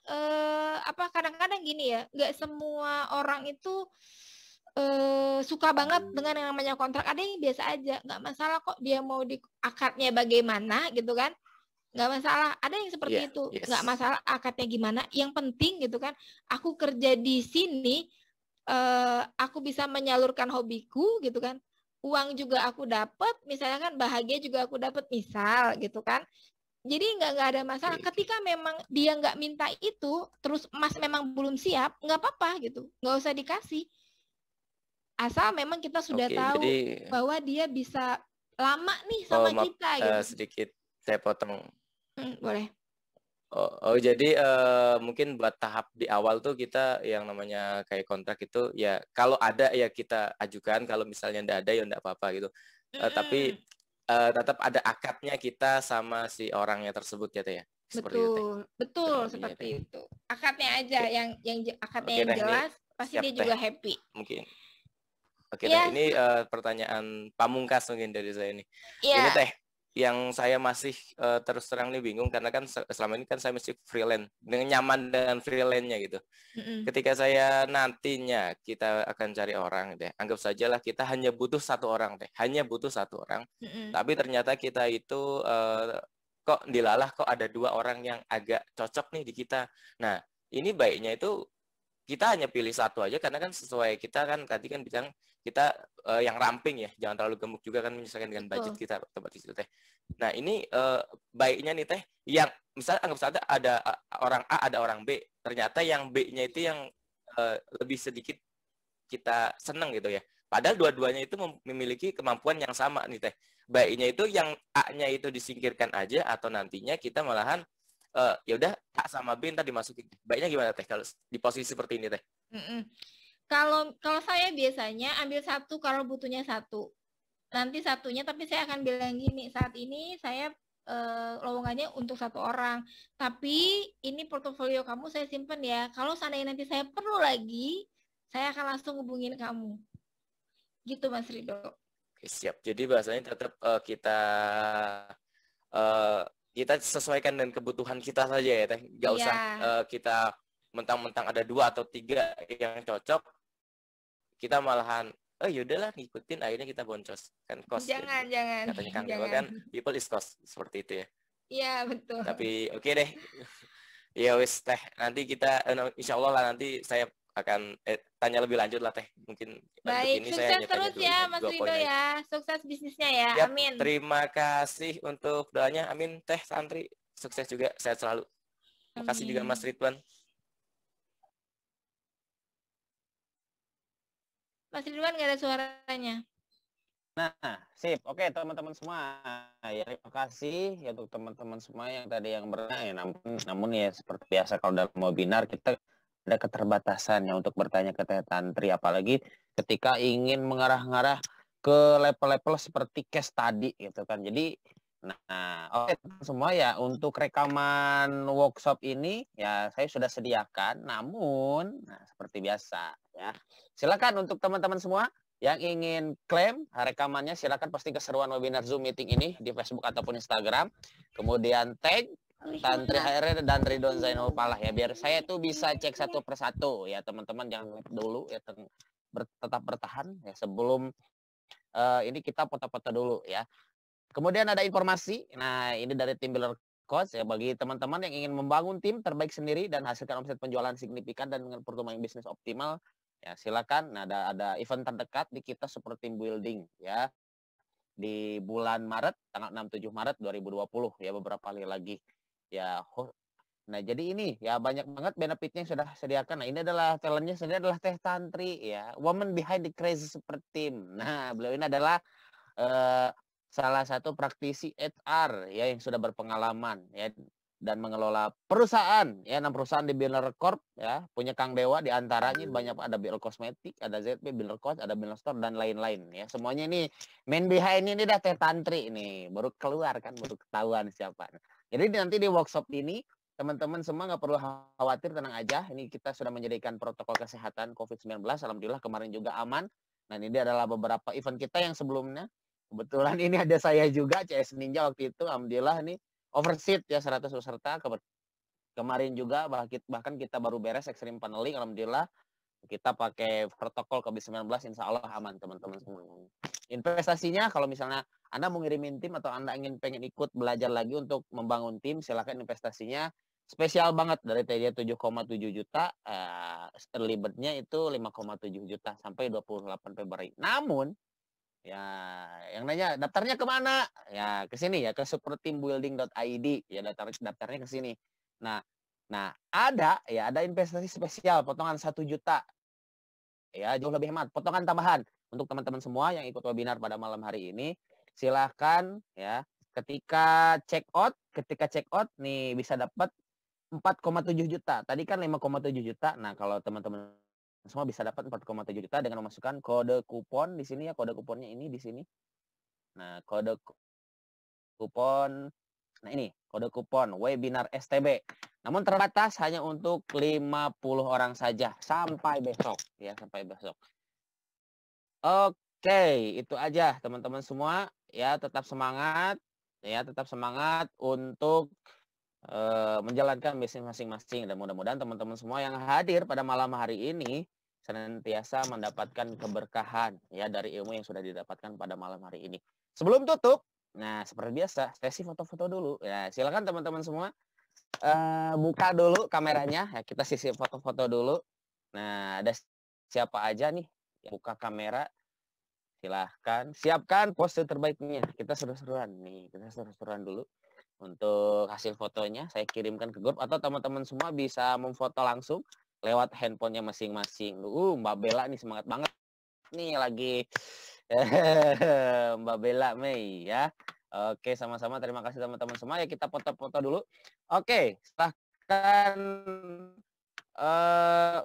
kadang-kadang gini ya, nggak semua orang itu suka banget dengan yang namanya kontrak. Ada yang biasa aja, nggak masalah kok dia mau di akadnya bagaimana gitu kan, nggak masalah. Ada yang seperti itu, nggak masalah akadnya gimana. Yang penting gitu kan, aku kerja di sini, aku bisa menyalurkan hobiku gitu kan, uang juga aku dapat, misalnya kan bahagia juga aku dapat misal gitu kan. Jadi nggak ada masalah. Ketika memang dia nggak minta itu, terus Mas memang belum siap, nggak apa-apa gitu, nggak usah dikasih. Asal memang kita sudah tahu bahwa dia bisa lama nih sama kita gitu. Sedikit saya potong. Boleh. Jadi mungkin buat tahap di awal tuh kita yang namanya kayak kontrak itu ya kalau ada ya kita ajukan, kalau misalnya nggak ada ya nggak apa-apa gitu. Tapi tetap ada akadnya kita sama si orangnya tersebut ya Teh ya. Betul seperti itu. Akadnya aja yang akadnya yang jelas, pasti dia juga happy. Mungkin. Oke, ini pertanyaan pamungkas mungkin dari saya nih. Ini Teh, yang saya masih terus terang nih bingung karena kan selama ini kan saya masih freelance, dengan nyaman dengan freelance-nya gitu. Ketika saya nantinya kita akan cari orang Teh, anggap sajalah kita hanya butuh satu orang Teh, tapi ternyata kita itu kok dilalah kok ada 2 orang yang agak cocok nih di kita. Nah, ini baiknya itu kita hanya pilih satu aja, karena kan sesuai kita kan tadi kan bilang kita yang ramping ya, jangan terlalu gemuk juga kan menyesuaikan dengan budget kita tempat di situ teh. Nah, ini baiknya nih teh, yang misalnya anggap saja ada orang A ada orang B, ternyata yang B-nya itu yang lebih sedikit kita seneng gitu ya. Padahal dua-duanya itu memiliki kemampuan yang sama nih teh. Baiknya itu yang A-nya itu disingkirkan aja, atau nantinya kita malahan ya udah A sama B ntar dimasukin. Baiknya gimana teh kalau di posisi seperti ini teh? Kalau saya biasanya ambil satu kalau butuhnya satu. Nanti satunya, tapi saya akan bilang gini, saat ini saya lowongannya untuk 1 orang. Tapi ini portofolio kamu saya simpen ya. Kalau seandainya nanti saya perlu lagi, saya akan langsung hubungin kamu. Gitu Mas Rido. Oke, siap. Jadi bahasanya tetap kita sesuaikan dengan kebutuhan kita saja ya teh. Nggak usah kita mentang-mentang ada 2 atau 3 yang cocok, kita malahan yaudahlah ngikutin, akhirnya kita boncos kan cost. Jangan. Katanya Kang Dewa kan people is cost, seperti itu ya. Iya betul. Tapi oke deh. Ya wis teh, nanti kita insya Allah lah nanti saya akan tanya lebih lanjut lah teh. Mungkin baik, ini sukses saya terus ya Mas Rido ya. Sukses bisnisnya ya. Yap, amin. Terima kasih untuk doanya. Amin teh Santri. Sukses juga, sehat selalu. Terima kasih juga Mas Ridwan. Mas Ridwan nggak ada suaranya. Nah, sip. Oke, teman-teman semua. Ya, terima kasih ya untuk teman-teman semua yang tadi yang bertanya. Namun ya seperti biasa kalau dalam webinar kita ada keterbatasan ya untuk bertanya ke Teh Tantri, apalagi ketika ingin mengarah-ngarah ke level-level seperti case tadi gitu kan. Jadi oke semua ya, untuk rekaman workshop ini ya saya sudah sediakan. Namun seperti biasa ya, silakan untuk teman-teman semua yang ingin klaim rekamannya, silakan posting keseruan webinar Zoom meeting ini di Facebook ataupun Instagram. Kemudian tag Tantri HR dan Ridwan Zainul Falah ya, biar saya tuh bisa cek satu persatu ya teman-teman. Jangan dulu ya, tetap bertahan ya sebelum ini kita foto-foto dulu ya. Kemudian ada informasi, nah ini dari tim Builder Coach ya, bagi teman-teman yang ingin membangun tim terbaik sendiri dan hasilkan omset penjualan signifikan dan dengan pertumbuhan bisnis optimal. Ya, silakan. Nah, ada event terdekat di kita Super Team Building ya. Di bulan Maret, tanggal 6-7 Maret 2020 ya, beberapa kali lagi. Ya, nah jadi ini ya banyak banget benefitnya yang sudah sediakan. Nah, ini adalah talentnya sendiri adalah Teh Tantri ya, woman behind the crazy super team. Nah, beliau ini adalah salah satu praktisi HR ya yang sudah berpengalaman ya dan mengelola perusahaan ya, 6 perusahaan di Builder Corp ya, punya Kang Dewa di antaranya banyak, ada Builder Kosmetik, ada ZP, Builder Coach, ada Builder Store dan lain-lain ya. Semuanya ini main behind ini dah Teh Tantri ini, baru keluar kan, baru ketahuan siapa. Jadi nanti di workshop ini teman-teman semua nggak perlu khawatir, tenang aja. Ini kita sudah menyediakan protokol kesehatan COVID-19, alhamdulillah kemarin juga aman. Nah, ini adalah beberapa event kita yang sebelumnya. Kebetulan ini ada saya juga, CS Ninja waktu itu, alhamdulillah nih overseat ya 100 peserta. Kemarin juga bahkan kita baru beres Extreme Paneling, alhamdulillah kita pakai protokol COVID-19, insya Allah aman teman-teman semua. Investasinya kalau misalnya Anda mau ngirimin tim atau Anda pengen ikut belajar lagi untuk membangun tim, silakan. Investasinya spesial banget dari TJ 7,7 juta, early bird-nya itu 5,7 juta sampai 28 Februari. Namun ya, yang nanya daftarnya kemana? Ya ke sini ya, ke superteambuilding.id ya, daftarnya ke sini. Nah ada investasi spesial potongan 1 juta ya, jauh lebih hemat, potongan tambahan untuk teman-teman semua yang ikut webinar pada malam hari ini. Silahkan ya, ketika check out nih bisa dapat 4,7 juta. Tadi kan 5,7 juta. Nah, kalau teman-teman semua bisa dapat 4,7 juta dengan memasukkan kode kupon di sini ya, kode kuponnya ini di sini. Nah, kode kupon, nah ini kode kupon webinar STB. Namun terbatas hanya untuk 50 orang saja sampai besok ya, sampai besok. Oke, itu aja teman-teman semua ya, tetap semangat ya, tetap semangat untuk menjalankan bisnis masing-masing, dan mudah-mudahan teman-teman semua yang hadir pada malam hari ini senantiasa mendapatkan keberkahan ya dari ilmu yang sudah didapatkan pada malam hari ini. Sebelum tutup, Nah, seperti biasa, sesi foto-foto dulu. Ya, silakan teman-teman semua buka dulu kameranya. Ya, kita sisi foto-foto dulu. Nah, ada siapa aja nih? Buka kamera. Silahkan. Siapkan pose terbaiknya. Kita seru-seruan nih. Kita seru-seruan dulu. Untuk hasil fotonya saya kirimkan ke grup atau teman-teman semua bisa memfoto langsung lewat handphonenya masing-masing. Mbak Bella nih semangat banget nih lagi Mbak Bella Mei ya. Oke, sama-sama terima kasih teman-teman semua ya, kita foto-foto dulu. Oke, silahkan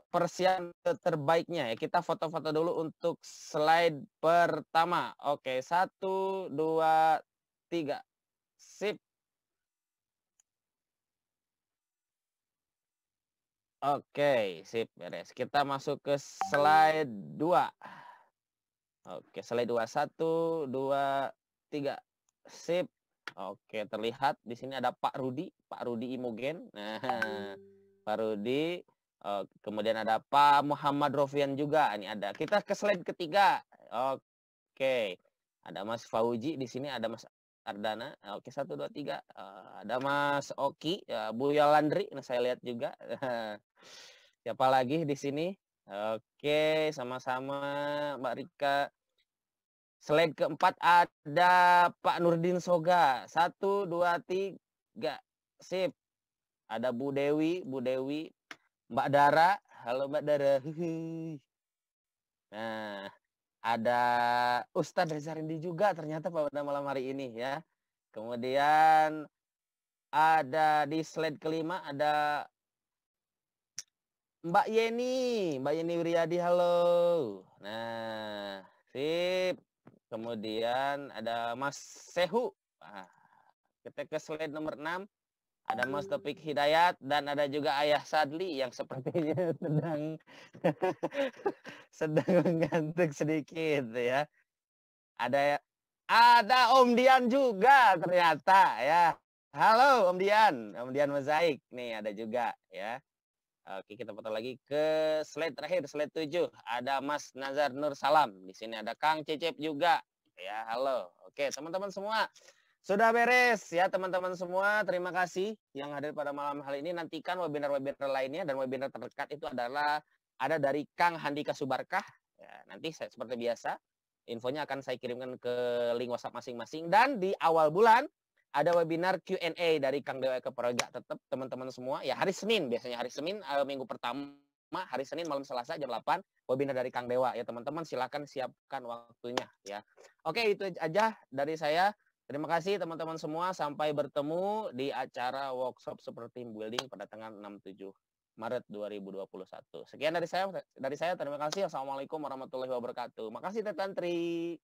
persiapan terbaiknya ya. Kita foto-foto dulu untuk slide pertama. Oke, 1, 2, 3. Sip. Oke, sip, beres. Kita masuk ke slide 2. Oke, slide 2. 1, 2, 3. Sip. Oke, terlihat di sini ada Pak Rudi Imogen. Nah, Pak Rudi. Kemudian ada Pak Muhammad Rofian juga. Ini ada. Kita ke slide ketiga. Oke. Ada Mas Fauji di sini, ada Mas Ardana. Oke, 1, 2, 3. Ada Mas Oki, Bu Yolandri. Nah, saya lihat juga. Siapa lagi di sini? Oke, sama-sama Mbak Rika. Slide keempat ada Pak Nurdin Soga. 1, 2, 3. Sip. Ada Bu Dewi, Mbak Dara. Halo Mbak Dara. Nah, ada Ustadz Reza Rindi juga ternyata pada malam hari ini ya. Kemudian ada di slide kelima ada Mbak Yeni Wiryadi, halo. Nah, sip. Kemudian ada Mas Sehu. Nah, kita ke slide nomor 6. Ada Mas Topik Hidayat dan ada juga Ayah Sadli yang sepertinya sedang mengantuk sedikit ya. Ada Om Dian juga ternyata ya. Halo Om Dian Mozaik. Nih ada juga ya. Oke, kita foto lagi ke slide terakhir, slide 7. Ada Mas Nazar Nur Salam. Di sini ada Kang Cecep juga. Ya, halo. Oke, teman-teman semua. Sudah beres ya teman-teman semua. Terima kasih yang hadir pada malam hari ini. Nantikan webinar-webinar lainnya dan webinar terdekat itu adalah ada dari Kang Handika Subarkah. Ya, nanti seperti biasa infonya akan saya kirimkan ke link WhatsApp masing-masing. Dan di awal bulan ada webinar Q&A dari Kang Dewa Eka Prayoga. Tetap teman-teman semua ya, hari Senin biasanya, hari Senin minggu pertama, hari Senin malam Selasa jam 8 webinar dari Kang Dewa ya teman-teman, silakan siapkan waktunya ya. Oke, itu aja dari saya. Terima kasih teman-teman semua, sampai bertemu di acara workshop Super Team Building pada tanggal 6-7 Maret 2021. Sekian dari saya, terima kasih. Assalamualaikum warahmatullahi wabarakatuh. Makasih Teh Tantri.